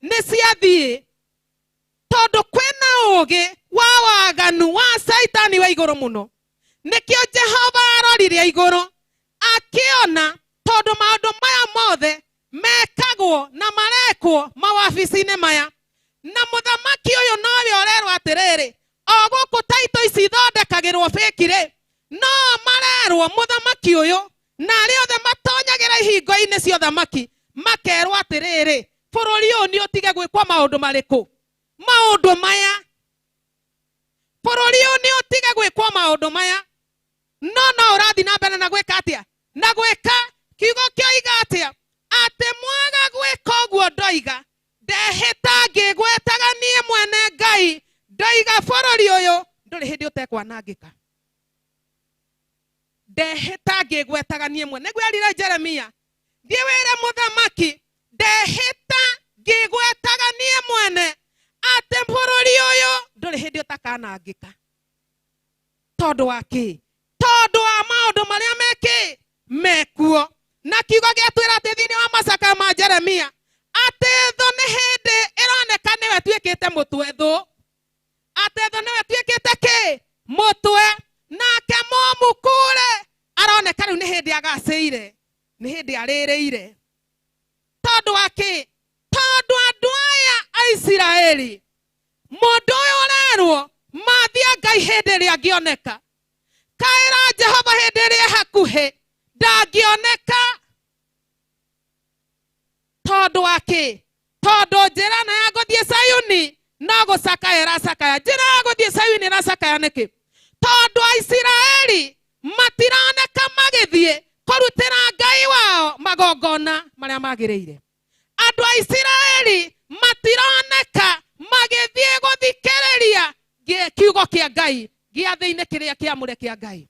[SPEAKER 2] ni cia thie tondu kwina ugi wa waganu wa Saitani wa iguru muno. Nikio Jehova arorire iguru akiona tondu maundu maya mothe mekagwo na marekwo mawabici-ini maya, na muthamaki uyu nowe orerwo atiriri oguku taito ici thondekagirwo bikire, no marerwo muthamaki uyu na aria othe matonyagira ihingo-ini cia thamaki makerwo atiriri bururi uyu ni utige gwikwo maundu mariku? Maundu maya. Bururi uyu ni utige gwikwo maundu maya? No urathi na mbere na gwika atia? Na gwika kiugo kioiga atia? Ati mwaga gwika uguo ndoiga ndehita ngigwetaga nie mwene Ngai, ndoiga bururi uyu nduri hindi utekwanangika. Ndehita ngigwetaga nie mwene. Niguo erire Jeremia, thie wire muthamaki ndehita ngigwetaga nie mwene ati bururi uyu nduri hindi utakanangika. Tondu wa ki? Tondu wa maundu maria meki mekuo. Na kiugo giatwira ati thiini wa macaka ma Jeremia ati thu ni hindi ironeka niwe twikite mutwe thu. Ati thu niwe twikite ki? Mutwe. Nake momu kure aroneka riu ni hindi agaciire, ni hindi aririire. Tondu wa ki? Tondu andu aya a Isiraeli mundu uyu urerwo mathia Ngai hindi iria angioneka, kaira Jehova hindi iria hakuhi ndangioneka. Tondu wa ki? Tondu njira na ya guthie Sayuni no gucakaya iracakaya. Njira ya guthie Sayuni iracakaya niki? Tondu a Isiraeli matironeka magithie kurutira Ngai wao magongona maria magiriire. Andu a Isiraeli matironeka magithie guthikiriria kiugo kia Ngai giathi-ini kiria kiamure kia Ngai.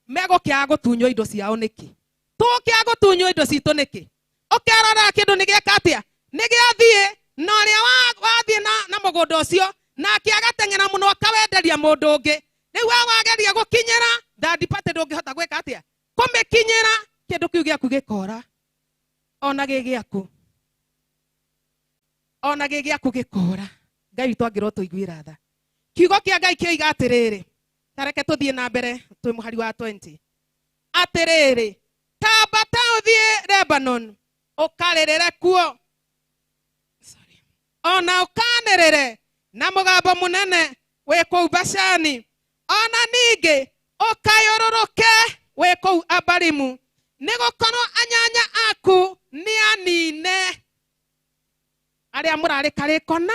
[SPEAKER 2] Megukiaga gutunywo indo ciao niki? Tukiaga gutunywo indo citu niki? Ukerora kindu ni gieka atia? Ni giathie na uria wathie na mugunda ucio na akiagateng'era muno akawenderia mundu ungi. Riu wageria gukinyira third party ndungihota gwika atia? Kumikinyira kindu kiu giaku gikora. Ona gigiaku gikora. Ngai witu angirwo tuiguira tha. Kiugo kia Ngai kioiga atiriri, tareke tuthie na mbere twi muhari wa 20. Atiriri, tambata uthie Lebanon ukaririre kuo. Ona ukanirire na mugambo munene wi kuu Bashani. Ona ningi ukayururuke wi kuu Abarimu, nigukorwo anyanya aku ni anine. Aria murari karikona,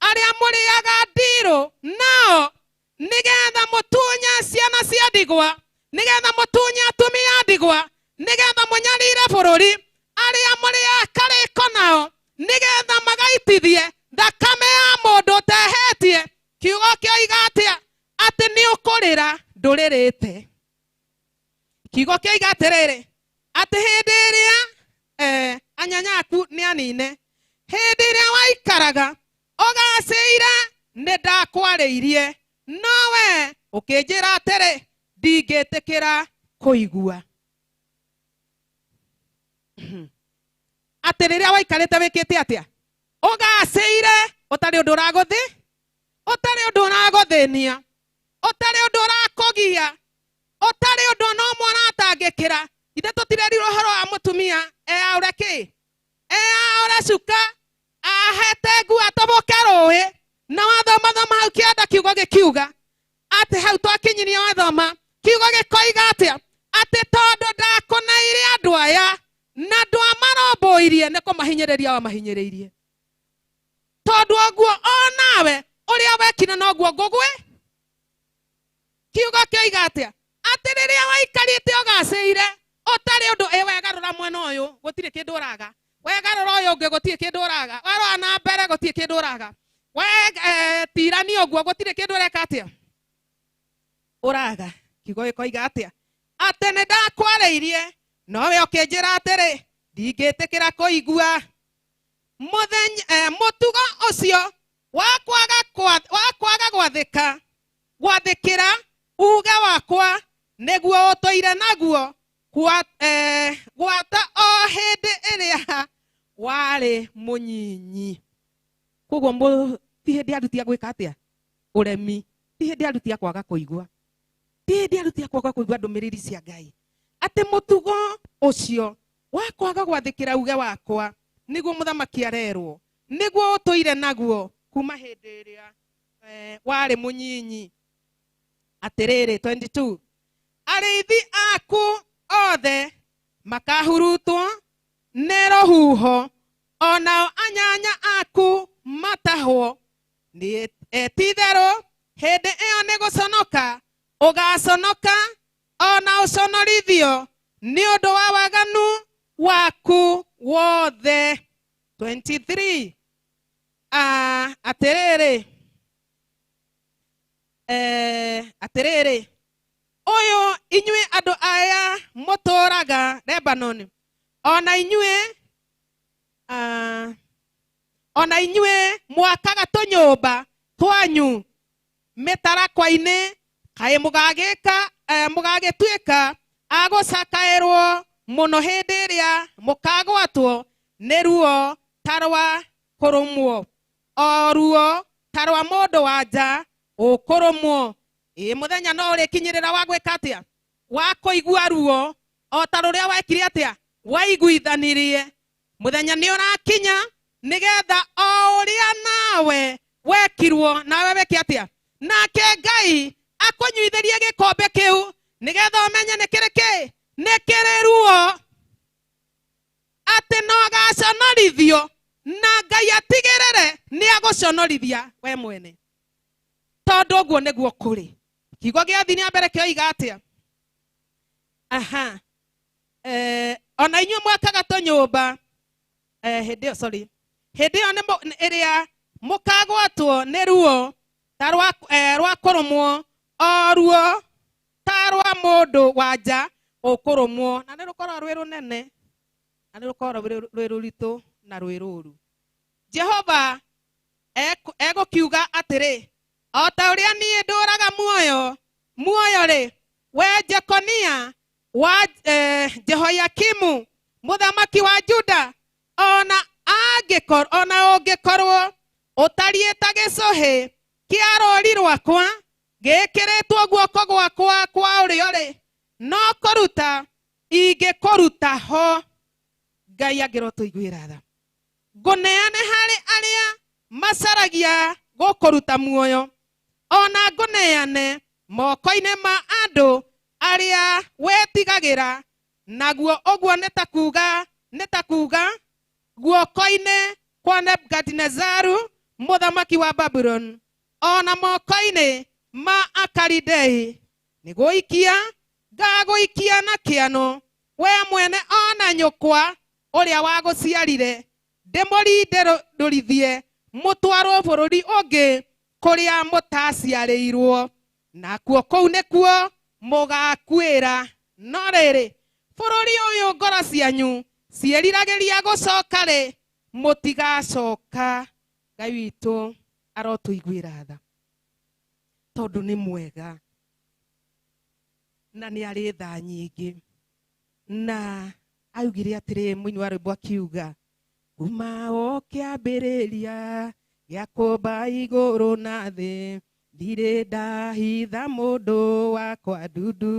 [SPEAKER 2] aria muriaga ndiru nao nigetha mutunya ciana cia ndigwa, nigetha mutunya atumia a ndigwa, nigetha munyarire bururi. Aria muriaga kariko nao nigetha magaitithie thakame ya mundu utehetie. Kiugo kioiga atia? Ati ni ukurira nduririte. Kiugo kioiga atiriri ati hindi iria anyanya aku ni anine, hindi iria waikaraga ugaciire ni ndakwariirie, nowe ukinjira atiri ndingitikira kuigua. Ati riria waikarite wikite atia? Ugaciire utari undu uraguthi, utari undu uraguthinia, utari undu urakugia, utari undu no mwana atangikira. Ithe tutirerirwo horo wa mutumia aure ki? Aure cuka ahete ngu atoboke rui na wathoma hau kienda kiugo gikiuga ati hau twakinyirie wathoma kiugo gikoiga atia? Ati tondu ndakunaire andu aya na andu amaromboirie ni kumahinyiriria wamahinyiriirie. Tondu oguo onawe uria wekire noguo ngugwe. Kiugo kioiga atia? Ati riria waikarite ugaciire utari undu wegarura mwena uyu gutiri kindu uraga, wegarura uyu ungi gutiri kindu uraga, warora na mbere gutiri kindu uraga, tirani uguo gutiri kindu ureka atia? Uraga. Kiugo gikoiga atia? Ati ni ndakwariirie nowe ukinjira atiri ndingitikira kuigua. Mutugo ucio wakwaga gwathikira uge wakwa niguo utoire naguo gwata o hindi iria wari munyinyi. koguo mo ti hindi arutia gwika atia uremi ti hindi arutia kwaga kuigua ti hindi arutia kwaga kuigua ndumiriri cia Ngai ati mutugo ucio wa kwaga gwathikira uge wakwa niguo muthamaki arerwo niguo utoire naguo kuma hindi iria wari munyinyi atiriri 22 arithi aku othe makahurutwo nĩ rũhuho onao anyanya aku matahwo nĩ ti-itherũ hĩndĩ ĩyo nĩ gũconoka ũgaconoka ona ũconorithio nĩ ũndũ wa waganu waku wothe 23 atĩrĩrĩ ũyũ inyuĩ andũ aya mũtũũraga Lebanon ona inyuĩ mwakaga tũnyũmba twanyu mĩtarakwa-inĩ kaĩ mũgagĩtuĩka agũcakaĩrwo mũno hĩndĩ ĩrĩa mũkagwatwo nĩ ruo ta rwa kũrũmwo o ruo ta rwa mũndũ wa nja ũkũrũmwo mũthenya no ũrĩkinyĩrĩra wa gwĩka atĩa wa kũigua ruo o ta rũrĩa wekire atĩa waiguithanirie muthenya nĩ ũrakinya nĩgetha o ũrĩa nawe wekirwo nawe weke atĩa nake Ngai akũnyuithĩrie gĩkombe kĩu nĩgetha ũmenye nĩ kĩrĩ nĩ kĩrĩ ruo atĩ no gaconorithio na Ngai atigĩrĩre nĩ agũconorithia we mwene tondũ ũguo nĩguo kũrĩ kiugo gĩa thĩ mbere kĩoiga atĩa ona inyuĩ mwakaga tũnyũmba hĩndĩ ĩyo ĩrĩa mũkagwatwo nĩ ruo ta rwa kũrũmwo o ruo ta rwa mũndũ wa nja ũkũrũmwo na nĩ rũkorwo rwĩ rũnene na nĩ rũkorwo rwĩ rũritũ na rwĩ rũru Jehova egũkiuga atĩrĩ o ta ũrĩa niĩ ndũraga muoyo-rĩ we Jekonia wa Jehoiakimu muthamaki wa Juda ona ũngĩkorwo ũtariĩ ta gĩcũhĩ kĩa rũũri rwakwa gĩkĩrĩtwo guoko gwakwa kwa ũrĩo-rĩ no kũruta ingĩkũruta ho Ngai angĩro tũiguĩra tha ngũneane harĩ arĩa macaragia gũkũruta muoyo ona ngũneane moko-inĩ ma andũ arĩa wetigagĩra naguo ũguo nĩ ta kuga guoko-inĩ kwa Nebukadinezaru muthamaki wa Babylon ona moko-inĩ ma Akalidei nĩgũikia ngagũikia na kĩano we mwene ona nyũkwa ũrĩa wagũciarire ndĩmũrindĩrithie mũtwarwo bũrũri ũngĩ kũrĩa mũtaciarĩirwo nakuo kũu nĩkuo mũgakuĩra no rĩrĩ bũrũri ũyũ ngoro cianyu ciĩriragĩria gũcoka-rĩ mũtigacoka Ngai witũ arotũiguĩra tha tondũ nĩ mwega na nĩ arĩ tha nyingĩ na augire atĩrĩ mũini wa rwĩmbo akiuga kuma o kĩambĩrĩria gĩa kũmba igũrũ na thĩ ndirĩ ndahitha mũndũ wakwa ndundu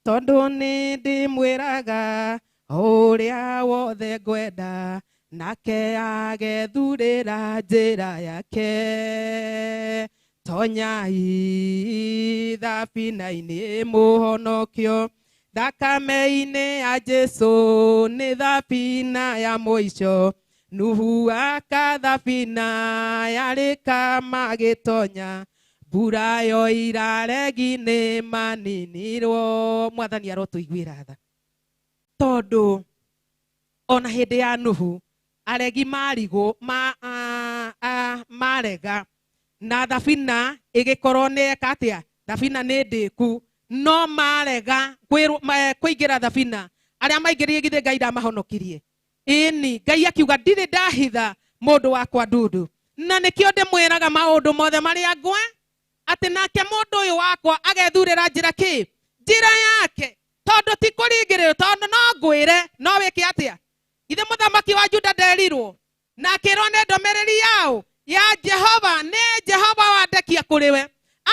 [SPEAKER 2] tondũ nĩ ndĩmwĩraga ũrĩa wothe ngwenda nake agethurĩra njĩra yake tonyai thabina-inĩ mũhonokio thakame-inĩ ya Jesu nĩ thabina ya mũico Nuhu akathabina yarĩka magĩtonya mbura yo iraregi nĩ maninirwo Mwathani arotũiguĩra tha tondũ ona hĩndĩ ya Nuhu aregi marega na thabina ĩgĩkorwo nĩ eka atĩa thabina nĩ ndĩku no marega kũingĩra thabina arĩa maingĩrire githĩ Ngai ndamahonokirie ĩni Ngai akiuga ndirĩ ndahitha mũndũ wakwa ndundu na nĩkĩo ndĩmwĩraga maũndũ mothe marĩa ngwe atĩ nake mũndũ ũyũ wakwa agethurĩra njĩra yake tondũ ti kũringĩrĩrwo tondũ no ngwĩre no wĩke atĩa ithe mũthamaki wa Juda nderirwo na kĩrwo nĩ ndũmĩrĩri yao ya Jehova, nĩ Jehova wandekia kũrĩ we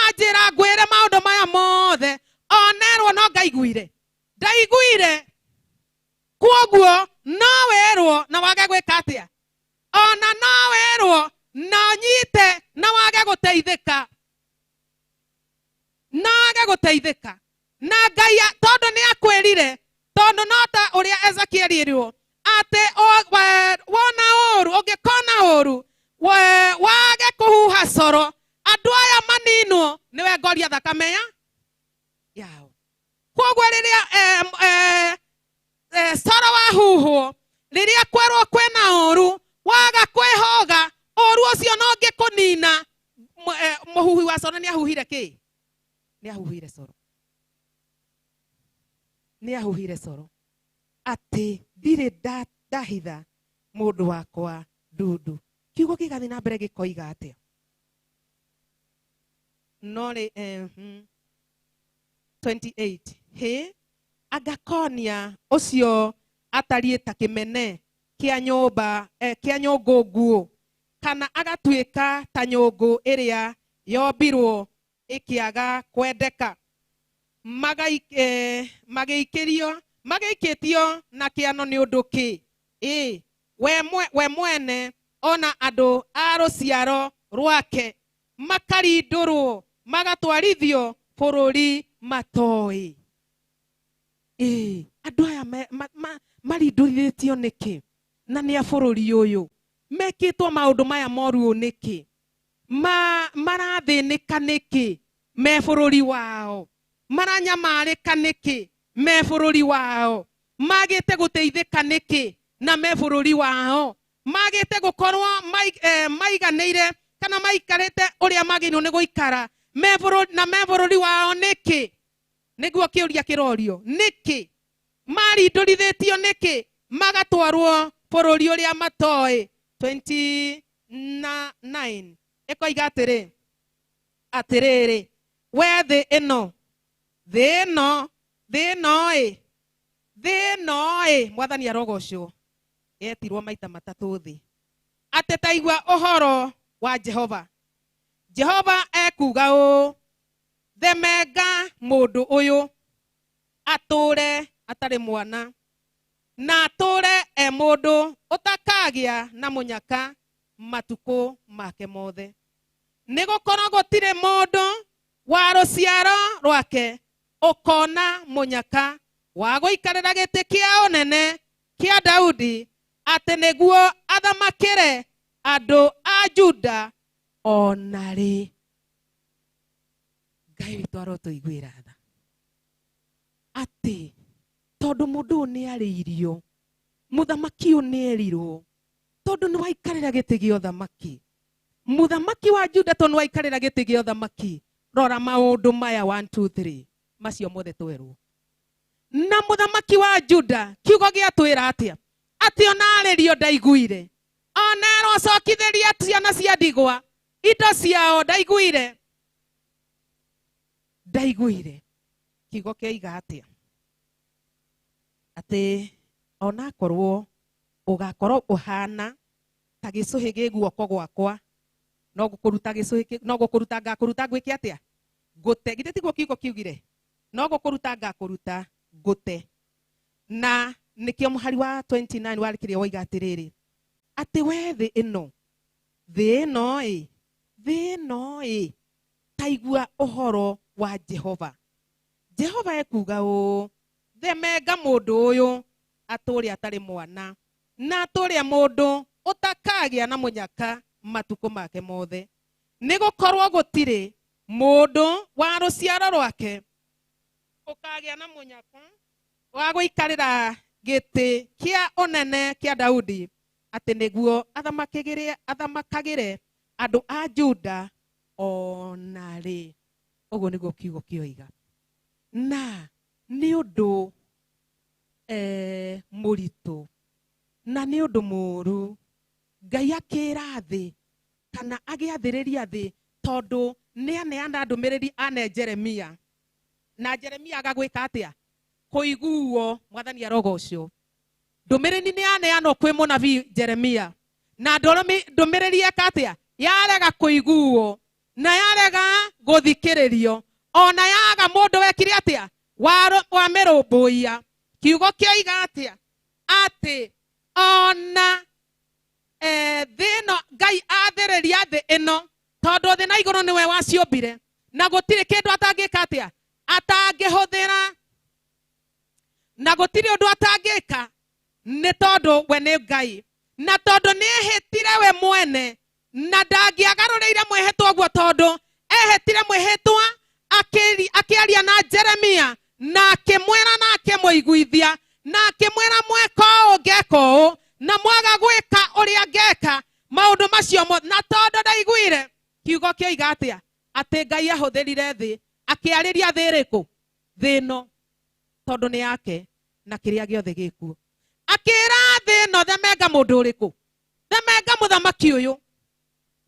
[SPEAKER 2] anjĩra ngwĩre maũndũ maya mothe, onerwo no ngaiguire ndaiguire, kwoguo no werwo na wage gwĩka atĩa, ona no werwo na nyite na wage gũteithĩka, no wage gũteithĩka. Na Ngai tondũ nĩ akwĩrire, tondũ no ta ũrĩa Ezekiel erirwo atĩ wona ũru, ũngĩkona ũru wage kũhuha coro, andũ aya maninwo nĩwe ngoria thakame yao. Kwoguo rĩrĩa coro wahuhwo, rĩrĩa kwerwo kwĩna ũru, waga kwĩhoga, ũru ũcio no ngĩkũnina. Mũhuhi wa coro nĩ ahuhire kĩ? Nĩ ahuhire coro, nĩ ahuhire coro, atĩ ndirĩ ndahitha mũndũ wakwa ndundu. Kiugo gĩgathiĩ na mbere gĩkoiga atĩa? No 28 he agakonia ũcio atariĩ ta kĩmene kĩa nyũmba kĩa nyũngũ nguũ, kana agatuĩka ta nyũngũ ĩrĩa yombirwo ĩkĩaga kwendeka, magĩikĩtio na kĩano nĩ ũndũ kĩ? We mwene ona andũ a rũciaro rwake makarindũrwo magatwarithio bũrũri matoĩ. Andũ aya marindũrithĩtio nĩkĩ? Na nĩ a bũrũri ũyũ mekĩtwo maũndũ maya moru nĩkĩ? Marathĩnĩka nĩkĩ me bũrũri wao? Maranyamarĩka nĩkĩ me bũrũri wao? Magĩte gũteithĩka nĩkĩ na me bũrũri wao? Magĩte gũkorwo maiganĩire kana maikarĩte ũrĩa magĩrĩirwo nĩ gũikara me bũrũri wao nĩkĩ? Nĩguo kĩũria kĩrorio, nĩkĩ marindũrithĩtio nĩkĩ magatwarwo bũrũri ũrĩa matoĩ? 29 ĩkoiga atĩrĩrĩ, we thĩ ĩno Mwathani arogocwo, yetirwo maita matatũ thĩ, atĩ taigua ũhoro wa Jehova. Jehova ekuga ũũ, themenga mũndũ ũyũ atũre atarĩ mwana, na atũre mũndũ ũtakagĩa na mũnyaka matukũ make mothe. Nĩgũkorwo gũtirĩ mũndũ wa rũciaro rwake ũkona mũnyaka wa gũikarĩra gĩtĩ kĩa ũnene kĩa Daudi, atĩ nĩguo athamakĩre andũ a Juda onarĩ. Ngai witũ arotũiguĩra tha atĩ tondũ mũndũ ũyũ nĩ arĩirio, mũthamaki ũyũ nĩ erirwo, tondũ nĩ waikarĩra gĩtĩ gĩa ũthamaki, mũthamaki wa Juda tondũ nĩ waikarĩra gĩtĩ gĩa ũthamaki, rora maũndũ maya 1 2 3 macio mothe twerwo. Na mũthamaki wa Juda kiugo gĩatwĩra atĩa? Atĩ ona arĩrio ndaiguire, onerwo acokithĩrie ciana cia ndigwa indo ciao ndaiguire. Kiugo kĩoiga atĩa? Atĩ onakorwo ũgakorwo ũhana ta gĩcũhĩ gĩ guoko gwakwa, no gũkũruta gĩcũhĩ, no gũkũruta ngakũruta gwĩke atĩa? Ngũte. Githĩ tiguo kiugo kiugire? No gũkũruta ngakũruta ngũte. Na nĩkĩo mũhari wa 29 warĩkĩria woiga atĩrĩrĩ, atĩ we thĩ ĩno taigua ũhoro wa Jehova. Jehova ekuga ũũ, themenga mũndũ ũyũ atũre atarĩ mwana, na atũre mũndũ ũtakagĩa na mũnyaka matukũ make mothe. Nĩgũkorwo gũtirĩ mũndũ wa rũciaro rwake ũkagĩa na mũnyaka wa gũikarĩra gĩtĩ kĩa ũnene kĩa Daudi, atĩ nĩguo athamakagĩre andũ a Juda onarĩ. Ũguo nĩguo kiugo kĩoiga. Na nĩ ũndũ mũritũ na nĩ ũndũ mũru Ngai akĩra thĩ kana agĩathĩrĩria thĩ, tondũ nĩ aneana ndũmĩrĩri ane Jeremia, na Jeremia agagwĩka atĩa? Kũiguo. Mwathani arogocwo. Ndũmĩrĩri nĩ aneanwo kwĩ mũnabii Jeremia, na ndũmĩrĩri ekatia yarega kũiguo na yarega gũthikĩrĩrio ona yaga mũndũ wekire atia wa mĩrũmbũiya. Kiugo kĩoiga atia atĩ ona thĩ ĩno Ngai athĩrĩria thĩ ĩno tondũ thĩ na igũrũ nĩwe waciũmbire na gũtirĩ kĩndũ atangĩka atia atangĩhũthĩra na gũtirĩ ũndũ atangĩka nĩ tondũ we nĩ Ngai na tondũ nĩehĩtire we mwene na ndangĩagarũrĩire mwĩhĩtwa ũguo tondũ ehĩtire mwĩhĩtwa akĩaria na Jeremia na akĩmwĩra na akĩmũiguithia na akĩmwĩra mweka ũũ ngeka ũũ na mwaga gwĩka ũrĩa ngeka maũndũ macio na tondũ ndaiguire kiugo kĩoiga atia atĩ Ngai ahũthĩrire thĩ akĩarĩria thĩ ĩrĩkũ thĩ ĩno tondũ nĩ yake na kĩrĩa gĩothe gĩkuo. Akĩra thĩ ĩno themenga mũndũ ũrĩkũ? Themenga mũthamaki ũyũ,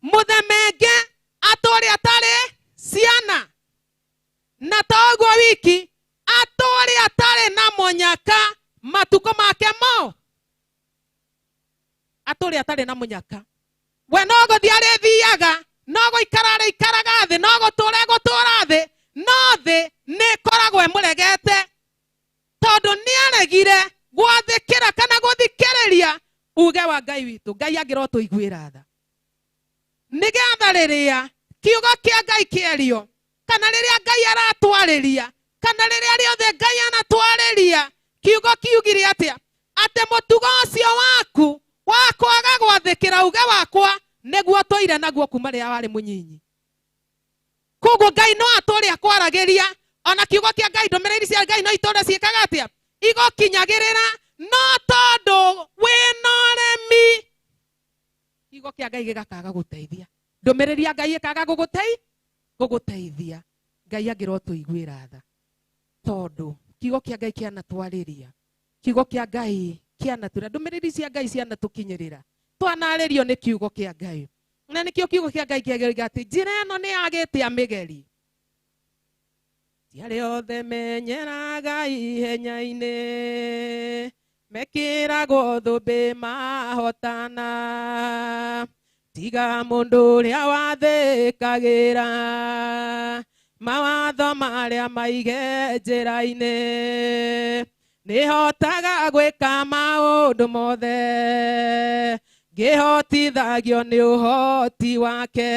[SPEAKER 2] mũthemenge atũrĩ atarĩ ciana na toguo wiki atũrĩ atarĩ na mũnyaka matukũ make mo atũrĩ atarĩ na mũnyaka. We no gũthiĩ arĩthiaga no gũikara arĩikaraga thĩ no gũtũra gũtũra thĩ no thĩ nĩ ĩkoragwo ĩmũregete tondũ nĩaregire gwathĩkĩra kana gũthikĩrĩria uge wa Ngai witũ. Ngai angĩro tũiguĩra tha nĩgetha rĩrĩa kiugo kĩa Ngai kĩario kana rĩrĩa Ngai aratwarĩria kana rĩrĩa rĩothe Ngai anatwarĩria kiugo kiugire atĩa atĩ mũtugo ũcio waku wa kwaga gwathĩkĩra uge wakwa nĩguo tũire naguo kuma rĩrĩa warĩ mũnyinyi. Koguo Ngai no atũrĩa kwaragĩria ona kiugo kĩa Ngai ndũmĩrĩri cia Ngai no itũra ciĩkaga atĩa igokinyagĩrĩra no tondũ wĩna ũremi kiugo kĩa Ngai gĩgakaga gũteithia, ndũmĩrĩri ya Ngai ĩkaga gũgũteithia. Ngai angĩro tũiguĩra tha tondũ kiugo kĩa Ngai kĩanatwarĩria, kiugo kĩa Ngai kĩanatũra, ndũmĩrĩri cia Ngai cianatũkinyĩrĩra, twanarĩrio nĩ kiugo kĩa Ngai. Na nĩkĩo kiugo kĩa Ngai kĩagĩrĩire atĩ njĩra ĩno nĩ yagĩte amĩgeri ti arĩa othe menyera Ngai ihenya-inĩ mekĩragwo thũmbĩ mahotana tiga mũndũ ũrĩa wathĩkagĩra mawatho marĩa maige njĩra-inĩ nĩhotaga gwĩka maũndũ mothe ngĩhotithagio nĩ ũhoti wake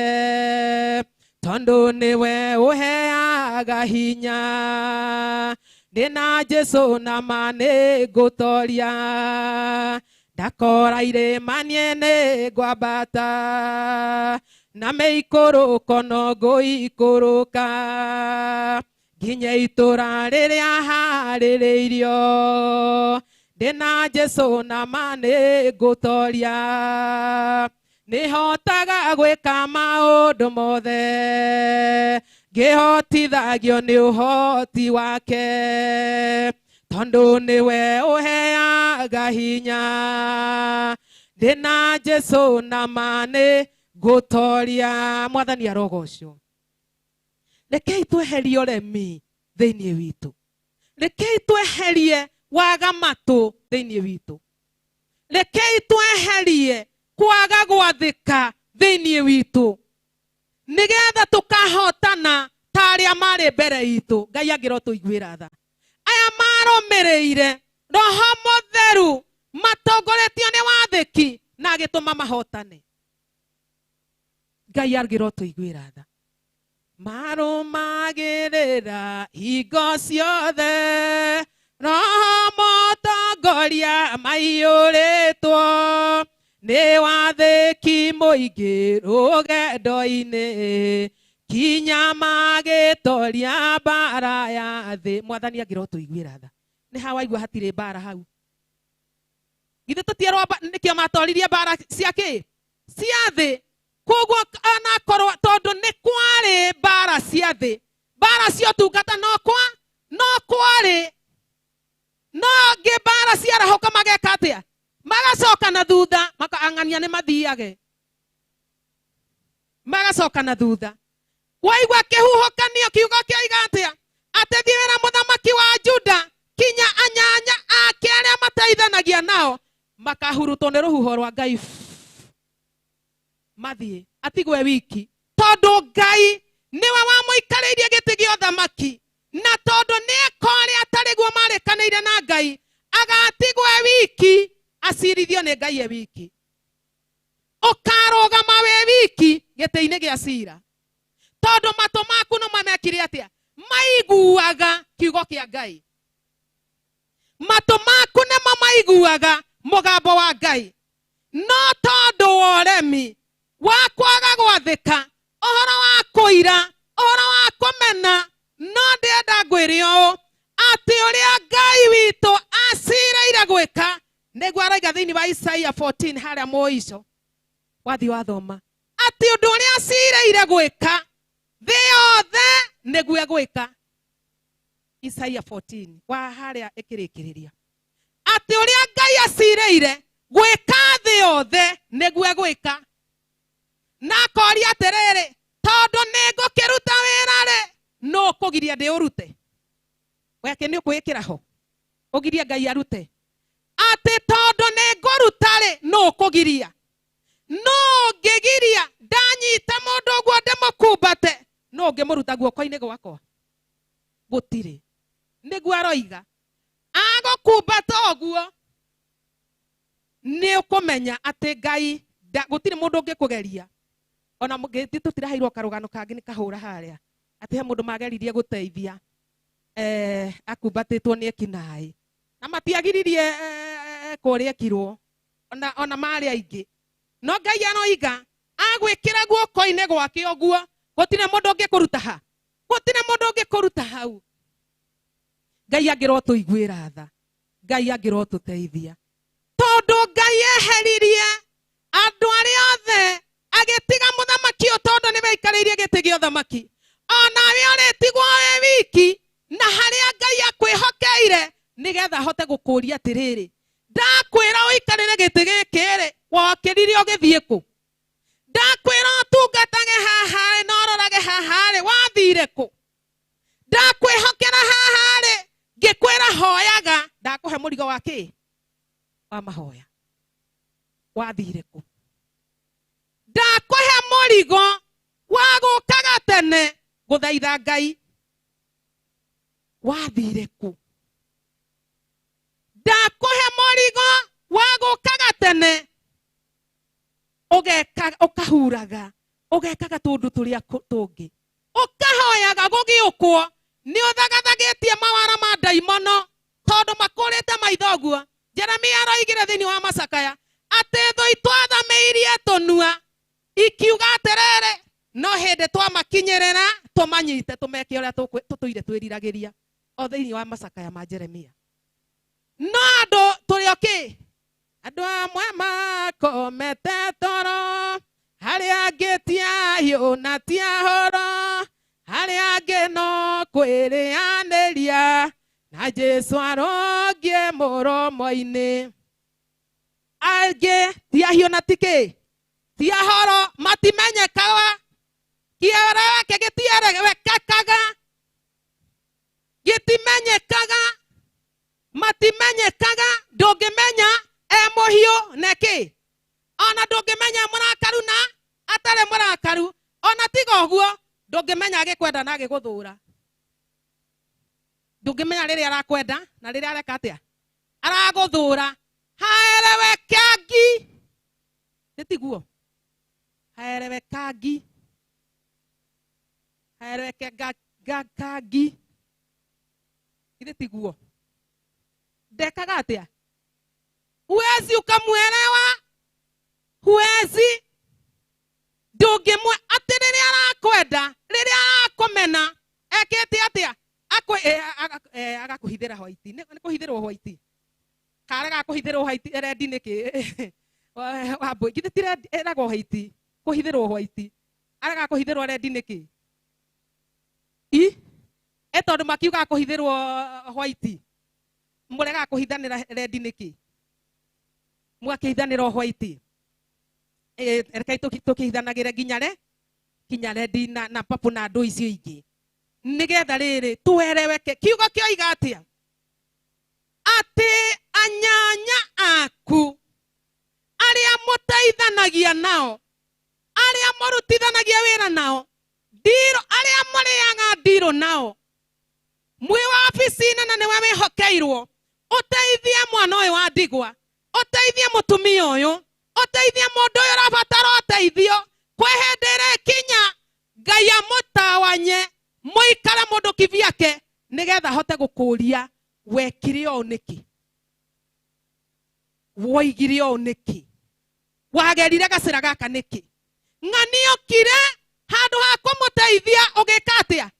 [SPEAKER 2] tondũ nĩwe ũheaga hinya ndĩna Jesũ nama nĩngũtoria ndakora irĩma niĩ nĩngwambata na mĩikũrũko no ngũikũrũka nginya itũra rĩrĩa harĩrĩirio ndĩna Jesũ nama nĩngũtoria nĩhotaga gwĩka maũndũ mothe ngĩhotithagio nĩ ũhoti wake tondũ nĩwe ũheaga hinya ndĩna Jesũ nama nĩngũtoria. Mwathani arogocwo. Rekei tweherie ũremi thĩinĩ witũ, rekei tweherie waga matũ thĩinĩ witũ, rekei tweherie kwaga gwathĩka thĩinĩ witũ nĩgetha tũkahotana ta arĩa marĩ mbere itũ. Ngai angĩro tũiguĩra tha aya marũmĩrĩire Roho Mũtheru matongoretio nĩ wathĩki na agĩtũma mahotane. Ngai angĩro tũiguĩra tha marũmagĩrĩra hingo ciothe Roho mũtongoria maiyũrĩtwo nĩ wathĩki mũingĩ rũgendo-inĩ kinya magĩtoria mbara ya thĩ. Mwathani angĩro tũiguĩra tha nĩ ha waigua hatirĩ mbara hau? Githĩ tũtierwo nĩkĩo matoririe mbara cia kĩ? Cia thĩ. Koguo anakorwo tondũ nĩ kwarĩ mbara cia thĩ, mbara cia ũtungata no kwarĩ no ngĩ mbara ciarahũka mageka atĩa? Magacoka na thutha makaang'ania nĩ mathiage magacoka na thutha. Waigua kĩhuhũkanio kiugo kĩoiga atĩa atĩ thiĩra mũthamaki wa Juda kinya anyanya ake arĩa mateithanagia nao makahurutwo nĩ rũhuho rwa Ngai mathie atigwe wiki tondu Ngai niwe wamuikariirie giti gia uthamaki na tondu ni ekore atariguo marikaniire na Ngai agatigwe wiki acirithio ni Ngai wiki ukarugama we wiki giti-ini gia cira tondu matu maku no mamekire atia maiguaga kiugo kia Ngai matu maku nimo maiguaga mugambo wa Ngai no tondu wa uremi wa kwaga gwathika ohoro wa kuira ohoro wa kumena no ndenda ngwire uu ati uria Ngai witu aciraire gwika niguo araiga thiini wa Isaia 14 haria muico wathi wathoma ati undu uria aciraire gwika thi yothe niguo egwika Isaia 14 wa haria ikirikiriria ati uria Ngai aciraire gwika thi yothe niguo egwika na koria atiriri tondu ningukiruta wira-ri no kugiria ndi urute weke ni ukwikira ho ugiria Ngai arute ati tondu ninguruta-ri no kugiria no ngigiria ndanyita mundu guo ndimukumbate no ngimuruta guoko-ini gwakwa gutiri niguo aroiga agukumbata oguo ni ukumenya ati Ngai gutiri mundu ungikugeria ona mugiti tutiraheirwo karugano kangi ni kahura haria ati he mundu mageririe guteithia akumbatitwo ni ekinai na matiagiririe kuria kirwo ona mari aingi no Ngai aroiga agwikira guoko-ini gwake oguo gutire mundu ungikuruta ha gutire mundu ungikuruta hau Ngai angirwo tuiguira tha Ngai angirwo tuteithia tondu Ngai eheririe andu aria othe agitiga muthamaki tondu ni meikariirie giti gia uthamaki onawe uritigwo we wiki na haria Ngai akwihokeire nigetha hote gukuria atiriri ndakwira uikarire giti gikiri wokirire ugithie ku ndakwira utungatage haha no rorage haha wathire ku ndakwihokera haha ngikwira hoyaga ndakuhe murigo waki wa mahoya wathire ku ndakuhe murigo wa gukaga tene guthaitha Ngai wathire ku ndakuhe murigo wa gukaga tene ukahuraga ugekaga tundu turia tungi ukahoyaga gugiukwo ni uthagathagitie mawara ma daimono tondu makurite maithoguo Jeremia aroigire thiini wa macakaya ati thoi twathameirie tunua ikiuga atiriri no hindi twamakinyirira tumanyite tumeke uria tutuire twiriragiria o thiini wa macakaya ma Jeremia no andu turi oki andu amwe makomete toro haria angi tiahiu na tiahoro haria angi no kwirianiria na Jesu arogie muromo-ini angi tiahiu na tiki tiahoro matimenyekaga kiara yake gitiarewekaga gitimenyekaga matimenyekaga ndungimenya muhiu neki ona ndungimenya murakaru na atare murakaru ona tiga uguo ndungimenya agikwenda na agiguthura ndungimenya riri arakwenda na riri areka atia araguthura haerewekangi nitiguo haerewekangi haerewekangi nitiguo ndekaga atia huwezi ukamwelewa huwezi ndungimwe ati riri arakwenda riri arakumena ekete atia agakuhithira hwaiti ni kuhithirwo hwaiti kare gakuhithirwo hwaiti rendi niki wambo githitire eragwo hwaiti kuhithirwo hwaiti araga kuhithirwo rendi niki etondu makiuga kuhithirwo hwaiti murega kuhithanira rendi niki mwakihithanira hwaiti reke tukihithanagire nginya rendi na papu na ndu icio ingi nigetha riri tuereweke kiugo kioiga atia ati anyanya aku aria muteithanagia nao mũrutithanagia wĩra nao ndiro arĩa mũrĩaga ndiro nao mwĩ wabici-inĩ na nĩwe wĩhokeirwo ũteithie mwana ũyũ wa ndigwa ũteithie mũtumia ũyũ ũteithie mũndũ ũyũ ũrabatara ũteithio kwĩ hĩndĩ ĩrĩkinya Ngai amũtawanye mũikare mũndũ kivyake nĩgetha hote gũkũria wekire ũũ nĩkĩ woigire ũũ nĩkĩ wagerire gacĩra gaka nĩkĩ ng'aniũkire handũ ha kũmũteithia ũgĩka atĩa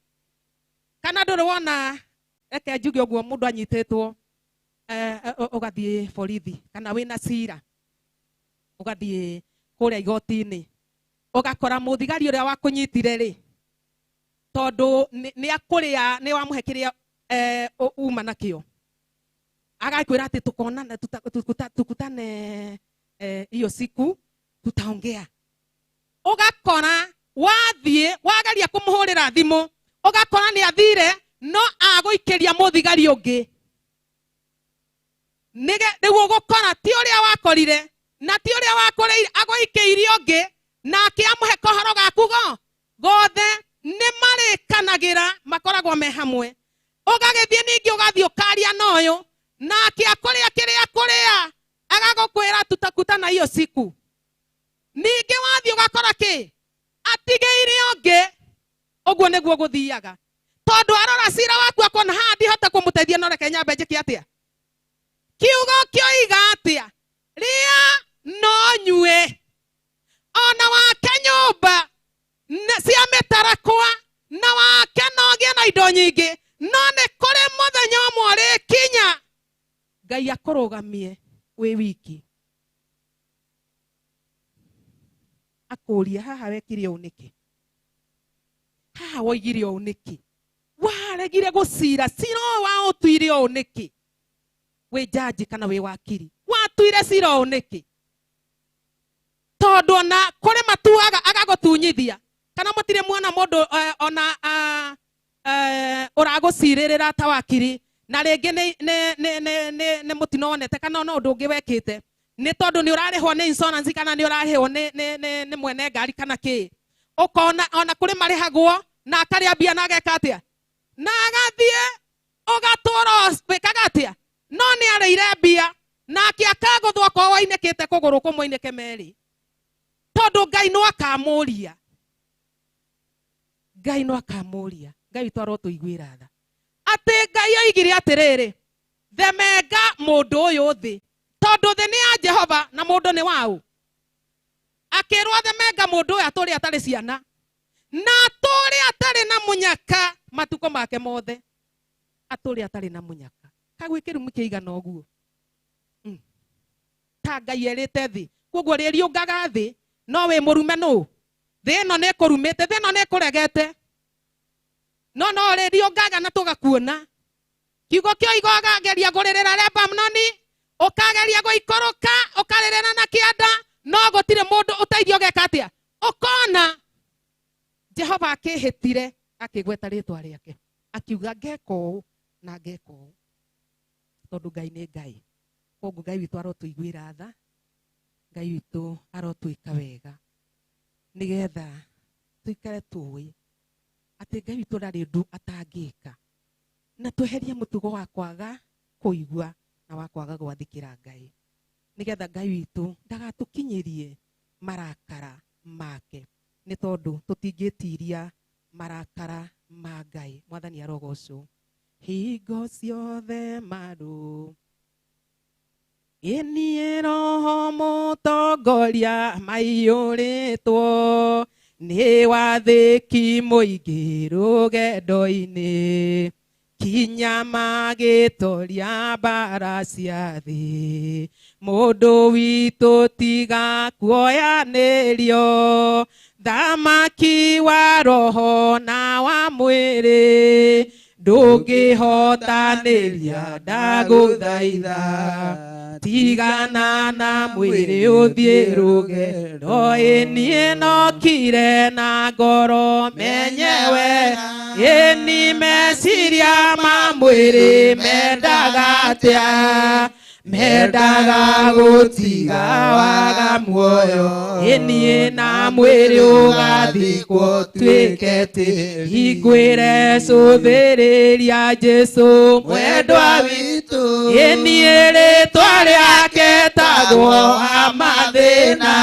[SPEAKER 2] kana ndũrĩ wona reke njuge ũguo mũndũ anyitĩtwo ũgathiĩ borithi kana wĩna cira ũgathiĩ kũrĩa igoti-inĩ ũgakora mũthigari ũrĩa wakũnyitire rĩ tondũ nĩ akũrĩa nĩ wamũhe kĩrĩa uma nakĩo agakwĩra atĩ tukonana tukutane hiyo siku tutaongea ugakora wathiĩ wageria kũmũhũrĩra thimũ ugakora nĩ athire no agũikĩria mũthigari ũngĩ nĩguo gũkora ti ũrĩa wakorire na ti ũrĩa wakũrĩire agũikĩirie ũngĩ nake amũhe kohoro gaku gothe nĩ marĩkanagĩra makoragwo me hamwe ũgagĩthiĩ ningĩ ũgathiĩ ũkaria na ũyũ nake akũrĩa kĩrĩa kũrĩa agagũkwĩra tutakutana hiyo siku ningĩ wathiĩ ũgakora kĩ atigĩire ũngĩ ũguo nĩguo gũthiaga tondũ arora cira waku akona haha ndihota kũmũteithia no reke nyambe njĩke atĩa kiugo kĩoiga atĩa rĩa no nyue ona wake nyũmba cia mĩtarakwa na wake no gĩe na indo nyingĩ no nĩ kũrĩ mũthenya ũmwe ũrĩkinya Ngai akũrũgamie wĩ wiki akũria haha wekire ũũ nĩkĩ haha woigire ũũ nĩkĩ waregire gũcira cira ũyũ waũtuire ũũ nĩkĩ wĩ jaji kana wĩ wakiri watuire cira ũũ nĩkĩ tondũ ona kũrĩ matuaga agagũtunyithia kana mũtirĩ muona mũndũ ona ũragũcirĩrĩra ta wakiri na rĩngĩ nĩ mũtino wonete kana no ũndũ ũngĩ wekĩte nĩ tondũ nĩ ũrarĩhwo nĩ insurance kana nĩ ũrarĩhwo nĩ mwene ngari kana kĩ ũkona ona kũrĩ marĩhagwo na akarĩa mbia na ageka atĩa na agathiĩ ũgatũra wĩkaga atĩa no nĩ arĩire mbia nake akagũthwo ko wainĩkĩte kũgũrũ kũmwe ainĩke merĩ tondũ Ngai no akamũria Ngai witũ arotũiguĩra tha atĩ Ngai oigire atĩrĩrĩ themenga mũndũ ũyũ thĩ tondũ thĩ nĩ ya Jehova na mũndũ nĩ waũ akĩrwo themenga mũndũ ũyũ atũrĩ atarĩ ciana na atũrĩ atarĩ na mũnyaka matukũ make mothe atũrĩ atarĩ na mũnyaka kagwĩ kĩrumi kĩigana ũguo ta Ngai erĩte thĩ koguo rĩriũngaga thĩ no wĩ mũrume nũ thĩ ĩno nĩ ĩkũrumĩte thĩ ĩno nĩ ĩkũregete no rĩriũngaga na tũgakuona kiugo kĩoiga ũkageria kũrĩrĩra Lebanoni ũkageria gũikũrũka ũkarĩrĩra na kĩanda no gũtirĩ mũndũ ũteithio geka atĩa ũkona Jehova akĩhĩtire akĩgweta rĩtwa rĩake akiuga ngeka ũũ na ngeka ũũ tondũ Ngai nĩ Ngai koguo Ngai witũ arotũiguĩra tha Ngai witũ arotwĩka wega nĩgetha tũikare tũĩ atĩ Ngai witũ ndarĩ ũndũ atangĩka na tweherie mũtugo wa kwaga kũigua na wa kwaga gwathĩkĩra Ngai nĩgetha Ngai witũ ndagatũkinyĩrie marakara make nĩ tondũ tũtingĩtiria marakara ma Ngai mwathani arogocwo hingo ciothe marũ ĩniĩ roho mũtongoria maiyũrĩtwo nĩ wathĩki mũingĩ rũgendo-inĩ kinya magĩtoria mbara cia thĩ mũndũ witũ tiga kuoyanĩrio thamaki wa roho na wa mwĩrĩ ndũngĩhotanĩria ndagũthaitha tigana na mwĩrĩ ũthiĩ rũgendo ĩniĩ nokire na ngoro menyewe ĩni meciria ma mwĩrĩ mendaga atĩa mendaga gutiga waga muoyo enie na mwiri ugathikwo twikete hingwire cuthiriria Jesu mwendwa witu enie ritwa riake tagwo amathina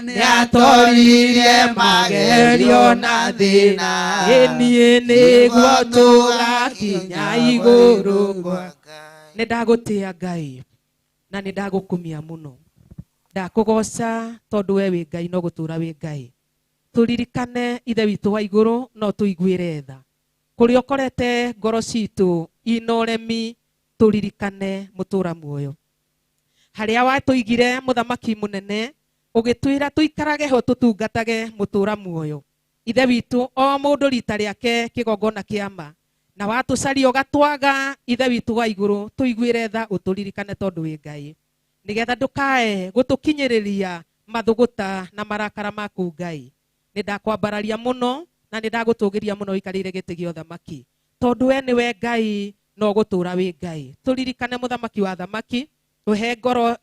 [SPEAKER 2] niatoririe magerio na thina enie niguo tugakinya iguru Nidagutia Ngai na nidagukumia muno ndakugoca tondu we wi Ngai no gutura wi Ngai turirikane ithe witu wa iguru no tuiguire tha kuria ukorete ngoro citu inoremi turirikane mutura muoyo haria watuigire muthamaki munene ugitwira tuikarage ho tutungatage mutura muoyo ithe witu o mundu rita riake kigongona kiama na watu caria ugatwaga ithe witu wa iguru tuiguire tha uturirikane tondu wi Ngai nigetha ndukae gutukinyiriria mathuguta na marakara maku Ngai nindakwambararia muno na nindagutugiria muno ikarire giti gio thamaki tondu we niwe Ngai no gutura wi Ngai turirikane muthamaki wa thamaki tuhe ngoro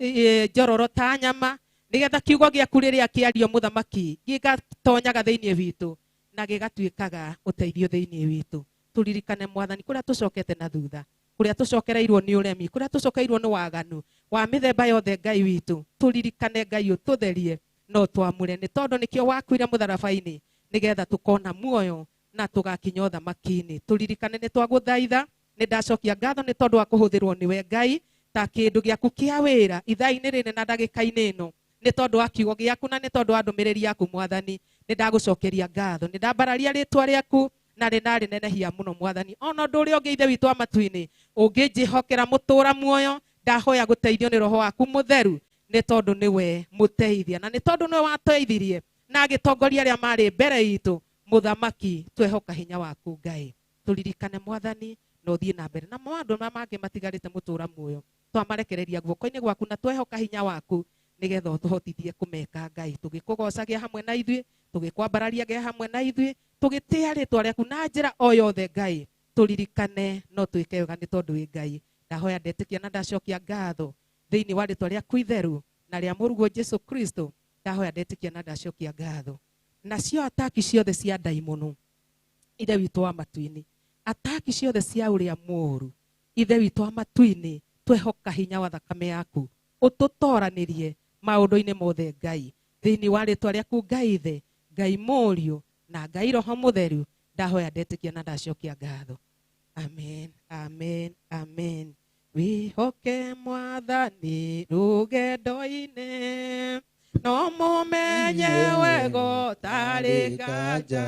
[SPEAKER 2] njororo ta nyama nigetha kiugo giaku riria kiario muthamaki gigatonyaga thiini witu na gigatuikaga uteithio thiini witu turirikane mwathani kuria tucokete na thutha kuria tucokereirwo ni uremi kuria tucokeirwo ni waganu wa mithemba yothe Ngai witu turirikane Ngai ututherie no twamure ni tondu nikio wakuire mutharabaini nigetha tukona muoyo na tugakinya thamaki-ini turirikane ni twaguthaitha ni ndacokia ngatho ni tondu wa kuhuthirwo niwe Ngai ta kindu giaku kia wira ithaa-ini riri na ndagika-ini ino ni tondu wa kiugo giaku na ni tondu wa ndumiriri yaku mwathani ni ndagucokeria ngatho ni ndambararia ritwa riaku na rinari nenehia muno mwathani ona nduri onge ithe witu wa matu-ini ungijihokera mutura muoyo ndahoya guteithio ni roho waku mutheru ni tondu niwe muteithia na ni tondu niwe wateithirie na agitongoria aria mari mbere itu muthamaki twehoka hinya waku Ngai turirikane mwathani no thie na mbere na maundu mangi matigarite mutura muoyo twamarekereria guoko-ini gwaku na twehoka hinya waku nigetha tuhotithie kumeka Ngai tugikugocagia hamwe na ithuĩ tugikwambararia hamwe na ithuĩ tugitia ritwa riaku na njira o yothe Ngai turirikane no twike wega ni tondu wi Ngai ndahoya ndetikia na ndacokia ngatho thiini wa ritwa riaku itheru na ria muruguo Jesu Kristo ndahoya ndetikia na ndacokia ngatho nacio ataki ciothe cia ndaimono ithe witu wa matu-ini ataki ciothe cia uria muru ithe witu wa matu-ini twehoka hinya wa thakame yaku ututoranirie maundu-ini mothe Ngai thiini wa ritwa riaku Ngai ithe Ngai Mũriũ na Ngai Roho Mutheru ndahoya ndetikia na ndacokia ngatho amen amen amen wihoke mwathani rugendo-ini no mumenye wego tari nganja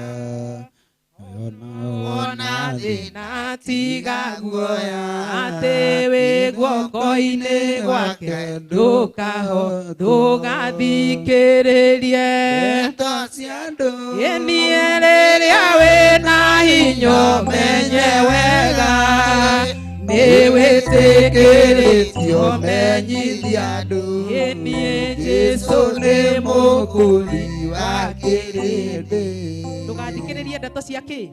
[SPEAKER 2] ona thina tiga guoya ati wi guoko-ini gwake ndugathikiririe
[SPEAKER 3] ndeto cia andu
[SPEAKER 2] enie riria wina hinya menye wega ni witikiritio menyithia andu enie Jesu ni mukuri wa kirindi ndugathikiririe ndeto cia ki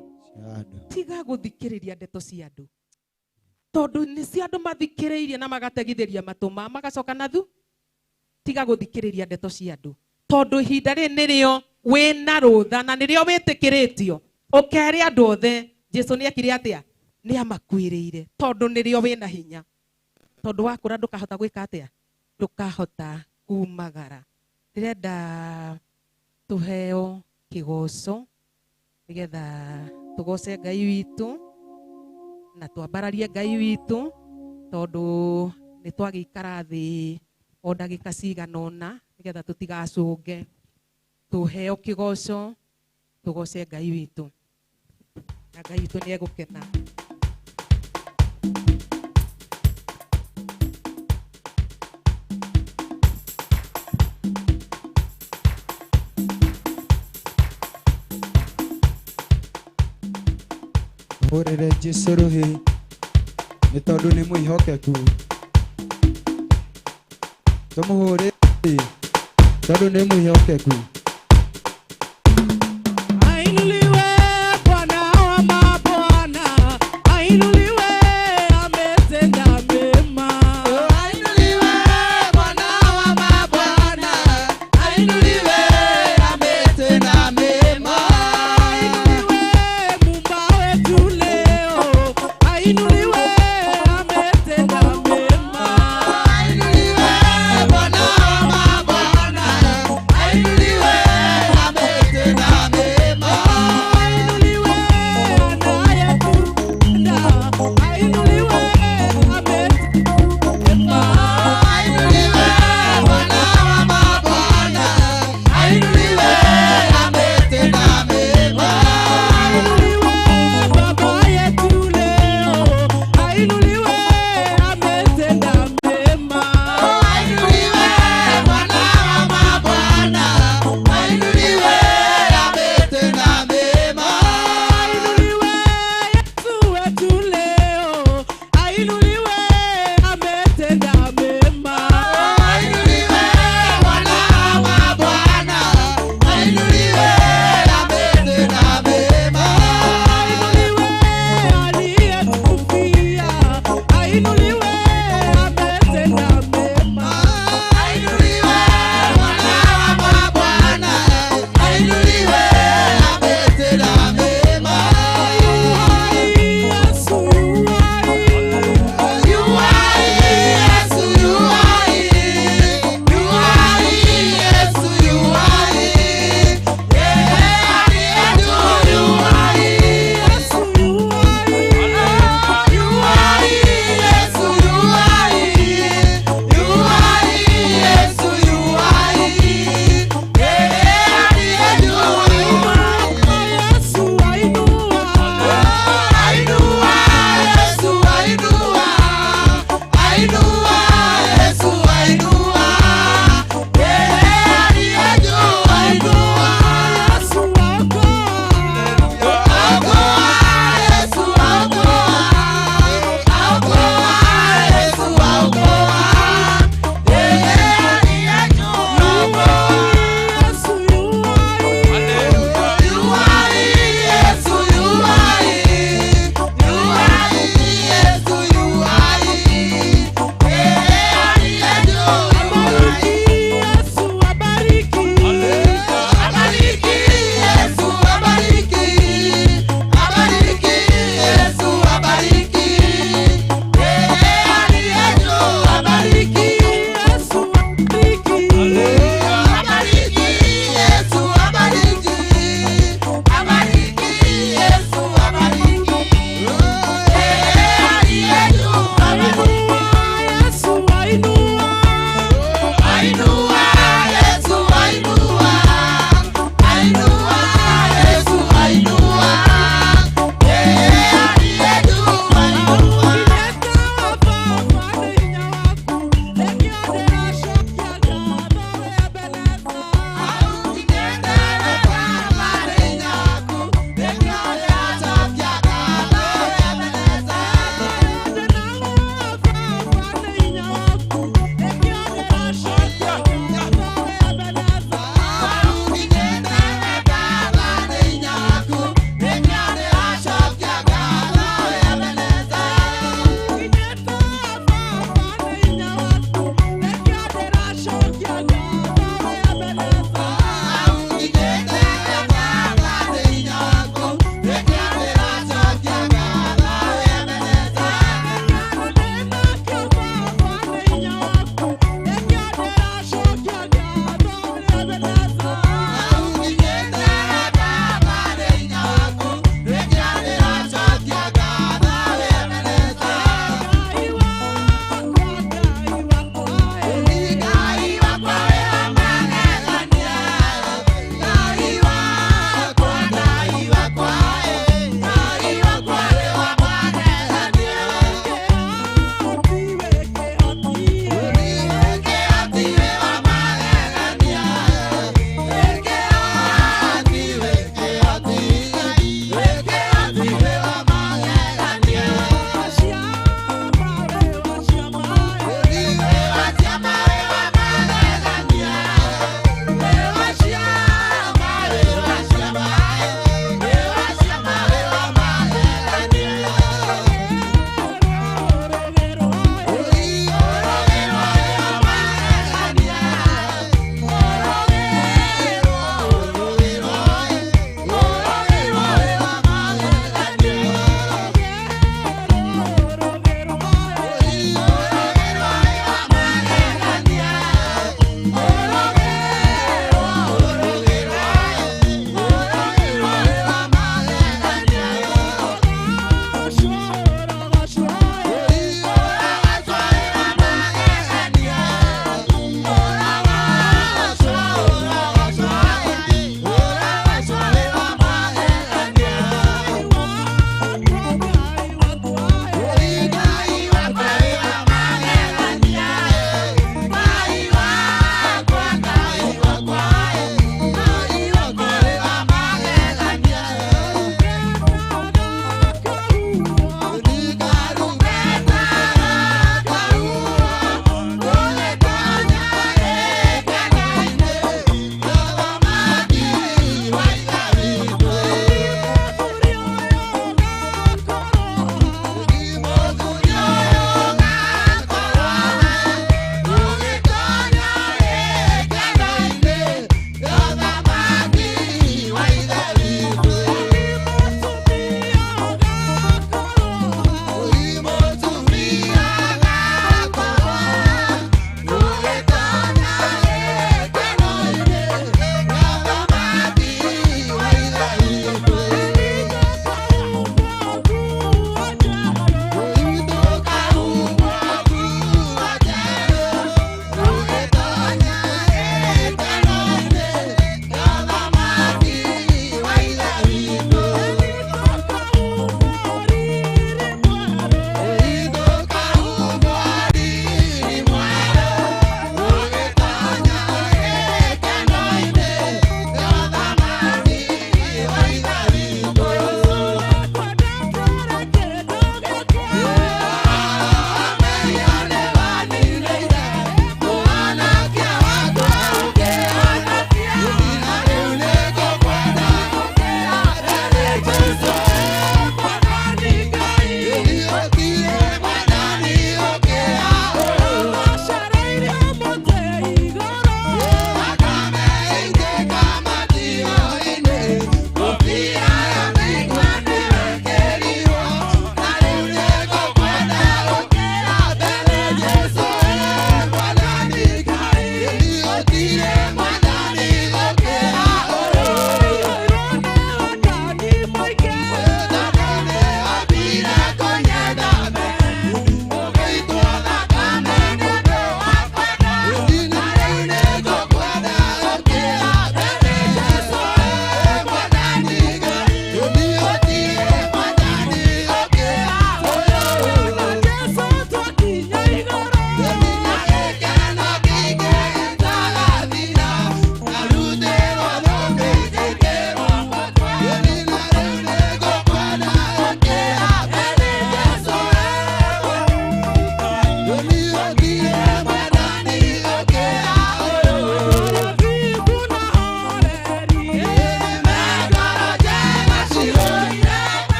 [SPEAKER 2] tiga guthikiriria ndeto cia andu tondu ni cia andu mathikiriirie na magategithiria matuma magacoka na thu tiga guthikiriria ndeto cia andu tondu ihinda ri nirio wina rutha na nirio witikiritio ukeri andu othe Jesu ni akire atia ni amakwiriire tondu nirio wina hinya tondu wakura ndukahota gwika atia ndukahota kumagara ndirenda tuheo kigoco nigetha tugoce Ngai witu na twambararie Ngai witu tondu ni twagikara thi o ndagika cigana ona nigetha tutigacunge tuheo kigoco tugoce Ngai witu na Ngai witu ni egukena
[SPEAKER 3] Hurire Jesu ruhi ni tondu ni mwihokeku tumuhurire tondu ni mwihokeku
[SPEAKER 2] ainuliwe Bwana wa mabwana ainuliwe ametenda mema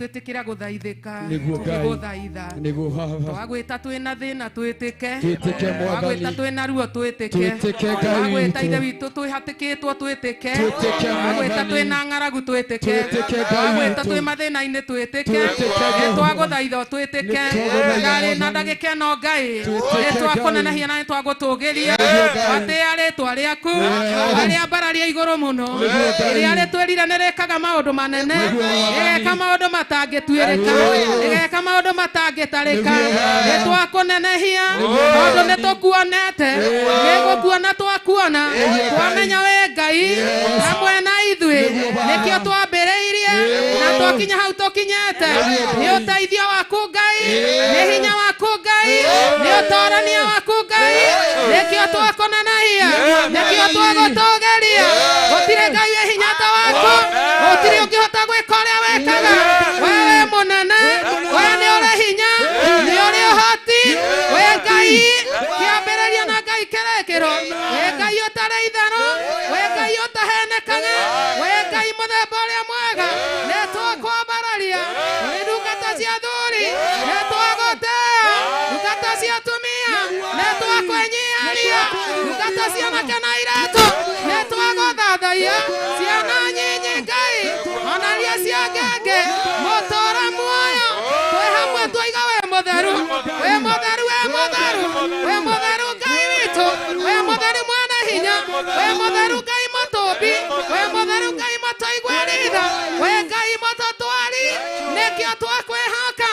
[SPEAKER 2] Twĩtĩkĩra gũthaithĩka tũgĩgũthaitha twagwĩta twĩna thĩna twĩtĩke twagwĩta twĩna ruo twĩtĩke twagwĩta ithe witũ twĩhatĩkĩtwo twĩtĩke twagwĩta twĩna ng'aragu twĩtĩke twagwĩta twĩ mathĩna-inĩ twĩtĩke twagũthaitha twĩtĩke ngarĩ na ndagĩka ĩno Ngai nĩtwakũnenehia na nĩtwagũtũgĩria atĩa rĩtwa rĩaku arĩa mbararia igũrũ mũno rĩrĩa rĩtwĩrire nĩrĩkaga maũndũ manene rĩgeka maũndũ matangĩtuĩrĩka rĩgeka maundu matangitarika nitwakunenehia tondu nitukuonete gigukuona twakuona twamenya we Ngai hamwe na ithui nikio twambiriirie na twakinya hau tukinyete ni uteithio waku Ngai ni hinya waku Ngai ni utorania waku Ngai nikio twakunenehia nikio twagutugeria gutire Ngai we hinya ta waku gutire ungihota gwika uria wekaga wewe munene we ni uri hinya ni uri uhoti we Ngai kiambiriria na Ngai kirekiro we Ngai utari ithano we Ngai utahenekaga we Ngai muthemba uria mwega nitwakwambararia ndungata cia thuri nitwagutea ndungata cia atumia nitwakwenyiharia ndungata cia anake na airĩtu nitwaguthathaia ciana nyinyi Ngai onaria cia ngenge mutura muoyo twi hamwe twiga we mutheru we mutheru we mutheru we mutheru Ngai witu we mutheru mwana hinya we mutheru Ngai mutumbi we mutheru Ngai mutaigwaritha we Ngai mutatwari nikio twakwihoka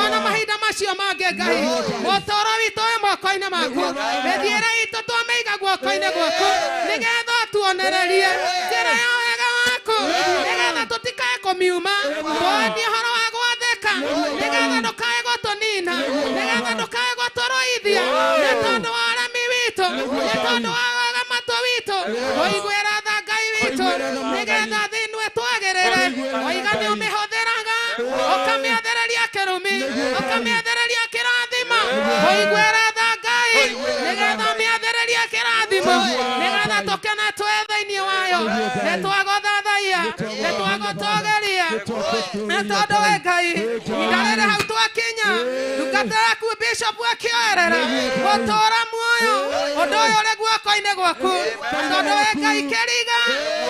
[SPEAKER 2] ona mahinda macio mange Ngai mutoro witu we moko-ini maku mithiire itu twameiga guoko-ini gwaku nigetha tuonererie njira ya wega waku nigetha tutikae kumiuma twonie horo wa gwathĩka nigetha ndukae gutunina nigetha ndukae guturuithia ni tondu wa aremi witu ni tondu wa wagamatu witu uiguĩra tha Ngai witu nigetha thinwe twagĩrĩre oiga nĩ ũmĩhũthĩraga ũkamĩathereria kĩrumi ũkamĩathereria kĩrathimo uiguĩra tha Ngai nigetha ũmĩathereria kĩrathimo nigetha tũkene twĩ thĩinĩ wayo nĩtwagũthathaia nĩtwagũtũgeria nĩ tondũ we Ngai ihinda hau twakinya ndungata yaku Bishop akĩoerera gũtũũra muoyo ũndũ ũyũ ũrĩ guoko-inĩ gwaku tondũ we Ngai kĩriga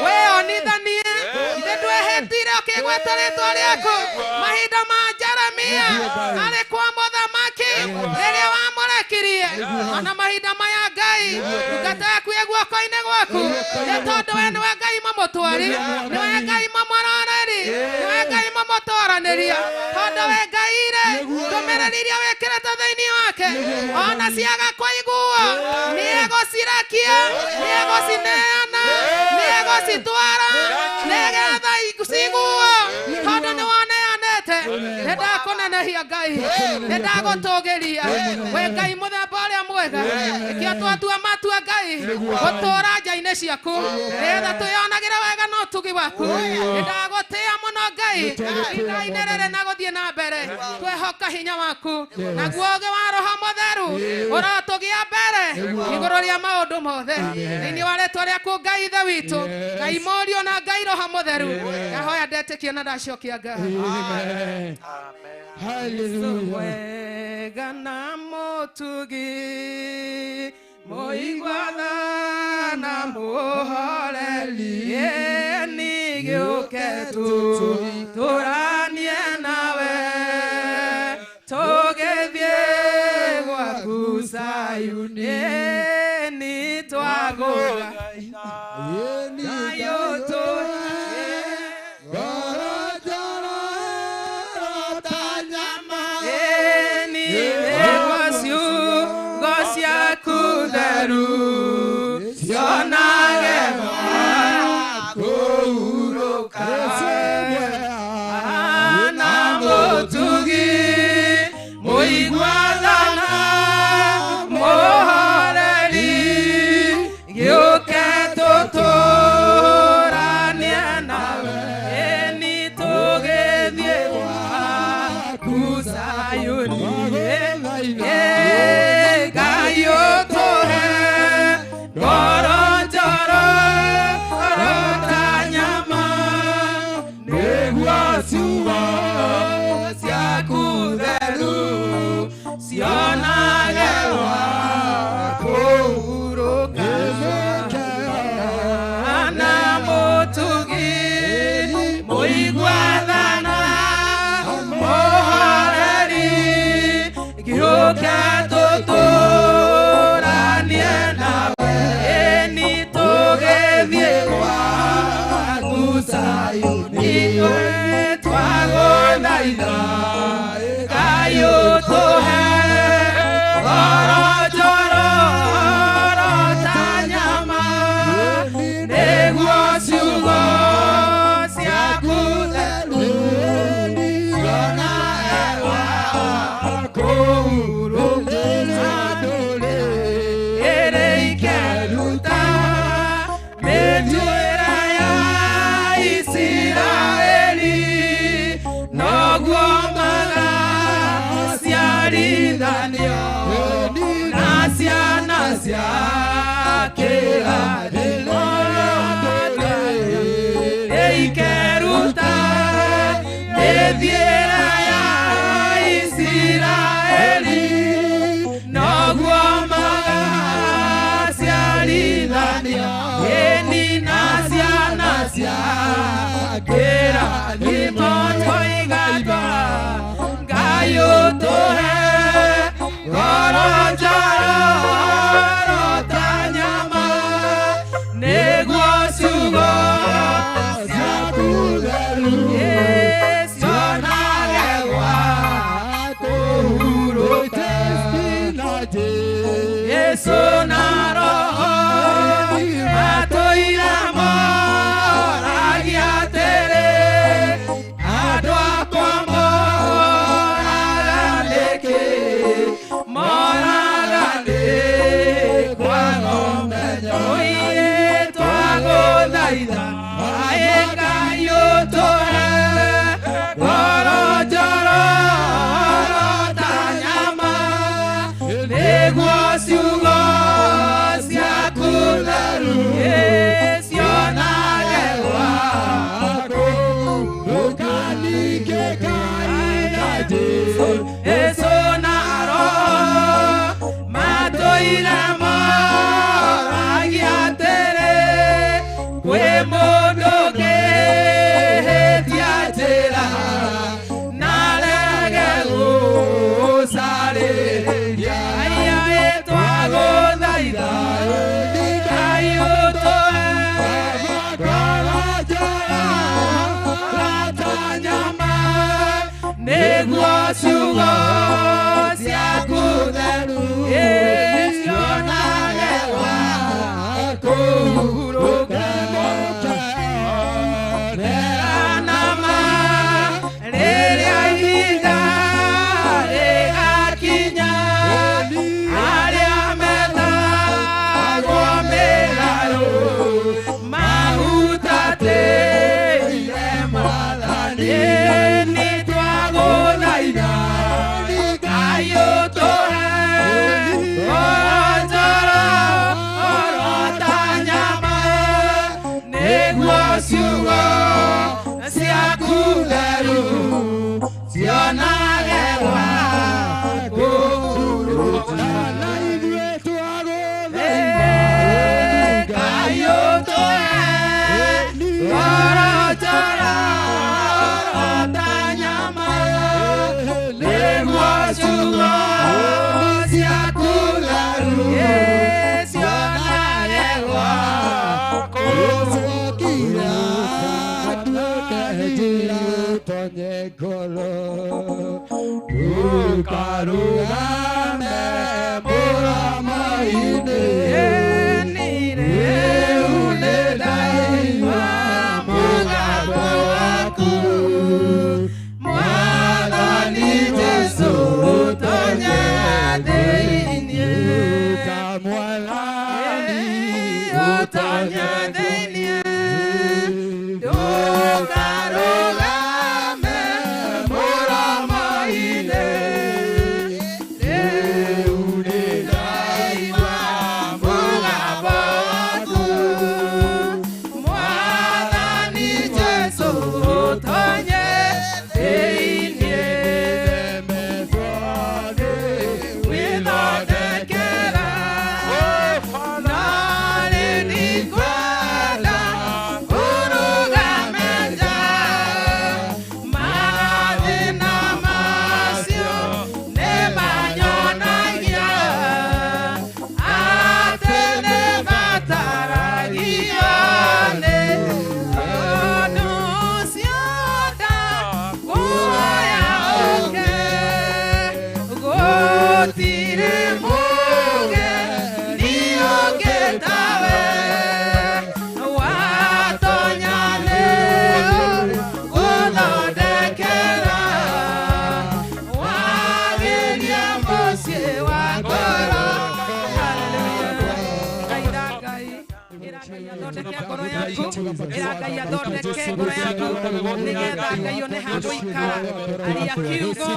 [SPEAKER 2] wĩonithanie ithe ndwĩhĩtire ũkĩgweta rĩtwa rĩaku mahinda ma Jeremia arĩ kwa mũthamaki rĩrĩa wamũrekirie ona mahinda maya Ngai ndungata yaku ĩ guoko-inĩ gwaku nĩ tondũ we nĩwe Ngai mũmũtwari nĩwe Ngai mũmũroreri nĩwe Ngai mũmũtwaranĩria tondũ we Ngai-rĩ ndũmĩrĩri iria wĩkĩrĩte thĩinĩ wake ona ciaga kũiguo nĩegũcirakia nĩegũcineana nĩegũcitwara nĩgetha ciguo tondũ nĩwoneanĩte nĩndakũnenehia Ngai nĩndagũtũgĩria we Ngai mũthemba ũrĩa mwega nĩkĩo twatua matua Ngai gũtũũra nja-inĩ ciaku nĩgetha twĩonagĩre wega na ũtugi waku nĩndagũtĩa mũno Ngai ihinda-inĩ rĩrĩ na gũthiĩ na mbere twĩhoka hinya waku naguo ũũgĩ wa Roho Mũtheru ũrotũgia mbere igũrũ rĩa maũndũ mothe thĩinĩ wa rĩtwa rĩaku Ngai ithe witũ Ngai Mũriũ na Ngai Roho Mũtheru ndahoya ndetĩkia na ndacokia Ngai wega na mũtugi mũigua na mũhoreri nĩgĩũke tũranie nawe tũgĩthiĩ gwaku Sayuni nĩtwagũthaitha
[SPEAKER 4] Okay.
[SPEAKER 2] Yeah. Thondeke ngoro yaku ĩra Ngai athondeke ngoro yaku nĩgetha Ngai one handũ ikara aria kiugo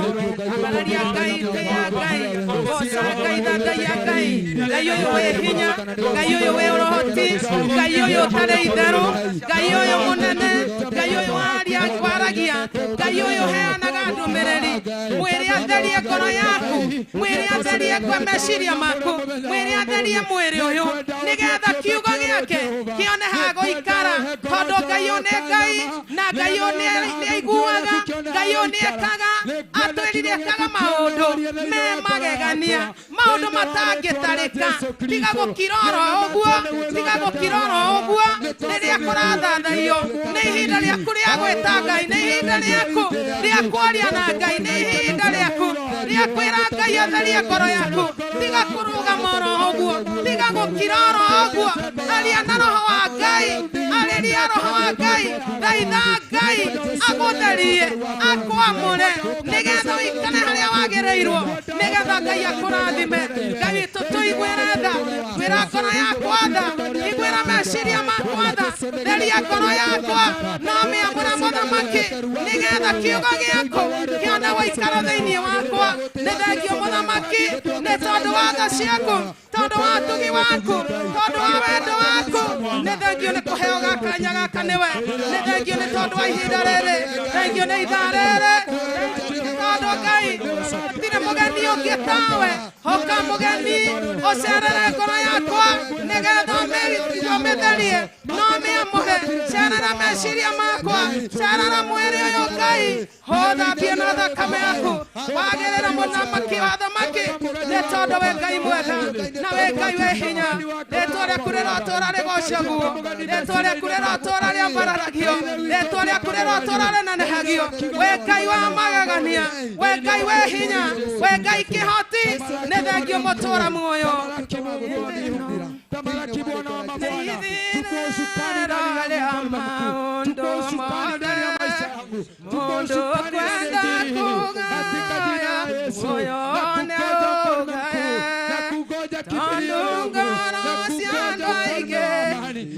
[SPEAKER 2] ambararia Ngai ya Ngai goca Ngai tha ya Ngai Ngai ũyũ wĩ hinya Ngai ũyũ wĩ ũhoti Ngai ũyũ ũtarĩ itherũ Ngai ũyũ mũnene Ngai ũyũ waragia Ngai ũyũ heanaga ndũmĩrĩri mwĩrĩ atherie ngoro yaku mwĩrĩ atherie kwa meciria maku mwĩrĩ atherie mwĩrĩ ũyũ nĩgetha kiugo gĩake kĩone ha gũikara tondũ Ngai ũyũ nĩ Ngai na Ngai ũyũ nĩ aiguaga Ngai ũyũ nĩ ekaga atwĩrire ekaga maũndũ me magegania maũndũ matangĩtarĩka tiga gũkira oro ũguo rĩrĩa kũrathathaiyo nĩ ihinda rĩaku rĩa gwĩta Ngai nĩ ihinda rĩaku rĩa kwaria na Ngai nĩ ihinda rĩaku rĩa kwĩra Ngai atherie ngoro yaku tiga kũrũgama oro ũguo tiga gũkira oro ũguo aria na roho wa Ngai arĩria roho wa Ngai thaitha Ngai agũtherie akwamũre nĩgetha ũikare harĩa wagĩrĩirwo nĩgetha Ngai akũrathime Ngai witũ tũiguĩre tha kwĩra ngoro yakwa tha iguĩra meciria makwa tha theria ngoro yakwa no mĩamũra mũthamaki nĩgetha kiugo gĩaku kĩone gũikara thĩinĩ wakwa nĩ thengio mũthamaki nĩ tondũ wa tha ciaku tondũ wa tugi waku tondũ wa wendo waku nĩ thengio nĩ kũheo gakanya gaka nĩwe nĩ thengio nĩ tondũ wa ihinda rĩrĩ thengio nĩ ithaa rĩrĩ tondũ Ngai gũtirĩ mũgeni ũngĩ tawe hoka mũgeni ũcerere ngoro yakwa nĩgetha ũmĩtherie no mĩamũhe cerera meciria makwa cerera mwĩrĩ ũyũ Ngai thambia na thakame yaku wagĩrĩra mũthamaki wa thamaki nĩ tondũ wĩ Ngai mwega na wĩ Ngai wĩ hinya rĩtwa rĩaku rĩrotũũra rĩgocagwo rĩtwa rĩaku rĩrotũũra rĩambararagio rĩtwa rĩaku rĩrotũũra rĩnenehagio wĩ Ngai wa magegania wĩ Ngai wĩ hinya wĩ Ngai kĩhoti nĩ thengio mũtũũra muoyo mundu kwenda kugaya moyone ugaya tondu ngoro cia andũ aingĩ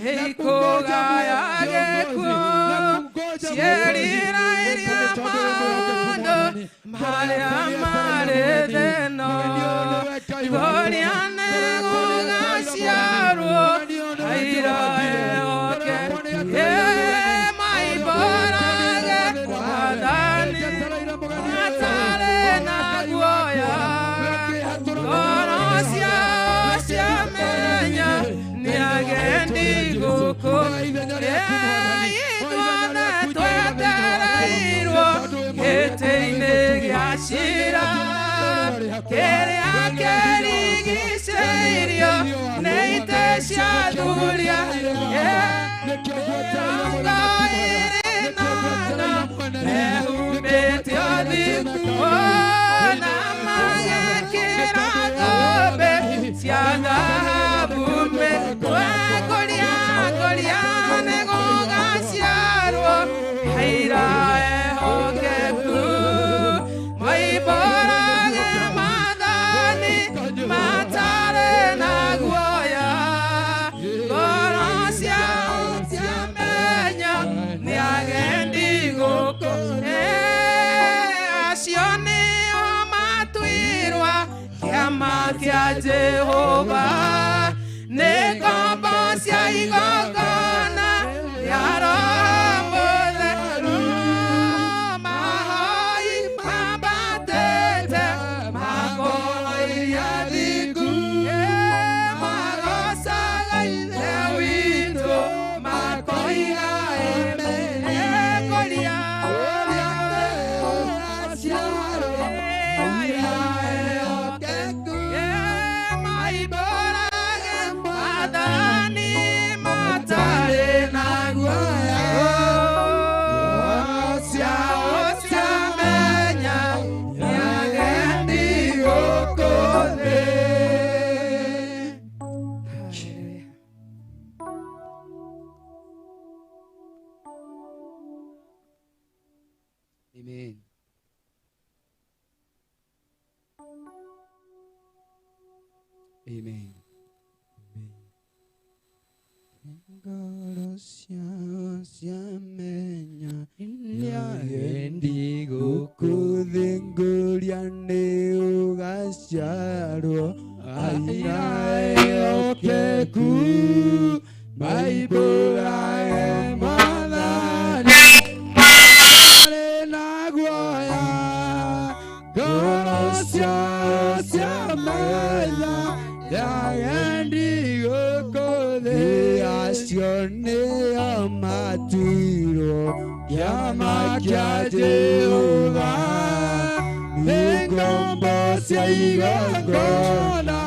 [SPEAKER 2] nĩikũgaya gĩkuũ ciĩriragĩria maũndũ marĩa marĩ thĩ ĩno igoria nĩ gũgaciarwo aira ehoke maimbũrage wathani matarĩ na guoya ngoro ciao ciamenya nĩ agendi gũkũ ithuothe twetereirwo gĩtĩ-inĩ gĩa cira kĩrĩa kĩrigicĩirio nĩ itĩ cia thuria mĩrongo ĩrĩ na mehumĩte ũthiũ na magekĩra ngombe cia thahabu mĩkũria nĩ gũgaciarwo aira ehokeku maimbũrage maathani matarĩ na guoya ngoro ciao ciamenya nĩ agendi gũkũ acio nĩo matuirwo kĩama kĩa Jehova nĩ ngombo cia igongona rĩa Roho Mũtheru mahoi mambatĩte makoiria thingu magocaga Ithe witũ makoiga koria maimbũrage maathani matarĩ na guoya ciao ciamenya nĩ agendi gũkũ thĩ.
[SPEAKER 3] Amen. Amen. ngoro ciao ciamenya nĩagendi gũkũ thĩ ngũria nĩ ũgaciarwo aira ehokeku maibũrage Mwathani marĩ na guoya ngoro ciao ciamenya nĩagendi gũkũ thĩ acio nĩo matuirwo kĩama kĩa Jehova nĩ ngombo cia igongona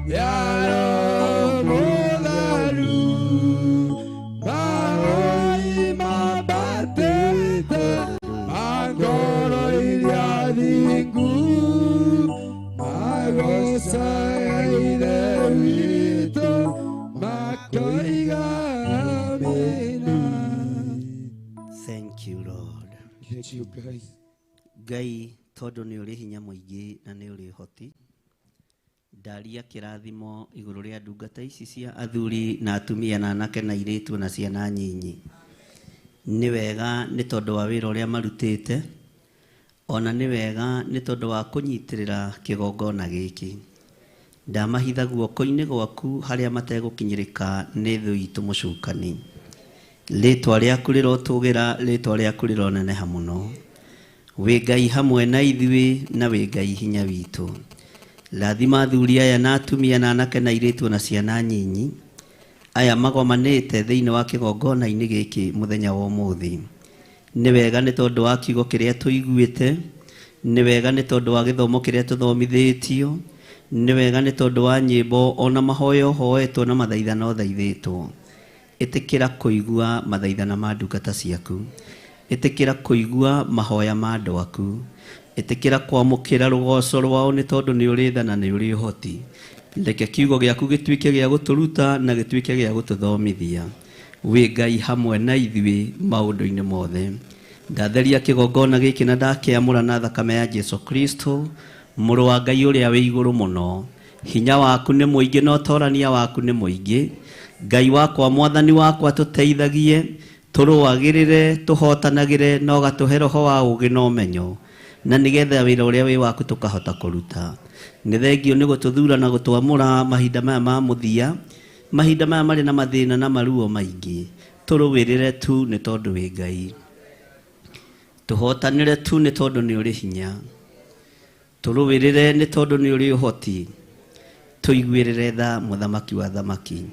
[SPEAKER 3] rĩa Roho Mũtheru mahoi mabatĩte mangoro iria thingu magocaga Ithe witũ makoiga amina.
[SPEAKER 4] Thank you, Lord.
[SPEAKER 3] Thank you, guys.
[SPEAKER 4] Ngai tondu ni uri hinya muingi na ni uri hoti ndaria kirathimo iguru ria ndungata ici cia athuri na atumia na anake na iritu na ciana nyinyi ni wega ni tondu wa wira uria marutite ona ni wega ni tondu wa kunyitirira kigongona giki ndamahitha guoko-ini gwaku haria mategukinyirika ni thu itu mucukani ritwa riaku rirotugira ritwa riaku rironeneha muno wi Ngai hamwe na ithui na wi Ngai hinya witu lathima athuri aya na atumia na anake na iritu na ciana nyinyi aya magomanite thiini wa kigongona-ini giki muthenya wa umuthi ni wega ni tondu wa kiugo kiria tuiguite ni wega ni tondu wa githomo kiria tuthomithitio ni wega ni tondu wa nyimbo ona mahoyo hoetwo na mathaithano thaithitwo itikira kuigua mathaithana ma ndungata ciaku itikira kuigua mahoya ma andu aku itikira kwamukira rugoco rwao ni tondu ni uri tha na ni uri hoti reke kiugo giaku gituike gia guturuta na gituike gia gututhomithia wi Ngai hamwe na ithui maundu-ini mothe ndatheria kigongona giki na ndakiamura na thakame ya Jesu Kristo muru wa Ngai uria wi iguru muno hinya waku ni muingi no torania waku ni muingi Ngai wakwa Mwathani wakwa tuteithagie turuagirire tuhotanagire no gatuhe roho wa ugi no menyo na nigetha wira uria wi waku tukahota kuruta ni thengio ni gututhura na gutwamura mahinda maya ma muthia mahinda maya mari na mathina na maruo maingi turuwirire tu ni tondu wi Ngai tuhotanire tu ni tondu ni uri hinya turuwirire ni tondu ni uri uhoti tuiguirire tha muthamaki wa thamaki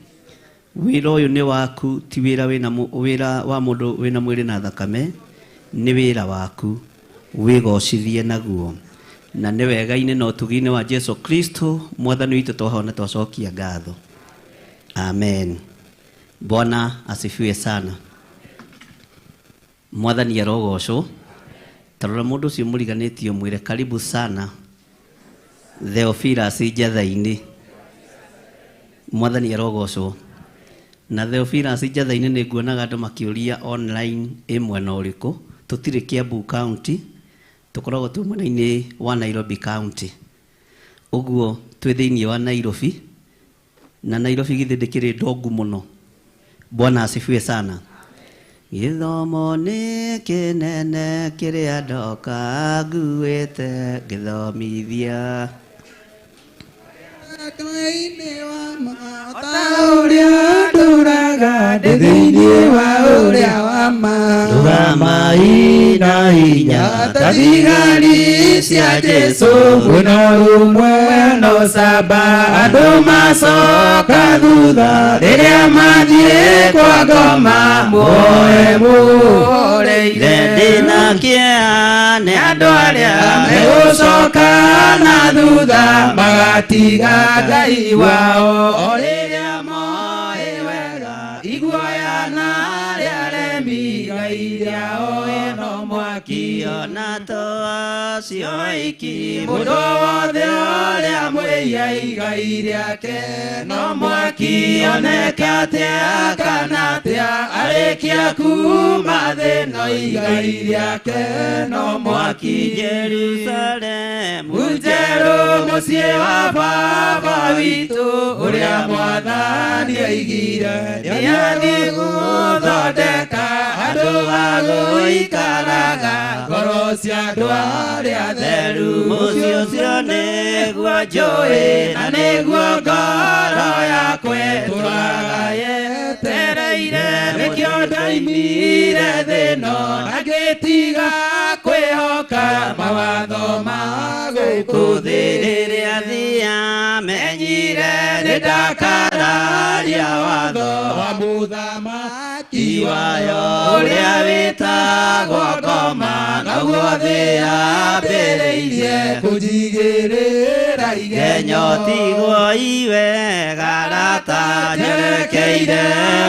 [SPEAKER 4] wira uyu ni waku ti wira wira wa mundu wina mwiri na thakame ni wira waku wigocithie naguo na ni wega-ini na utugi-ini wa Jesu Kristo Mwathani witu twahona twacokia ngatho amen. Bwana asifiwe sana. Mwathani arogocwo tarora mundu ucio muriganitio mwire karibu sana Theophilus njatha-ini Mwathani arogocwo na Theophilus njatha-ini ni nguonaga andu makiuria online imwe na uriku tutire Kiambu County tukoragwo tu mwena-ini wa Nairobi County uguo twi thiini wa Nairobi na Nairobi githe ndikiri ndongu muno. Bwana asifiwe sana. Githomo ni kinene kiria ndoka nguite githomithia
[SPEAKER 1] Kaini wa mata uria nduraga thiini wa uria wa ma
[SPEAKER 4] ndurama ina hinya
[SPEAKER 1] tathigari cia Jesu muno rumwe no saba andu macoka thutha riria mathie kwa ngoma muoe muhoreire
[SPEAKER 4] ndina kia ni andu aria
[SPEAKER 1] megucoka na thutha magatiga Ngai wao oriria moe wega iguoya na ria remi Ngai riao eno mwaki
[SPEAKER 4] ona toa cio iki
[SPEAKER 1] mundu wothe uria mwiri mwĩia igai rĩake no mwaki oneke atĩa kana atĩa arĩkia kuma thĩ no igai rĩake no mwaki
[SPEAKER 4] Jerusalemu
[SPEAKER 1] njerũ mũciĩ wa baba witũ ũrĩa mwathani aigire nĩathiĩ gũthondeka andũ a gũikaraga ngoro cia andũ arĩa atheru
[SPEAKER 4] mũciĩ ũcio nĩguo njũĩ na nĩguo ngoro yakwa
[SPEAKER 1] tũraga yetereire nĩkĩo ndaimire thĩ ĩno na ngĩtiga kwĩhoka mawatho ma gũkũ thĩ
[SPEAKER 4] rĩrĩa thiamenyire nĩndakararia watho
[SPEAKER 1] wa mũthamaki
[SPEAKER 4] wayo ũrĩa wĩtagwo ngoma naguo thĩ yambĩrĩirie
[SPEAKER 1] kũnjigĩrĩra
[SPEAKER 4] igenyo tigwo iwega njerekeire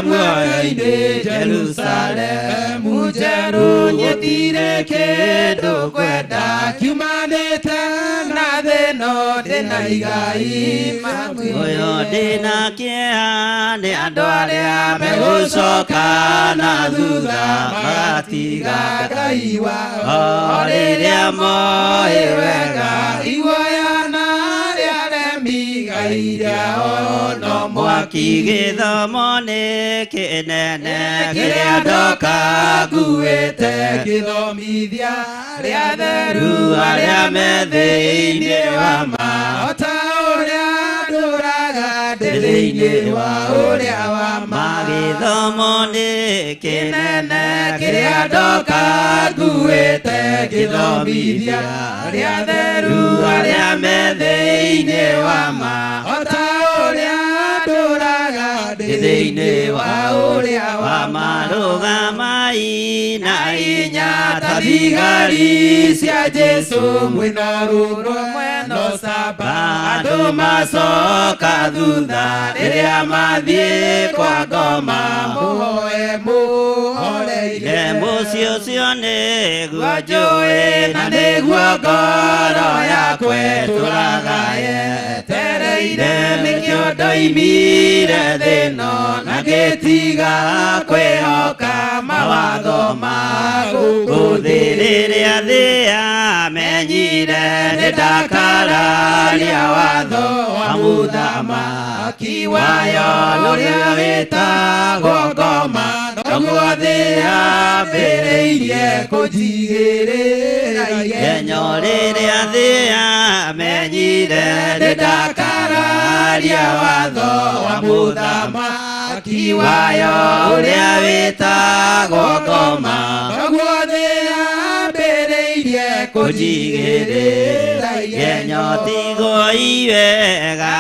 [SPEAKER 4] muoyo-inĩ Jerusalemu
[SPEAKER 1] njerũ nyetire kĩndũ kwenda kiumanĩte na thĩ ĩno ndĩna igai
[SPEAKER 4] ũyũ ndĩna kĩeha nĩ andũ arĩa megũcoka na thutha magatiga
[SPEAKER 1] Ngai wao
[SPEAKER 4] o rĩrĩa moĩ wega
[SPEAKER 1] iguoya na rĩa remi igai rĩao no
[SPEAKER 4] mwaki gĩthomo nĩ kĩnene kĩrĩa ndoka nguĩte
[SPEAKER 1] gĩthomithia rĩa theru
[SPEAKER 4] arĩa me thĩinĩ wa ma
[SPEAKER 1] o ta ũrĩa ndũraga ndĩ thĩinĩ wa ũrĩa wa ma
[SPEAKER 4] gĩthomo nĩ kĩnene
[SPEAKER 1] kĩrĩa ndoka nguĩte gĩthomithia rĩa theru
[SPEAKER 4] arĩa me thĩinĩ wa ma
[SPEAKER 1] o ta ũrĩa ndũraga ndĩ thĩinĩ wa ũrĩa wa ma
[SPEAKER 4] marũgamai na hinya
[SPEAKER 1] ta thigari cia Jesũ mwĩna rũrũmwe no saba andũ macoka thutha rĩrĩa mathiĩ kwa ngoma mũhoe mũhoreire
[SPEAKER 4] mũciĩ ũcio nĩguo njũĩ na nĩguo ngoro yakwa tũraga
[SPEAKER 1] yetereire nĩkĩo ndoimire thĩ ĩno na ngĩtiga kwĩhoka mawatho ma gũkũ thĩ
[SPEAKER 4] rĩrĩa thĩ yamenyire nĩndakararia watho wa mũthamaki wayo ũrĩa wĩtagwo ngoma naguo thĩ yambĩrĩirie
[SPEAKER 1] kũnjigĩrĩra
[SPEAKER 4] igenyo rĩrĩa thĩ yamenyire
[SPEAKER 1] nĩndakararia watho wa mũthamaki wayo ũrĩa wĩtagwo ngoma naguo thĩ yambĩrĩirie kũnjigĩrĩra
[SPEAKER 4] igenyo tigwo iwega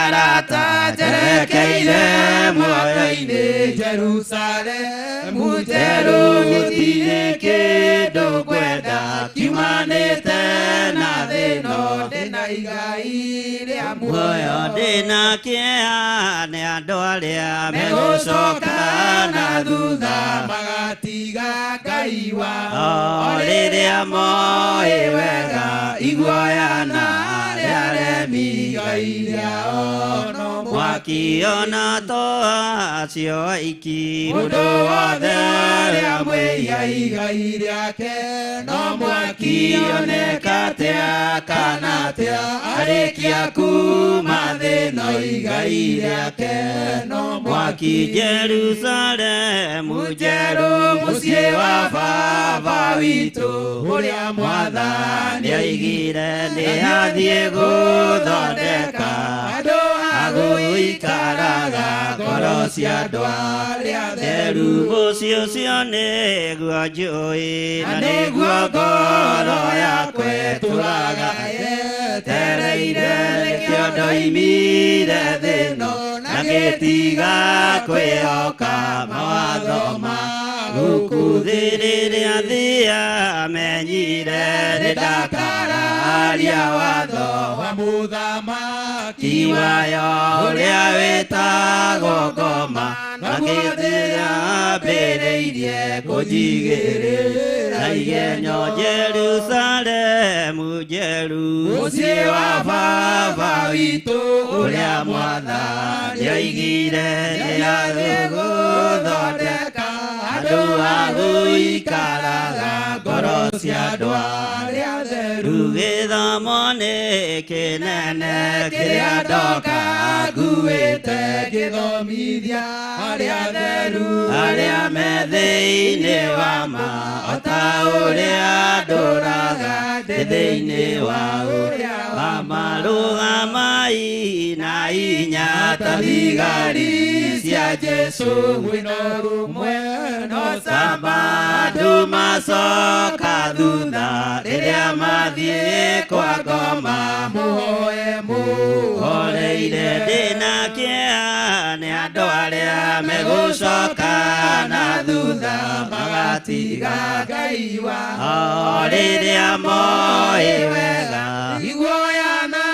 [SPEAKER 1] njerekeire muoyo-inĩ Jerusalemu njerũ gũtirĩ kĩndũ kwenda kiumanĩte na thĩ ĩno ndĩna igai rĩa
[SPEAKER 4] muoyo ndĩna kĩeha nĩ andũ arĩa megũcoka na thutha
[SPEAKER 1] magatiga Ngai wao
[SPEAKER 4] o rĩrĩa moĩ wega iguoya na rĩa remi
[SPEAKER 1] igai rĩao no
[SPEAKER 4] mwaki ona to acio aiki
[SPEAKER 1] mũndũ wothe rĩa mwĩia igai rĩake no mwaki oneka atĩa kana atĩa arĩkia kuma thĩ no igai rĩake no
[SPEAKER 4] mwaki Jerusalemu
[SPEAKER 1] njerũ mũciĩ wa baba witũ ũrĩa mwathani
[SPEAKER 4] aigire nĩ athiĩ gũthondeka
[SPEAKER 1] andũ a gũikaraga ngoro cia andũ arĩa atheru
[SPEAKER 4] mũciĩ ũcio nĩguo njũĩ
[SPEAKER 1] na nĩguo ngoro yakwa tũraga yetereire nĩkĩo ndoimire thĩ ĩno na ngĩtiga kwĩhoka mawatho ma
[SPEAKER 4] Gũkũthĩrĩria thĩa menyire nĩndakararia watho wa mũthamaki wayo ũrĩa wĩtagwo Ngoma na gĩthĩa mbĩrĩirie kũnjigĩrĩra igenyo Jerusalemu njeru mũciĩ wa baba witũ ũrĩa Mwathani oigire nĩagũthondeka andũ a gũikaraga ngoro cia andũ arĩa atheru. Gĩthomo nĩ kĩnene kĩrĩa ndoka nguĩte gĩthomithia arĩa atheru arĩa me thĩinĩ wa ma o ta ũrĩa ndũraga ndĩ thĩinĩ wa ũrĩa wa ma. Rũgamai na hinya ta thigari cia Jesũ mwĩna ũrũmwe no camba andũ macoka thutha rĩrĩa mathiĩ kwa Ngoma mũhoe mũhoreire. Ndĩna kĩeha nĩ andũ arĩa megũcoka na thutha magatiga Ngai wao rĩrĩa moĩ wega iguoya na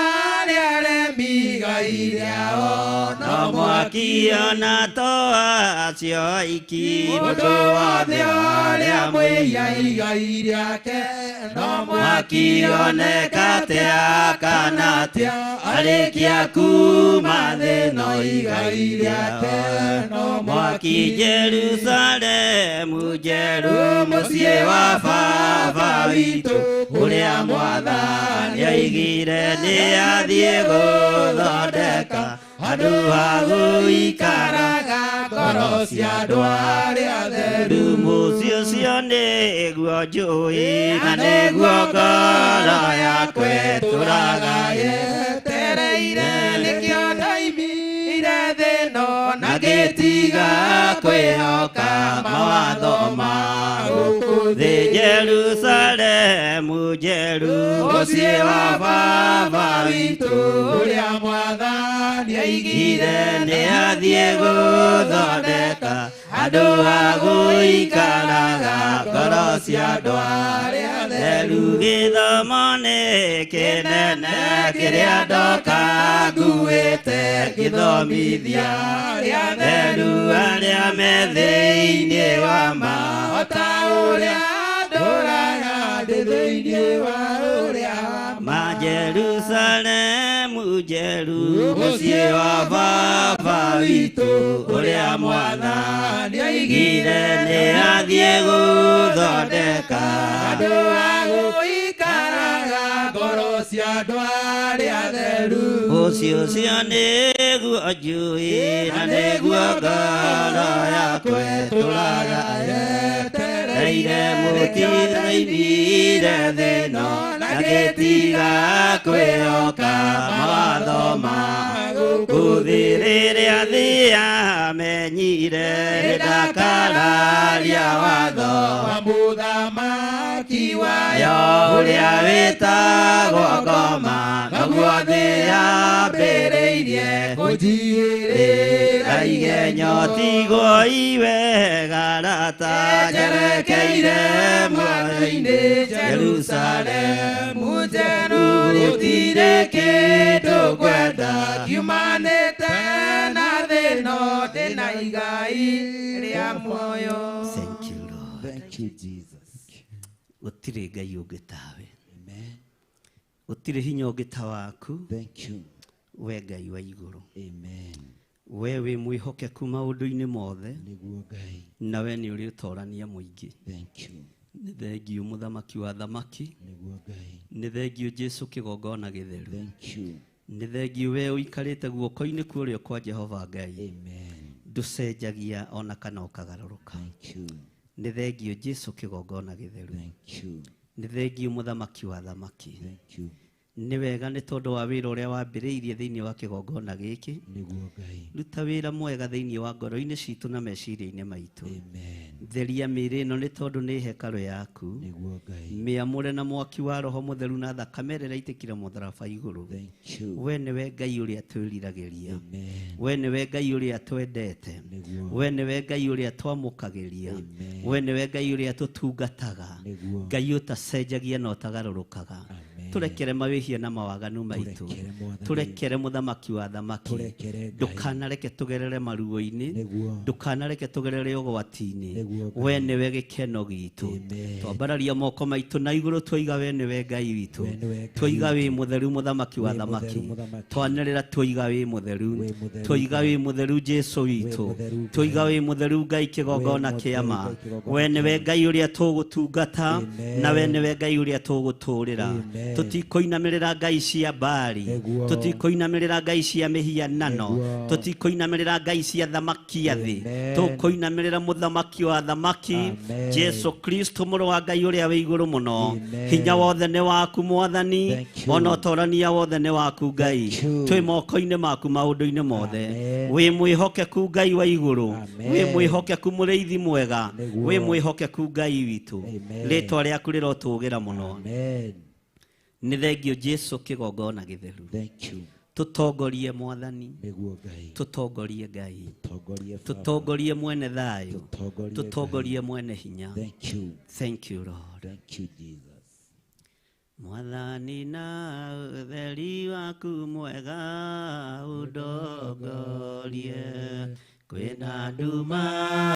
[SPEAKER 4] rĩaremi Ngai rĩao. No mwaki ona toa acio aiki mũndũ wothe ũrĩa mwĩhia Ngai rĩake no mwaki oneka atĩa kana atĩa arĩkia kuma thĩ no Ngai rĩake no mwaki. Jerusalemu njeru mũciĩ wa baba witũ ũrĩa Mwathani oigire nĩathiĩ gũthondeka andũ a gũikaraga ngoro cia andũ arĩa atheru. Mũciĩ ũcio nĩguo njũĩ na nĩguo ngoro yakwa ĩtũũraga yetereire. Nĩkĩo ndaimire thĩ ĩno na ngĩtiga kwĩhoka mawatho ma gũkũ thĩ. Jerusalemu njeru mũciĩ wa baba witũ ũrĩa Mwathani oigire nĩathiĩ gũthondeka andũ a gũikaraga ngoro cia andũ arĩa atheru. Gĩthomo nĩ kĩnene kĩrĩa ndoka nguĩte gĩthomithia arĩa atheru arĩa me thĩinĩ wa ma o ta ũrĩa ndũraga ndĩ thĩinĩ wa ũrĩa ma. Jerusalemu njeru mũciĩ wa baba witũ ũrĩa Mwathani oigire nĩathiĩ gũthondeka andũ a gũikaraga ngoro cia andũ arĩa atheru. Ũcio nĩguo njũĩ na nĩguo ngoro yakwa ĩtũũraga yetereire. Mũtiraimire thĩ ĩno na ngĩtiga kwĩhoka mawatho ma gũkũ thĩ. Rĩrĩa thĩa menyire nĩndakararia watho wa mũthamaki wayo ũrĩa wĩtagwo Ngoma naguo thĩ yambĩrĩirie kũnjigĩrĩra igenyo. Tigwo iwega rata njerekeire muoyo-inĩ Jerusalemu njeru gũtirĩ kĩndũ ngwenda kiumanĩte na thĩ ĩno ndĩna igai rĩa muoyo. Thank you Lord.
[SPEAKER 3] Thank you Jesus.
[SPEAKER 4] Gũtirĩ Ngai ũngĩ tawe.
[SPEAKER 3] Amen.
[SPEAKER 4] Gũtirĩ hinya ũngĩ ta waku.
[SPEAKER 3] Thank you.
[SPEAKER 4] We Ngai wa igũrũ.
[SPEAKER 3] Amen.
[SPEAKER 4] We wĩ mwĩhokeku maũndũ-inĩ mothe
[SPEAKER 3] Nĩguo Ngai.
[SPEAKER 4] na we nĩ ũrĩ ũtorania mũingĩ.
[SPEAKER 3] Thank you.
[SPEAKER 4] Nĩ thengiũ mũthamaki wa thamaki.
[SPEAKER 3] Nĩguo Ngai.
[SPEAKER 4] Nĩ thengiũ Jesũ kĩgongona gĩtheru.
[SPEAKER 3] Thank you.
[SPEAKER 4] Nĩ thengiũ we ũikarĩte guoko-inĩ kuorĩo kwa Jehova Ngai.
[SPEAKER 3] Amen.
[SPEAKER 4] Ndũcenjagia ona kana ũkagarũrũka.
[SPEAKER 3] Thank you.
[SPEAKER 4] Nĩ thengiũ Jesũ kĩgongona gĩtheru.
[SPEAKER 3] Thank you.
[SPEAKER 4] Nĩ thengiũ mũthamaki wa thamaki.
[SPEAKER 3] Thank you.
[SPEAKER 4] nĩ wega nĩ tondũ wa wĩra ũrĩa wambĩrĩirie thĩinĩ wa kĩgongona gĩkĩ. Ruta wĩra mwega thĩinĩ wa ngoro-inĩ citũ na meciria-inĩ maitũ. Theria mĩĩrĩ ĩno nĩ tondũ nĩ hekarũ yaku. Mĩamũre na mwaki wa Roho Mũtheru na thakame ĩrĩa ĩraitĩkire mũtharaba igũrũ. We nĩwe Ngai ũrĩa twĩriragĩria. We nĩwe Ngai ũrĩa twendete. We nĩwe Ngai ũrĩa twamũkagĩria. We nĩwe Ngai ũrĩa tũtungataga. Ngai ũtacenjagia na ũtagarũrũkaga. Turekere mawĩhia na mawaganu maitũ. Turekere mũthamaki wa thamaki. Ndukanareke tugerere maruo-inĩ. Ndukanareke tugerere ũgwati-inĩ. We nĩwe gĩkeno gitũ. Twambararia moko maitũ na igũrũ twoiga we nĩwe Ngai witũ. Twoiga wĩ mũtheru mũthamaki wa thamaki. Twanĩrĩra twoiga wĩ mũtheru. Twoiga wĩ mũtheru Jesu witũ. Twoiga wĩ mũtheru Ngai kĩgongona kĩa ma. We nĩwe Ngai ũrĩa tũgũtungata na we nĩwe Ngai ũrĩa tũgũtũũrĩra. Tutikoinamĩrĩra ngai cia Baali. Tutikoinamĩrĩra ngai cia mĩhianano. Tutikoinamĩrĩra ngai cia thamaki thĩ. Tukoinamĩrĩra mũthamaki wa thamaki Jesu Kristo mũrũ wa Ngai ũrĩa wĩ igũrũ mũno. Hinya wothe nĩ waku Mwathani, ona ũtorania wothe nĩ waku Ngai. Twĩ moko-inĩ maku maũndũ-inĩ mothe. Wĩ mwĩhokeku Ngai wa igũrũ. Wĩ mwĩhokeku mũrĩithi mwega. Wĩ mwĩhokeku Ngai witũ. Rĩĩtwa rĩaku rĩrotũũgĩra mũno. Nĩ thengio Jesu kĩgongona gĩtheru. Tutongorie Mwathani. Tutongorie Ngai. Tutongorie mwene thayũ. Tutongorie mwene hinya. Thank you Lord.
[SPEAKER 3] Thank you Jesus.
[SPEAKER 4] Mwathani na ũtheri waku mwega ũndongorie. Kwĩna nduma